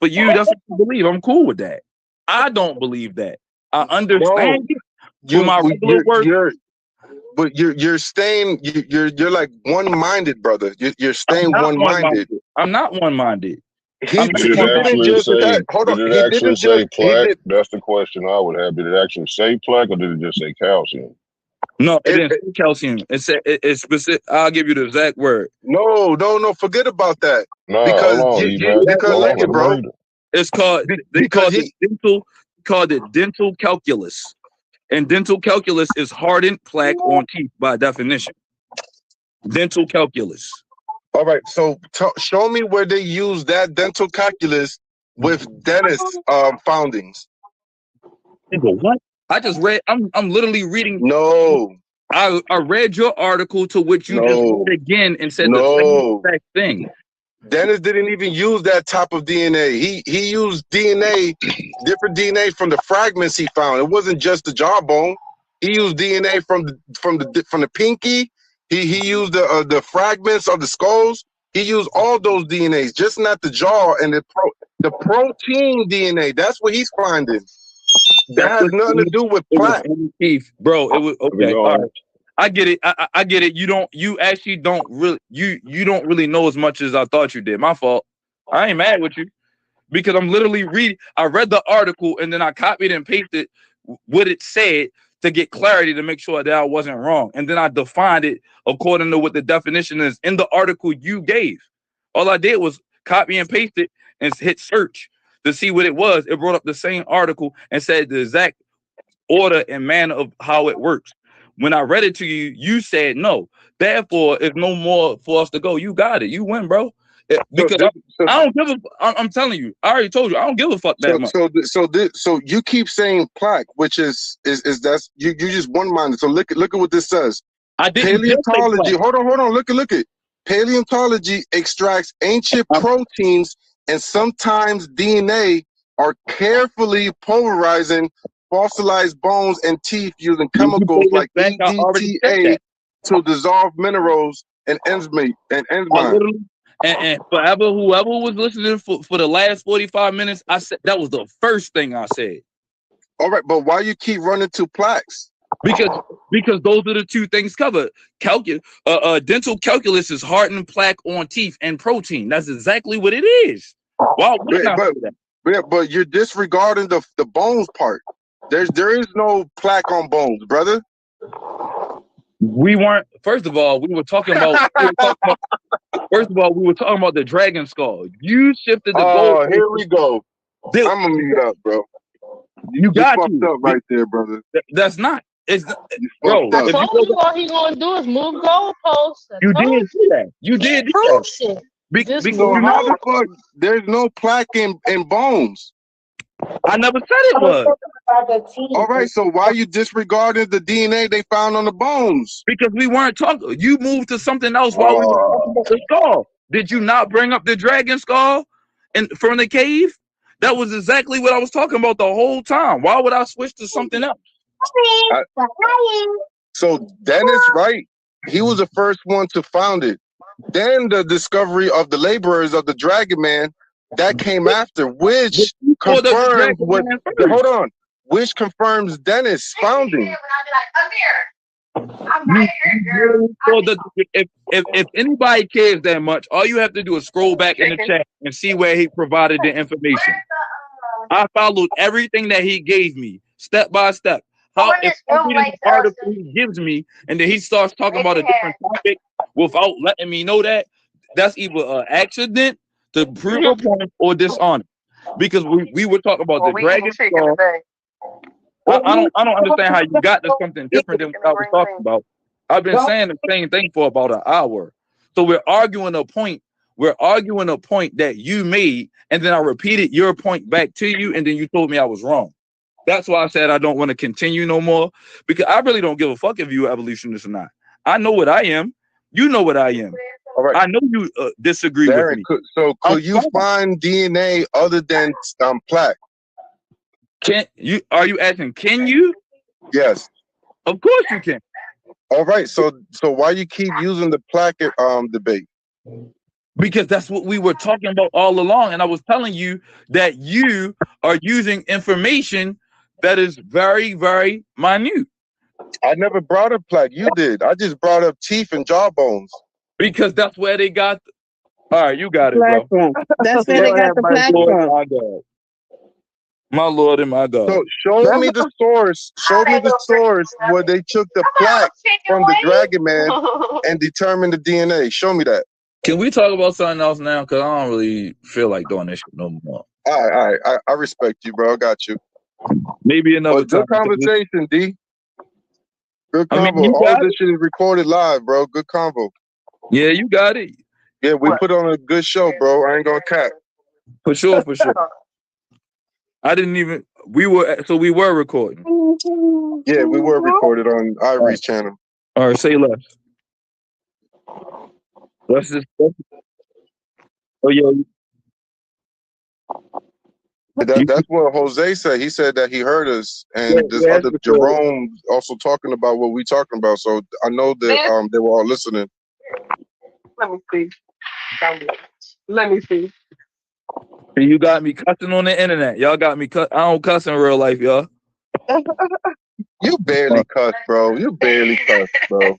for you, that's what you believe. I'm cool with that. I don't believe that. I understand you're staying. You're like one-minded, brother. You're staying one-minded. I'm not one-minded. Did it actually say plaque? That's the question I would have. Did it actually say plaque or did it just say calcium? No, it didn't say calcium. It said it's specific. I'll give you the exact word. No. Forget about that. No, because look it, bro. It's called dental calculus, and dental calculus is hardened plaque on teeth by definition. Dental calculus. All right, so show me where they use that dental calculus with Dennis foundings. What? I just read. I'm literally reading. No. I read your article to which you just read again and said the same exact thing. Dennis didn't even use that type of DNA. He used DNA, different DNA from the fragments he found. It wasn't just the jawbone. He used DNA from the pinky. He used the fragments of the skulls. He used all those DNAs, just not the jaw and the protein DNA. That's what he's finding. That has nothing to do with plaque, bro. It was okay. All right. I get it. I get it. You actually don't really you don't really know as much as I thought you did. My fault. I ain't mad with you because I'm literally reading. I read the article and then I copied and pasted what it said to get clarity to make sure that I wasn't wrong. And then I defined it according to what the definition is in the article you gave. All I did was copy and paste it and hit search to see what it was. It brought up the same article and said the exact order and manner of how it works. When I read it to you, you said no. Therefore, if no more for us to go, you got it. You win, bro. Because I don't give a. I'm telling you. I already told you. I don't give a fuck that much. So you keep saying plaque, which is that's you just one-minded. So look at what this says. I didn't Paleontology. Hold on. Look it. Paleontology extracts ancient proteins and sometimes DNA are carefully pulverizing fossilized bones and teeth using chemicals like EDTA to dissolve minerals and enzymes. And forever, whoever was listening for the last 45 minutes, I said that was the first thing I said. All right, but why you keep running to plaques? Because those are the two things covered. Dental calculus is hardened plaque on teeth and protein. That's exactly what it is. Wow, but you're disregarding the bones part. There is no plaque on bones, brother. We weren't. First of all, we were talking about. First of all, we were talking about the dragon skull. You shifted the goal. Oh, here we go. I'm gonna mute up, bro. You got fucked up right there, brother. That's not. It's bro. I told you all he gonna do is move goalposts. You did do that. You did do that. Shit. So how the fuck? There's no plaque in bones. I never said it was. All right, so why you disregarding the DNA they found on the bones? Because we weren't talking. You moved to something else while we were talking about the skull. Did you not bring up the dragon skull from the cave? That was exactly what I was talking about the whole time. Why would I switch to something else? So Dennis, right? He was the first one to found it. Then the discovery of the laborers of the Dragon Man that came after, which confirms what. Hold on, which confirms Dennis' founding. If anybody cares that much, all you have to do is scroll back in the chat and see where he provided the information. I followed everything that he gave me, step by step. How if an article he gives me and then he starts talking about a different topic without letting me know that's either an accident to prove a point or dishonest. Because we were talking about the dragon skull. I don't understand how you got to something different than what I was talking about. I've been saying the same thing for about an hour. So we're arguing a point. We're arguing a point that you made, and then I repeated your point back to you, and then you told me I was wrong. That's why I said I don't want to continue no more, because I really don't give a fuck if you're evolutionist or not. I know what I am. You know what I am. All right. I know you disagree with me. Could you find DNA other than plaque? Are you asking, can you? Yes. Of course you can. All right. So why you keep using the plaque debate? Because that's what we were talking about all along. And I was telling you that you are using information that is very, very minute. I never brought up plaque. You did. I just brought up teeth and jawbones. Because that's where they got. All right, you got it, bro. That's where they got the platform. My Lord and my God. So show me the source. Show me the source where they took the plaque from the Dragon Man and determined the DNA. Show me that. Can we talk about something else now? Because I don't really feel like doing this shit no more. All right. I respect you, bro. I got you. Maybe another time. Good conversation, D. Good convo. All this shit is recorded live, bro. Good convo. Yeah, you got it. Yeah, we put on a good show, bro. I ain't gonna cap. For sure. I didn't even. We were recording. Yeah, we were recorded on Ivory's channel. All right, say less. Let's just. Oh yeah. That's what Jose said. He said that he heard us, and this other Jerome also talking about what we talking about. So I know that they were all listening. Let me see. Let me see. You got me cussing on the internet. Y'all got me I don't cuss in real life, y'all. You barely cuss, bro. You barely cuss, bro.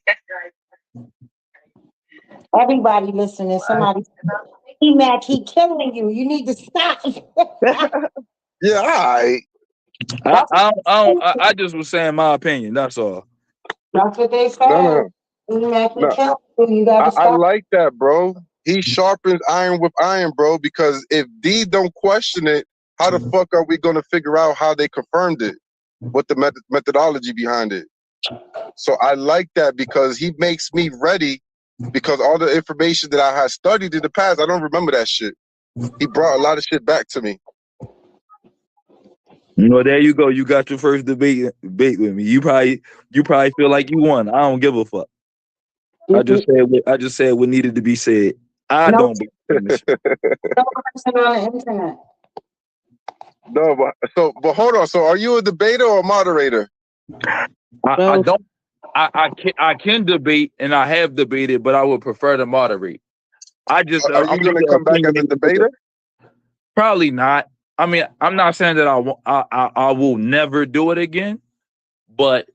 Everybody listening, somebody, he killing you. You need to stop. Yeah, all right. I just was saying my opinion. That's all. That's what they say. No. You gotta stop. I like that, bro. He sharpens iron with iron, bro, because if D don't question it, how the fuck are we going to figure out how they confirmed it? What the methodology behind it? So I like that because he makes me ready, because all the information that I had studied in the past, I don't remember that shit. He brought a lot of shit back to me. There you go. You got your first debate with me. You probably feel like you won. I don't give a fuck. I just said what needed to be said. I No, don't believe in this shit. no person on the internet. No, but hold on. So are you a debater or a moderator? I don't. I can debate, and I have debated, but I would prefer to moderate. Are you I'm going to just an come back as a opinionated nigga. debater? Probably not. I mean, I'm not saying that I will never do it again, but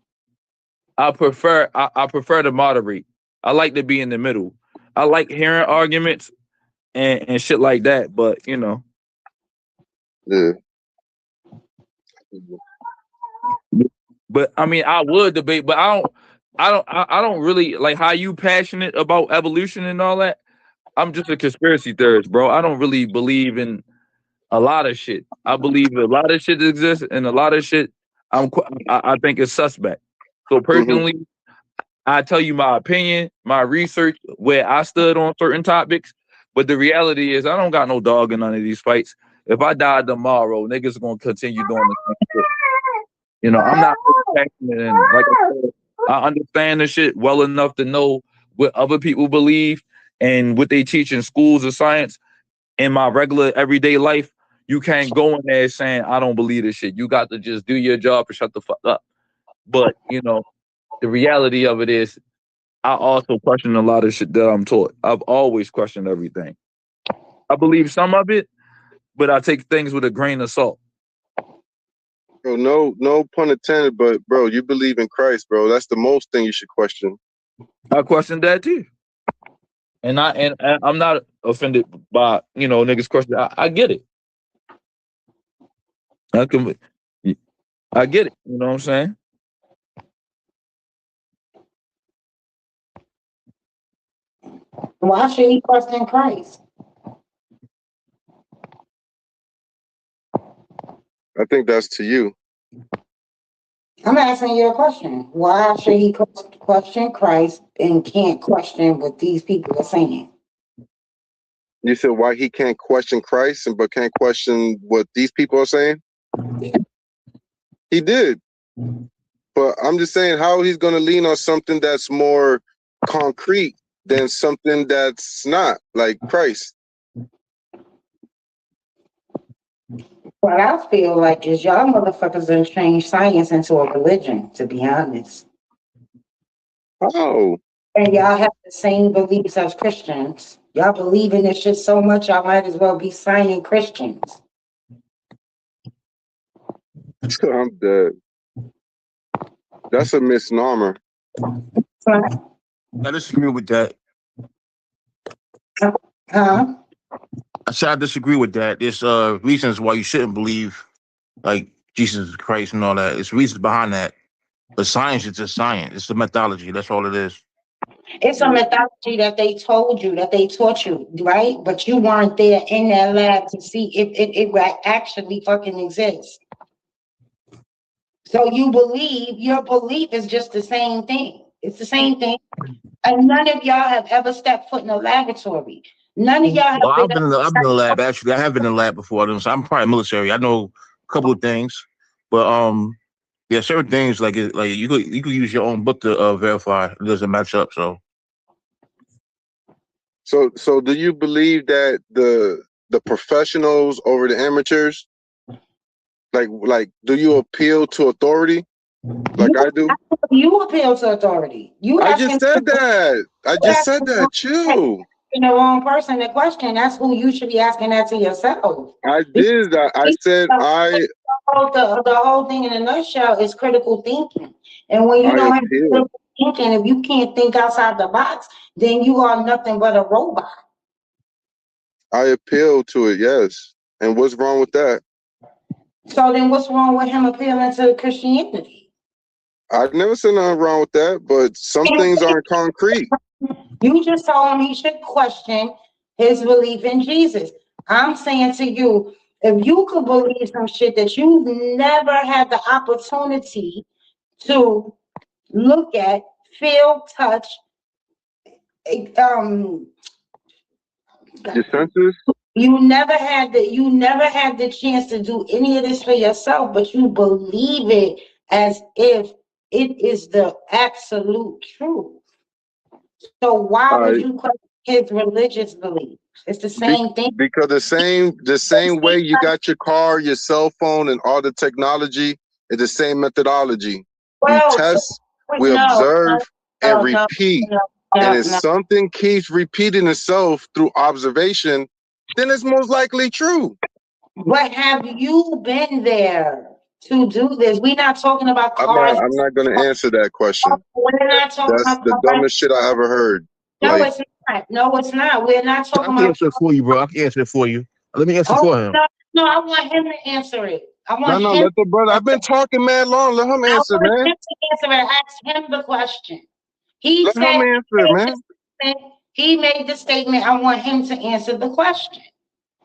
I prefer to moderate. I like to be in the middle. I like hearing arguments and shit like that, but you know. Yeah. But I mean, I would debate, but I don't really like how you passionate about evolution and all that. I'm just a conspiracy theorist, bro. I don't really believe in a lot of shit. I believe a lot of shit exists, and a lot of shit I think is suspect. So personally, I tell you my opinion, my research, where I stood on certain topics. But the reality is, I don't got no dog in none of these fights. If I die tomorrow, niggas gonna continue doing the same shit. You know, I'm not passionate, and like I said, I understand the shit well enough to know what other people believe and what they teach in schools of science. In my regular everyday life, you can't go in there saying I don't believe this shit. You got to just do your job and shut the fuck up. But you know, the reality of it is, I also question a lot of shit that I'm taught. I've always questioned everything. I believe some of it, but I take things with a grain of salt. Bro, no pun intended, but bro, you believe in Christ, bro. That's the most thing you should question. I question that too. And I'm not offended by, you know, niggas question. I get it. I get it. You know what I'm saying? Why should he question Christ? I think that's to you. I'm asking you a question. Why should he question Christ and can't question what these people are saying? You said why he can't question Christ but can't question what these people are saying? He did. But I'm just saying how he's going to lean on something that's more concrete than something that's not, like Christ. What I feel like is y'all motherfuckers done changed science into a religion, to be honest. Oh. And y'all have the same beliefs as Christians. Y'all believe in this shit so much, y'all might as well be signing Christians. I'm dead. That's a misnomer. I disagree with that. Huh? I said I disagree with that. There's reasons why you shouldn't believe like Jesus Christ and all that. It's reasons behind that. But science is just science. It's a methodology. That's all it is. It's a methodology that they told you, that they taught you, right? But you weren't there in that lab to see if it actually fucking exists. So you believe, your belief is just the same thing. It's the same thing. And none of y'all have ever stepped foot in a laboratory. None of y'all have Well, I've been in the lab, actually. I have been in the lab before. So I'm probably military. I know a couple of things. But yeah, certain things like you could use your own book to verify it doesn't match up. So do you believe that the professionals over the amateurs, like do you appeal to authority like I do? You appeal to authority. I just said that. I just said that. Chill. You're the wrong person to question. That's who you should be asking that to yourself. I did that. I said The whole thing in a nutshell is critical thinking. And when you don't have critical thinking, if you can't think outside the box, then you are nothing but a robot. I appeal to it, yes. And what's wrong with that? So then what's wrong with him appealing to Christianity? I've never said nothing wrong with that, but some things aren't concrete. You just told him he should question his belief in Jesus. I'm saying to you, if you could believe some shit that you've never had the opportunity to look at, feel, touch, Your senses? you never had the chance to do any of this for yourself, but you believe it as if it is the absolute truth. So why would you question his religious beliefs? It's the same thing. Because the same way you got your car, your cell phone, and all the technology, is the same methodology. We test, we observe, and repeat. And if something keeps repeating itself through observation, then it's most likely true. But have you been there to do this? We're not talking about cars. I'm not going to answer that question. We're not talking That's about the cars. dumbest shit I ever heard. No, Like, it's not. No, it's not. We're not I talking can about. answer it for you, bro. I can answer it for you. Let me answer for him. No, I want him to answer it. I want no, him. let the brother. I've been talking mad long. Let him answer, I want man. him to answer it. Ask him the question. He Let said him answer, man. he made the statement. I want him to answer the question.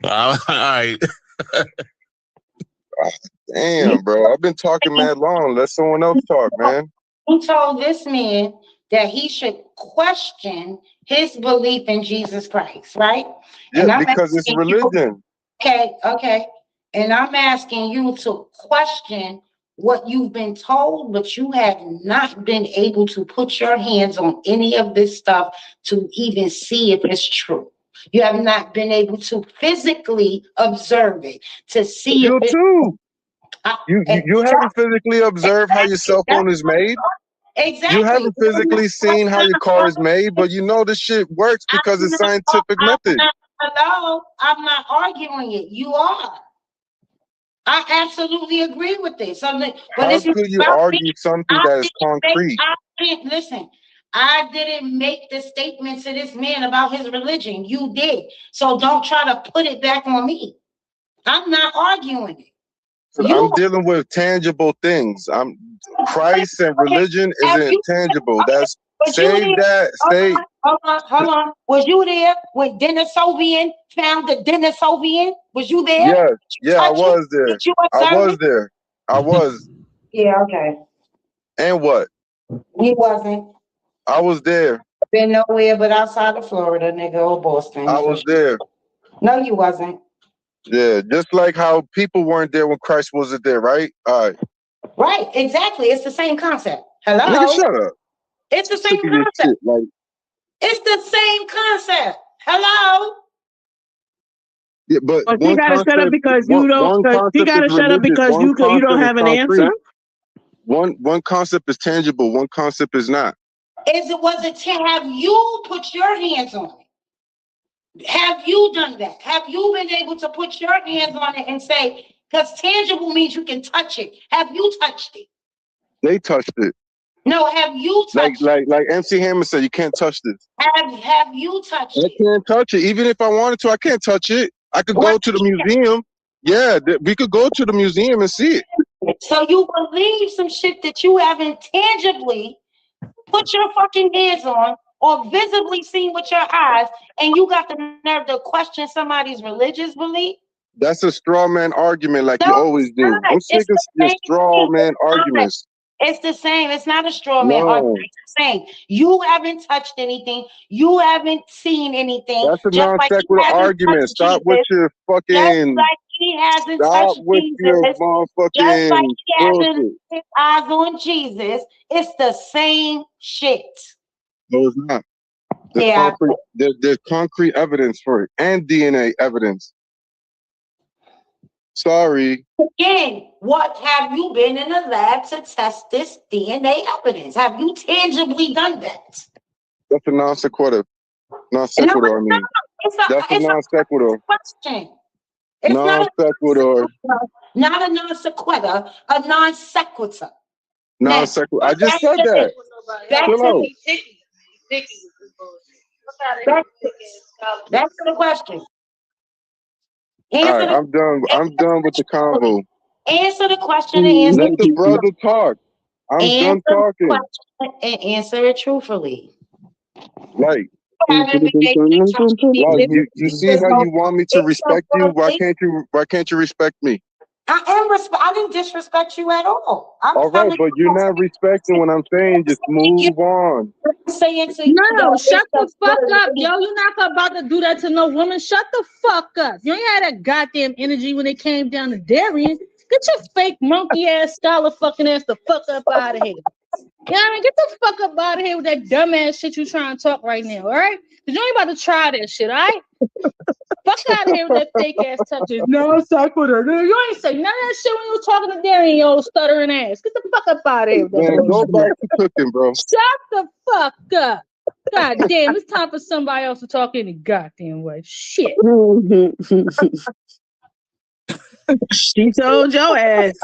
All right. Damn, bro. I've been talking mad long. Let someone else talk, man. Who told this man that he should question his belief in Jesus Christ, right? Yeah, because it's religion. Okay. And I'm asking you to question what you've been told, but you have not been able to put your hands on any of this stuff to even see if it's true. You have not been able to physically observe it to see you if it's too. You haven't physically observed how your cell phone is made. Exactly. You haven't physically seen how your car is made, but you know this shit works because it's scientific method. Hello, I'm not arguing it. You are. I absolutely agree with this. But how could you argue something that is concrete? Listen, I didn't make the statement to this man about his religion. You did. So don't try to put it back on me. I'm not arguing it. I'm dealing with tangible things. Christ and religion isn't tangible. That's save that. Stay. Hold on. Was you there when Denisovian found the Denisovian? Was you there? Yeah, I was there. I was. Yeah, okay. And what? He wasn't. I was there. Been nowhere but outside of Florida, nigga, or Boston. I was there. No, you wasn't. Yeah, just like how people weren't there when Christ wasn't there, right? All right. Right, exactly. It's the same concept. Hello? Nigga, shut up. It's the same concept. It's the same concept. Hello? Yeah, but you gotta shut up because you don't. You gotta shut up because you don't have an answer. One concept is tangible. One concept is not. Have you put your hands on it? Have you done that? Have you been able to put your hands on it and say, because tangible means you can touch it. Have you touched it? They touched it. No, have you touched it? Like MC Hammer said, you can't touch this. Have you touched it? I can't touch it. Even if I wanted to, I can't touch it. I could go to the museum. Yeah, we could go to the museum and see it. So you believe some shit that you haven't tangibly put your fucking hands on or visibly seen with your eyes, and you got the nerve to question somebody's religious belief? That's a straw man argument like you always do. I'm sick of your straw man arguments. It's the same. It's not a straw man argument. It's the same. You haven't touched anything. You haven't seen anything. That's a non sequitur argument. Stop with your fucking. Just like he hasn't stop touched with Jesus. your motherfucking. Just like he hasn't bullshit. his eyes on Jesus. It's the same shit. No, it's not. There's concrete evidence for it and DNA evidence. Sorry. Again, what have you been in the lab to test this DNA evidence? Have you tangibly done that? That's a non sequitur. Non sequitur, I mean. That's a non sequitur. Question. Non sequitur. Not a non sequitur, a non sequitur. Non sequitur. I just said that. That's the question. All right, I'm done with the convo. Answer the question Let the brother talk. I'm done talking. And answer it truthfully. Like you see how you want me to respect you? Why can't you respect me? I didn't disrespect you at all. All right, but you're not respecting what I'm saying. Just move on. No, shut the fuck up, yo. You're not about to do that to no woman. Shut the fuck up. You ain't had that goddamn energy when it came down to Darian. Get your fake monkey ass scholar fucking ass the fuck up out of here. Yeah, I mean, get the fuck up out of here with that dumbass shit you trying to talk right now, all right? Because you ain't about to try that shit, all right? Fuck out of here with that fake ass touches. No, suck with her. You ain't say none of that shit when you was talking to Darian, your old stuttering ass. Get the fuck up out of here with that Man, go bullshit. back to cooking, bro. Shut the fuck up. God damn, it's time for somebody else to talk any goddamn way. Shit. She told your ass.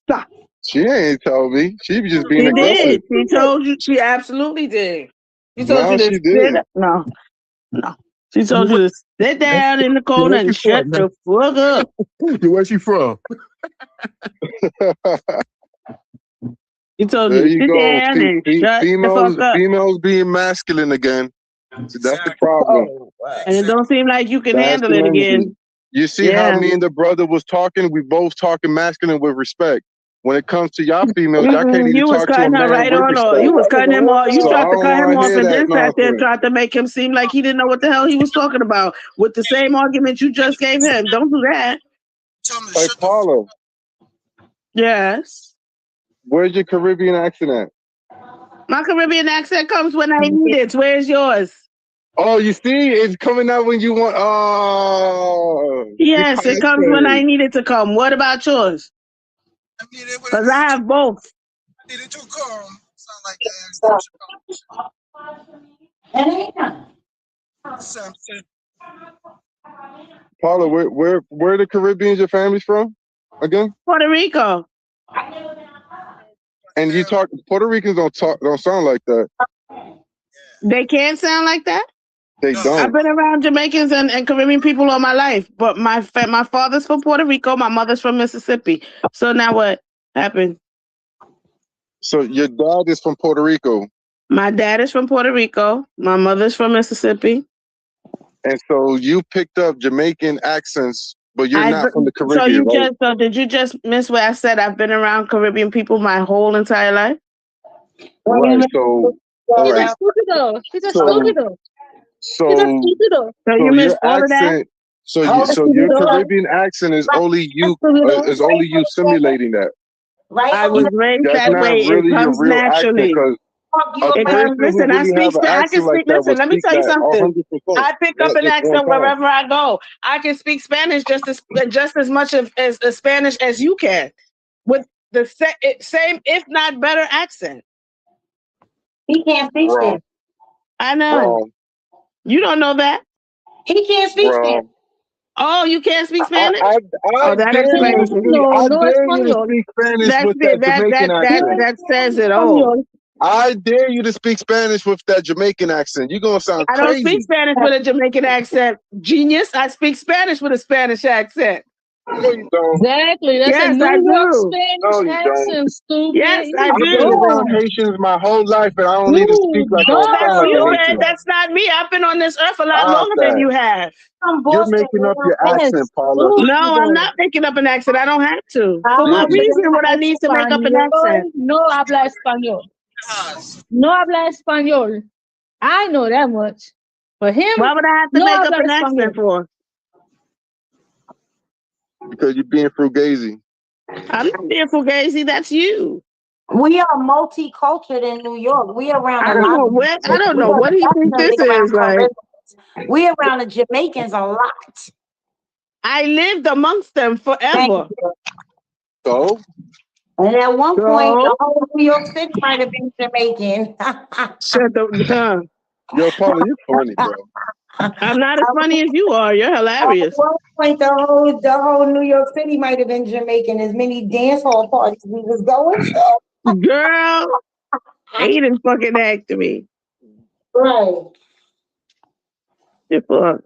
Stop. She ain't told me. She was just being She aggressive. did. She told you. She absolutely did. She told No, you to she sit. didn't. No. She told you to sit down in the corner and shut the fuck up. Where's she from? She told There you to you sit go. down and shut the fuck up. Females being masculine again. So that's the problem. And it don't seem like you can handle it Masculinity. again. You see how me and the brother was talking? We both talking masculine with respect. When it comes to y'all females, y'all can't even You was talk to a cutting her man right with on, or respect. you was cutting him off. You So I tried to don't cut him want to off hear and that then sat there and nonsense. tried to make him seem like he didn't know what the hell he was talking about with the same argument you just gave him. Don't do that. Hey, Paula, Yes. where's your Caribbean accent at? My Caribbean accent comes when I need it. Where's yours? Oh, you see, it's coming out when you want. Oh, Yes, it comes when I need it to come. What about yours? Because I have both. Paula, where the Caribbeans your family's from? Again? Puerto Rico. And you talk Puerto Ricans don't sound like that. They can't sound like that? They don't. I've been around Jamaicans and Caribbean people all my life, but my father's from Puerto Rico, my mother's from Mississippi. So now what happened? So your dad is from Puerto Rico. My dad is from Puerto Rico. My mother's from Mississippi. And so you picked up Jamaican accents, but you're not from the Caribbean, right? So did you just miss what I said? I've been around Caribbean people my whole entire life. Right. So all right. So you your missed all of that? accent. So your Caribbean accent is only you simulating that. I was raised That's that not way. really It your comes real accent, naturally. because a person Listen, who I really speak have an I can accent like speak. that would Listen, let me speak tell you that something. 100%. I pick up an Just one accent time. wherever I go. I can speak Spanish just as much as Spanish as you can, with the same, if not better, accent. He can't speak Spanish. I know. You don't know that. He can't speak Spanish. Oh, you can't speak Spanish? I That dare explains you it. I dare you to speak Spanish with that Jamaican accent. That says it all. I dare you to speak Spanish with that Jamaican accent. You're gonna sound I don't crazy. speak Spanish with a Jamaican accent, genius. I speak Spanish with a Spanish accent. No, you don't. Exactly. That's a Yes, New I York do. Spanish accent, stupid. Yes, I I've been do. around Haitians my whole life, and I don't even speak like Oh, I sound that's like you, a man. Haitian. That's not me. I've been on this earth a lot Stop longer than that. you have. You're making up your accent, Paula. No, I'm not making up an accent. I don't have to. For what reason would I need to make up an accent? No habla español. No habla español. I know that much. For him, why would I have to no make up habla an accent for? Because you're being frugazi. I'm not being fugazi. That's you. We are multicultural in New York. We around I don't know what he thinks this is like. We around the Jamaicans a lot. I lived amongst them forever. So? And at one point, the whole New York City might have been Jamaican. Shut the Yo, Paula, you funny, bro. I'm not as funny as you are. You're hilarious. At one point, the whole New York City might have been Jamaican. As many dance hall parties we was going to. Girl, he didn't fucking act to me. Right. Fuck.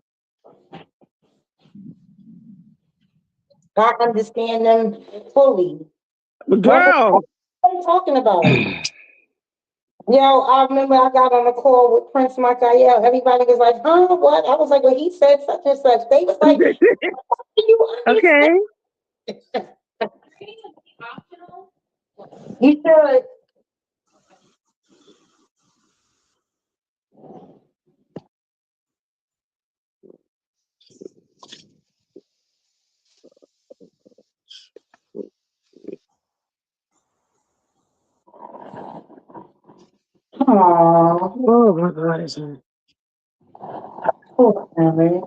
I understand them fully. Girl. What are you talking about? Yo, I remember I got on a call with Prince Michael. Everybody was like, huh, what? I was like, well, he said such and such. They was like, you understand? Okay. You should. Oh my God.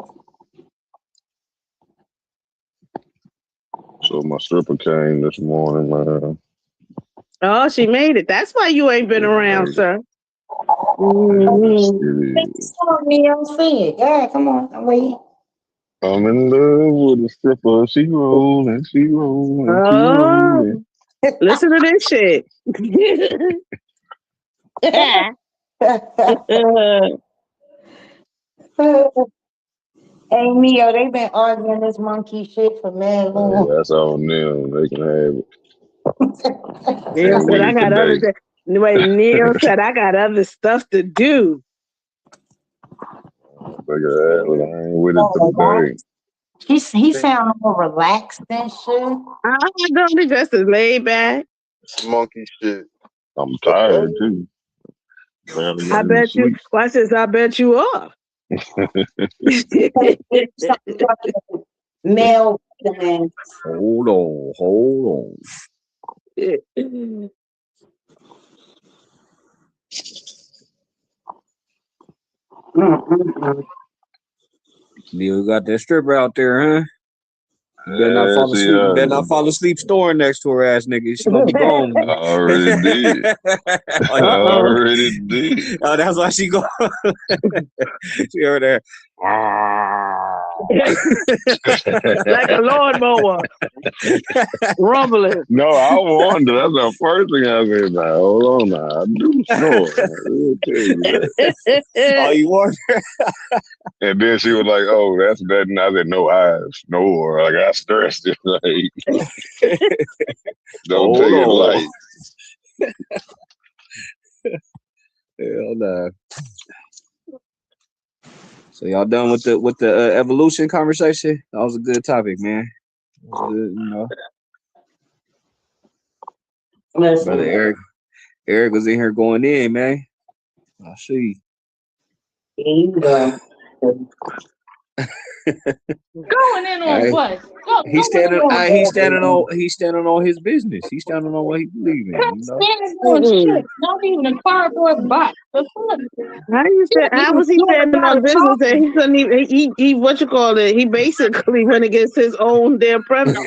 So my stripper came this morning, man. Oh, she made it. That's why you ain't been around, sir. Yes, it is. Yeah, come on, I'm waiting. I'm in love with a stripper. She rolling, she rolling, she rolling. Listen to this shit. Hey, Mio, they been arguing this monkey shit for mad Hey, long. that's on them. They can have it. Neil Ain't said, with I it got other today. Wait, Neil said, I got other stuff to do. I ain't with it today. He sound more relaxed and shit. I don't be just as laid back. Monkey shit. I'm tired too. Barely got I any bet you, sleep. watch this, I bet you are. Male vitamins. Hold on. You got that stripper out there, huh? You better not fall asleep. You better not fall asleep snoring next to her ass, nigga. She gonna be gone. I already did. I already did. Oh, that's why she go. She over there. Like a lawnmower. Rumbling. No, I wonder. That's the first thing I said. Now, hold on now. I do snore. I will tell you that. Oh, you wonder? And then she was like, "Oh, that's that." And I said, "No, I snore. Like I stressed it. Like don't take it light." Hell no. So y'all done with the evolution conversation? That was a good topic, man. Good, you know. Brother Eric was in here going in, man. I see. Going in on what? He's standing on his business. He's standing on what he believes in, you know. Standing on shit. Not even a cardboard box. How was he standing on business and he couldn't even he what you call it? He basically went against his own damn premise.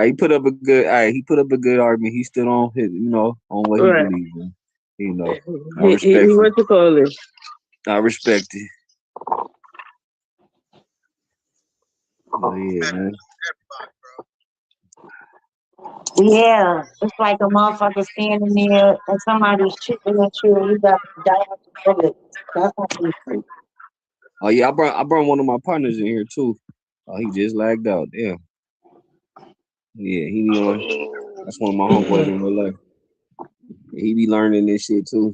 He put up a good argument. He stood on his, you know, on what he believes in. You know, I respect it. What you call it? I respect it. Oh yeah, man. Yeah, it's like a motherfucker standing there and somebody's shooting at you and you got to dodge the bullet. That's what you think. Oh yeah, I brought one of my partners in here too. Oh, he just lagged out. Damn. Yeah, that's one of my homeboys in real life. Yeah, he be learning this shit too.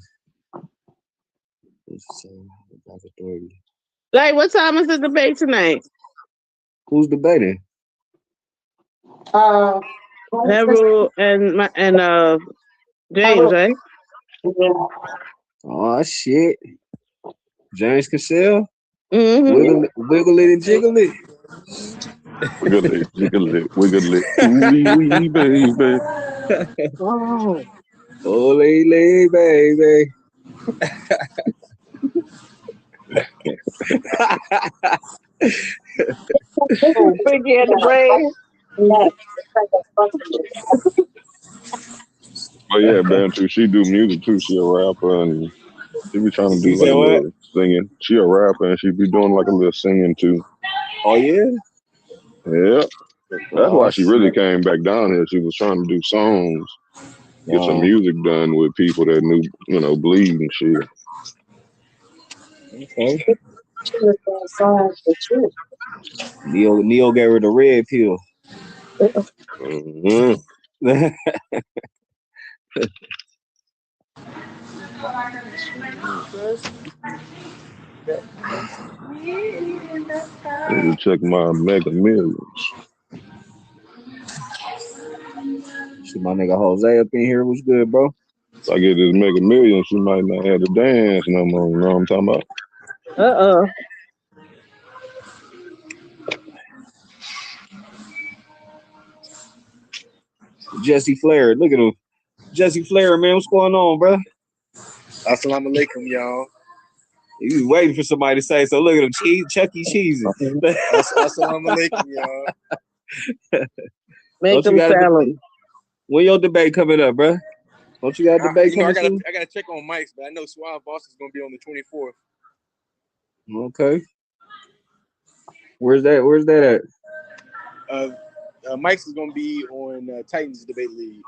Like, what time is the debate tonight? Who's debating? Harold and James, right? Oh shit. James Cassell? Mm-hmm. Wiggle it and jiggle it. Wiggle it, jiggle it, wiggle it. Ooh wee baby. Oh. Ole baby. Oh, Pinky and the Brain. But yeah, Bantu, she do music too. She a rapper and she be trying to do You like said a what? little singing. She a rapper and she be doing like a little singing too. Oh yeah? Yeah. That's why she really came back down here. She was trying to do songs, get some music done with people that knew, you know, bleed and shit. Okay. Neil gave her the red pill. Mm-hmm. Let me check my Mega Millions. See my nigga Jose up in here. What's good, bro? If I get this Mega Millions, she might not have to dance no more. You know what I'm talking about? Jesse Flair, look at him. Jesse Flair, man, what's going on, bro? Assalamu alaikum, y'all. You was waiting for somebody to say so. Look at him, Chuck E. Cheese. Assalamu alaikum, y'all. Make them salad. When your debate coming up, bro? Don't you got a debate coming soon? I gotta check on Mike's, but I know Suave Boss is gonna be on the 24th. Okay. Where's that at? Mike's is gonna be on Titans Debate League.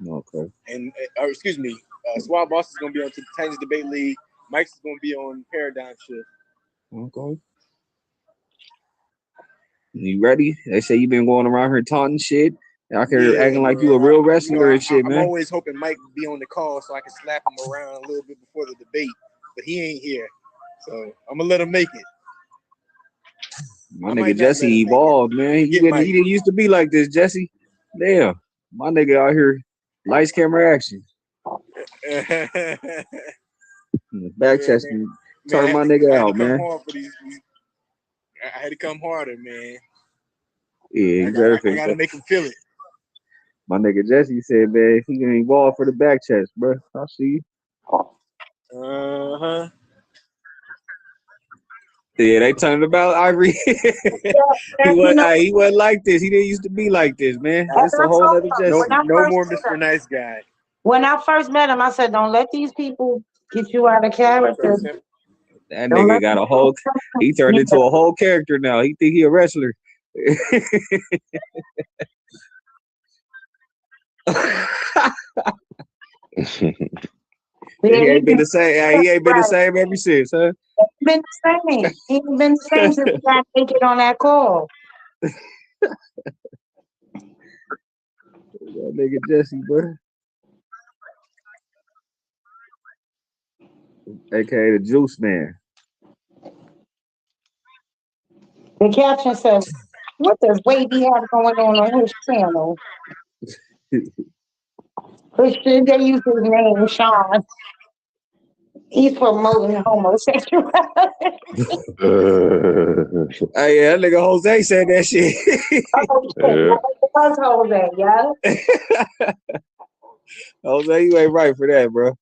Okay. And excuse me, Suave Boss is gonna be on Titans Debate League. Mike's is gonna be on Paradigm Shift. Okay. You ready? They say you've been going around here taunting shit. Out here acting like you a real wrestler and shit, man. I'm always hoping Mike be on the call so I can slap him around a little bit before the debate, but he ain't here, so I'm gonna let him make it. My nigga Jesse evolved, man. He didn't used to be like this, Jesse. Damn, my nigga out here, lights, camera, action. Back chesting, turn my nigga out, man. I had to come harder, man. Yeah, I gotta make him feel it. My nigga Jesse said, man, he gonna evolve for the back chest, bro. I see you. Uh-huh. Yeah, they turned about Ivory. he wasn't like this. He didn't used to be like this, man. That's a whole other Jesse. No more Mr. Nice Guy. When I first met him, I said, "Don't let these people get you out of character." That nigga got a whole. He turned into a whole character now. He think he a wrestler. He ain't been the same. He ain't been the same ever since, huh? He been the same. He ain't been the same since he got naked on that call. That nigga Jesse, bro. AKA the Juice Man. The caption says, "What does Wavy have going on his channel?" They use his name, Sean. He's promoting homosexuality. Hey, yeah, that nigga Jose said that shit. That's Jose, yeah. Jose, you ain't right for that, bro.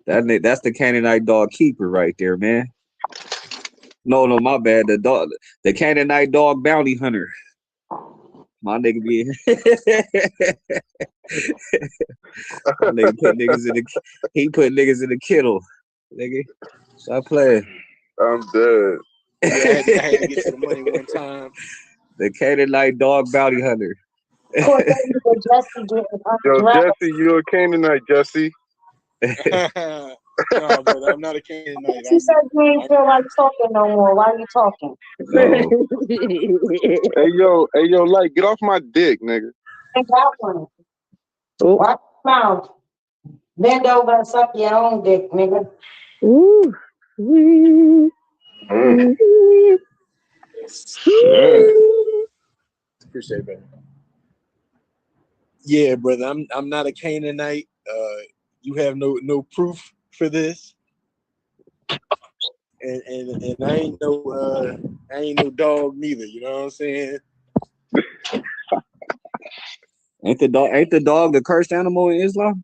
That's the Canaanite dog keeper right there, man. No, my bad. The Canaanite dog bounty hunter. My nigga be my nigga put niggas in the put niggas in the kennel. Nigga, stop playing. I'm dead. I had to get to the money one time. The Canaanite dog bounty hunter. Yo, Jesse, you a Canaanite, Jesse? No, brother, I'm not a Canaanite. She said you ain't feel like talking no more. Why are you talking? Hey yo, like, get off my dick, nigga. I got one. Watch your mouth. Bend over and suck your own dick, nigga. Ooh. Appreciate that. Yeah, brother, I'm not a Canaanite. You have no proof for this, and I ain't no dog neither. You know what I'm saying? Ain't the dog the cursed animal in Islam?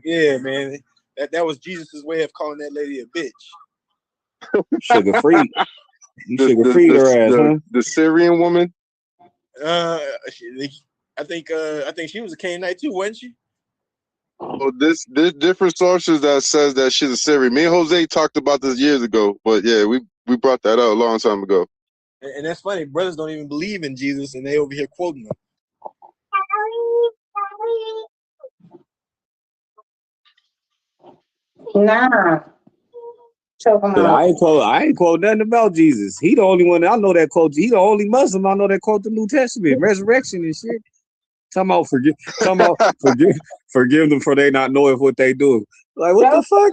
Yeah, man. That was Jesus' way of calling that lady a bitch. Sugar free. You sugar free her ass, huh? The Syrian woman. I think she was a Canaanite too, wasn't she? Well, there's different sources that says that she's a Syrian. Me and Jose talked about this years ago, but yeah, we brought that out a long time ago. And that's funny. Brothers don't even believe in Jesus, and they over here quoting him. Nah. Yeah, I ain't quote nothing about Jesus. He the only one I know that quote. He the only Muslim I know that quote the New Testament, resurrection and shit. Talking about forgive them for they not knowing what they do. Like what the fuck?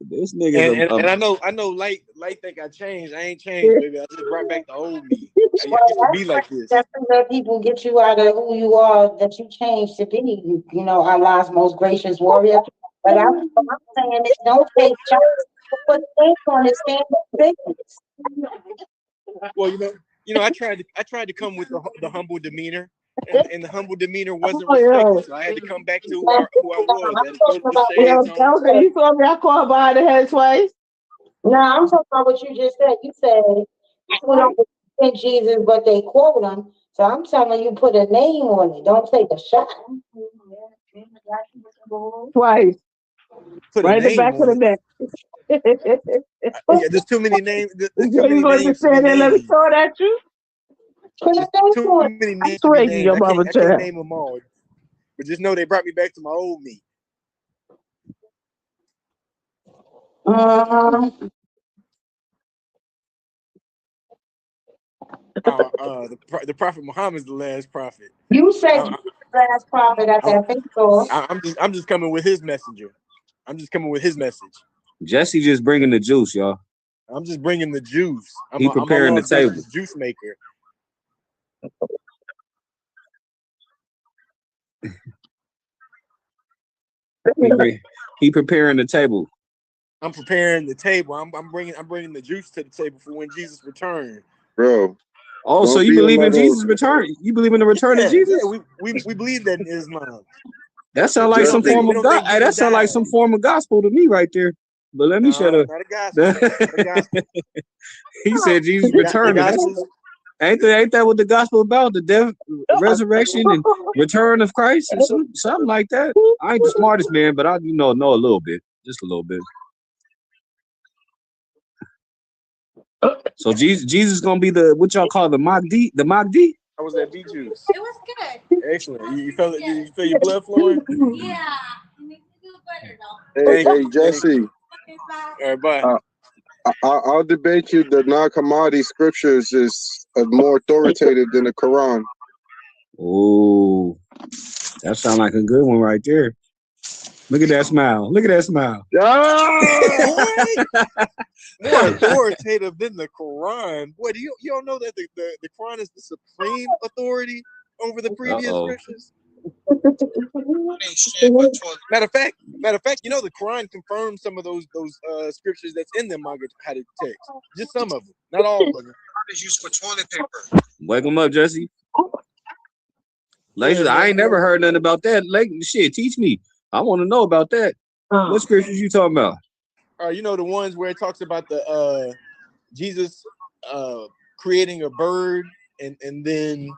This nigga. And I know light think I changed. I ain't changed, baby. I just brought back the old me. I used to be like this. That's to let people get you out of who you are, that you changed to be. You know, Allah's most gracious warrior. But what I'm saying is don't take shots. Put things on the stand business. Well, I tried to come with the humble demeanor, and the humble demeanor wasn't respected, so I had to come back to who I was. I had to throw the shades on. Okay, you saw me. I called behind the head twice. No, I'm talking about what you just said. You said people don't respect Jesus, but they quote him. So I'm telling you, put a name on it. Don't take a shot. Twice. Put Right a in the name back of on the it. neck. Yeah, there's too many names. There's too You many going to names to be stand there and let me named. throw it at you? Put a There's name too on it. many names to Swear be you, named. your I mama can't child. name them all. But just know they brought me back to my old me. The Prophet Muhammad is the last prophet. You said you the last prophet at that faith store. I'm just coming with his messenger. I'm just coming with his message. Jesse just bringing the juice, y'all. I'm just bringing the juice. He preparing the table. Juice maker. He preparing the table. I'm preparing the table. I'm bringing the juice to the table for when Jesus returns, bro. Oh, so you believe in Jesus' return? You believe in the return of Jesus? Yeah, we believe that in Islam. That sounds like some form of God. That sounds like some form of gospel to me right there. But let me shut up. Not a gospel. Not a gospel. He said Jesus returned. Ain't that what the gospel about? The death, resurrection, and return of Christ, or something like that. I ain't the smartest man, but I know a little bit, just a little bit. So Jesus gonna be what y'all call the Mahdi? The Mahdi? How was that beet juice? It was good. Excellent. You feel it? You feel your blood flowing? Yeah. It makes me feel better though. Hey, Jesse. All right, bye. I'll debate you. The Nag-Hammadi scriptures is more authoritative than the Quran. Oh, that sounds like a good one right there. Look at that smile. Look at that smile. More authoritative than the Quran. Boy, do you don't know that the Quran is the supreme authority over the previous scriptures? Matter of fact, the Quran confirms some of those scriptures that's in the Maggid text. Just some of them, not all of them. Is used for toilet paper. Wake them up, Jesse. Ladies, I ain't never heard nothing about that. Like, shit, teach me. I want to know about that. What scriptures you talking about? You know the ones where it talks about the Jesus creating a bird and then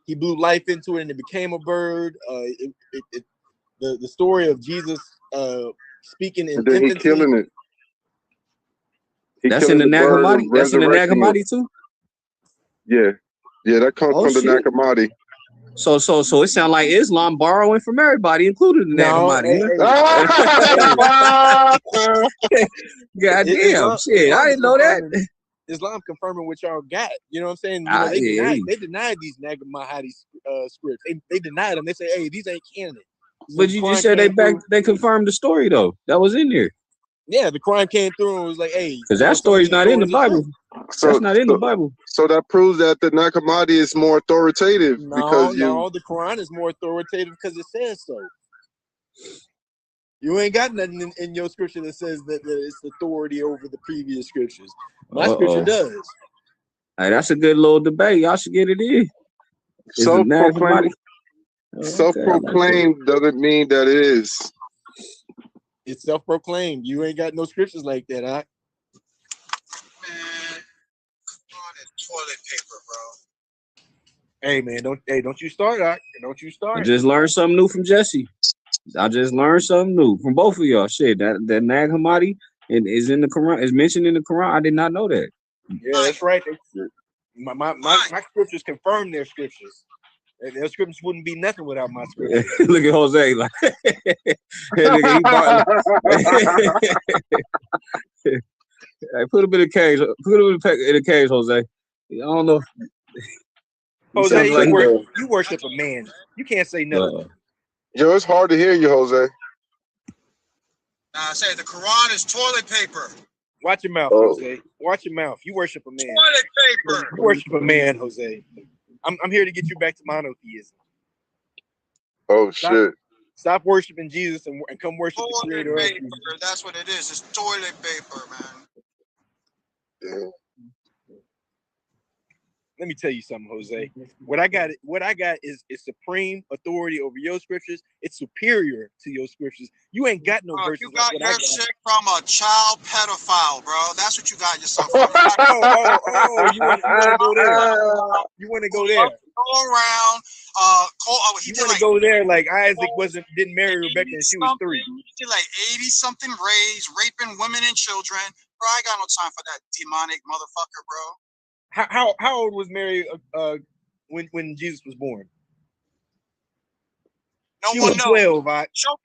he blew life into it and it became a bird. The story of Jesus speaking in and then infancy. he killing it. That's in the Nag-Hammadi. That's in the Nag-Hammadi too. Yeah, that comes from the Nag-Hammadi. So it sounds like Islam borrowing from everybody, including the Nag-Hammadi. God damn, shit! I didn't know that. Islam confirming what y'all got. You know what I'm saying? They denied these Nag-Hammadi scripts. They denied them. They say, "Hey, these ain't canon." So but you just said they confirmed the story though. That was in there. Yeah, the crime came through and was like, "Hey," because that story's not in the Bible. That's not in the Bible. So that proves that the Nag-Hammadi is more authoritative. No, the Quran is more authoritative because it says so. You ain't got nothing in your scripture that says that it's authority over the previous scriptures. My scripture does. Hey, that's a good little debate. Y'all should get it in. Self-proclaimed doesn't mean that it is. It's self-proclaimed. You ain't got no scriptures like that, huh? Man, on toilet paper, bro. Hey, man, don't you start, Doc. Don't you start. I just learned something new from Jesse. I just learned something new from both of y'all. Shit, that Nag-Hammadi is in the Quran. Is mentioned in the Quran. I did not know that. Yeah, that's right. My scriptures confirm their scriptures. Their scriptures wouldn't be nothing without my scriptures. Look at Jose, like hey, put him in a cage. Put him in a cage, Jose. I don't know. Jose, you worship a man. You can't say nothing. Yo, it's hard to hear you, Jose. I say the Quran is toilet paper. Watch your mouth, Jose. Watch your mouth. You worship a man. Toilet paper. You worship a man, Jose. I'm here to get you back to monotheism. Oh shit! Stop worshiping Jesus and come worship the Toilet creator of paper. Jesus. That's what it is. It's toilet paper, man. Let me tell you something, Jose. What I got is supreme authority over your scriptures. It's superior to your scriptures. You ain't got no verses. You got like what your I got. shit from a child pedophile, bro. That's what you got yourself from. You want to go there? You want to go there? Go around. You want to go there like Isaac didn't marry Rebecca and she was 3. He did like 80-something raised, raping women and children. Bro, I got no time for that demonic motherfucker, bro. How old was Mary when Jesus was born? No she one was knows. 12. Show me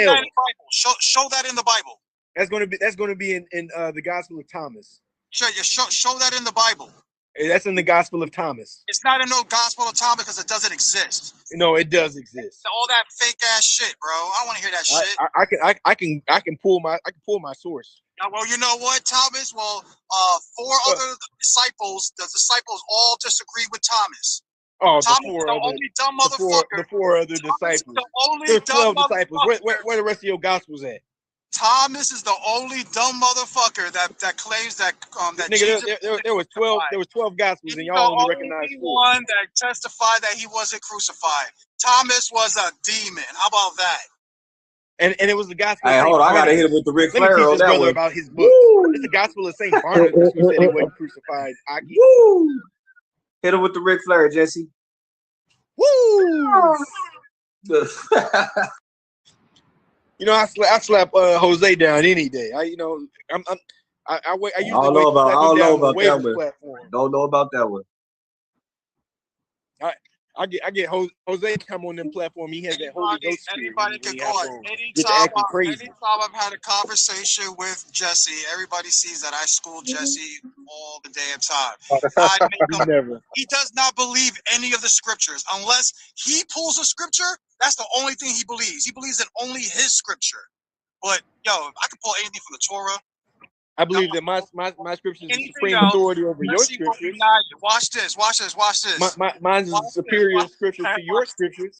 that in the Bible. Show that in the Bible. That's gonna be in the Gospel of Thomas. Show that in the Bible. That's in the Gospel of Thomas. It's not in no Gospel of Thomas because it doesn't exist. No, it does exist. All that fake ass shit, bro. I don't want to hear that shit. I can pull my source. Well, you know what, Thomas? Well, 4 other disciples, the disciples all disagreed with Thomas. Oh, Thomas is the only dumb motherfucker. The 4 other disciples. The only There's dumb 12 disciples. motherfucker. Where the rest of your gospels at? Thomas is the only dumb motherfucker that claims that that Nigga, Jesus there was 12. There was 12 gospels, and He's y'all only the recognize only 4. one that testified that he wasn't crucified. Thomas was a demon. How about that? And it was the gospel. Hey, hold on, I gotta hit him with the Ric Flair on that one. About his book. It's the gospel of Saint Barnabas who said he wasn't crucified. Woo! Hit him with the Ric Flair, Jesse. Woo! You know, I slap Jose down any day. I usually don't know about that one. Don't know about that one. I get Jose come on them platform. He has that Holy Ghost spirit. Anybody can go on. Anytime I've had a conversation with Jesse, everybody sees that I school Jesse all the damn time. He does not believe any of the scriptures unless he pulls a scripture. That's the only thing he believes. He believes in only his scripture. But yo, if I can pull anything from the Torah, I believe that my scriptures is supreme authority over your scriptures. Watch this. Mine's is superior scripture to your scriptures.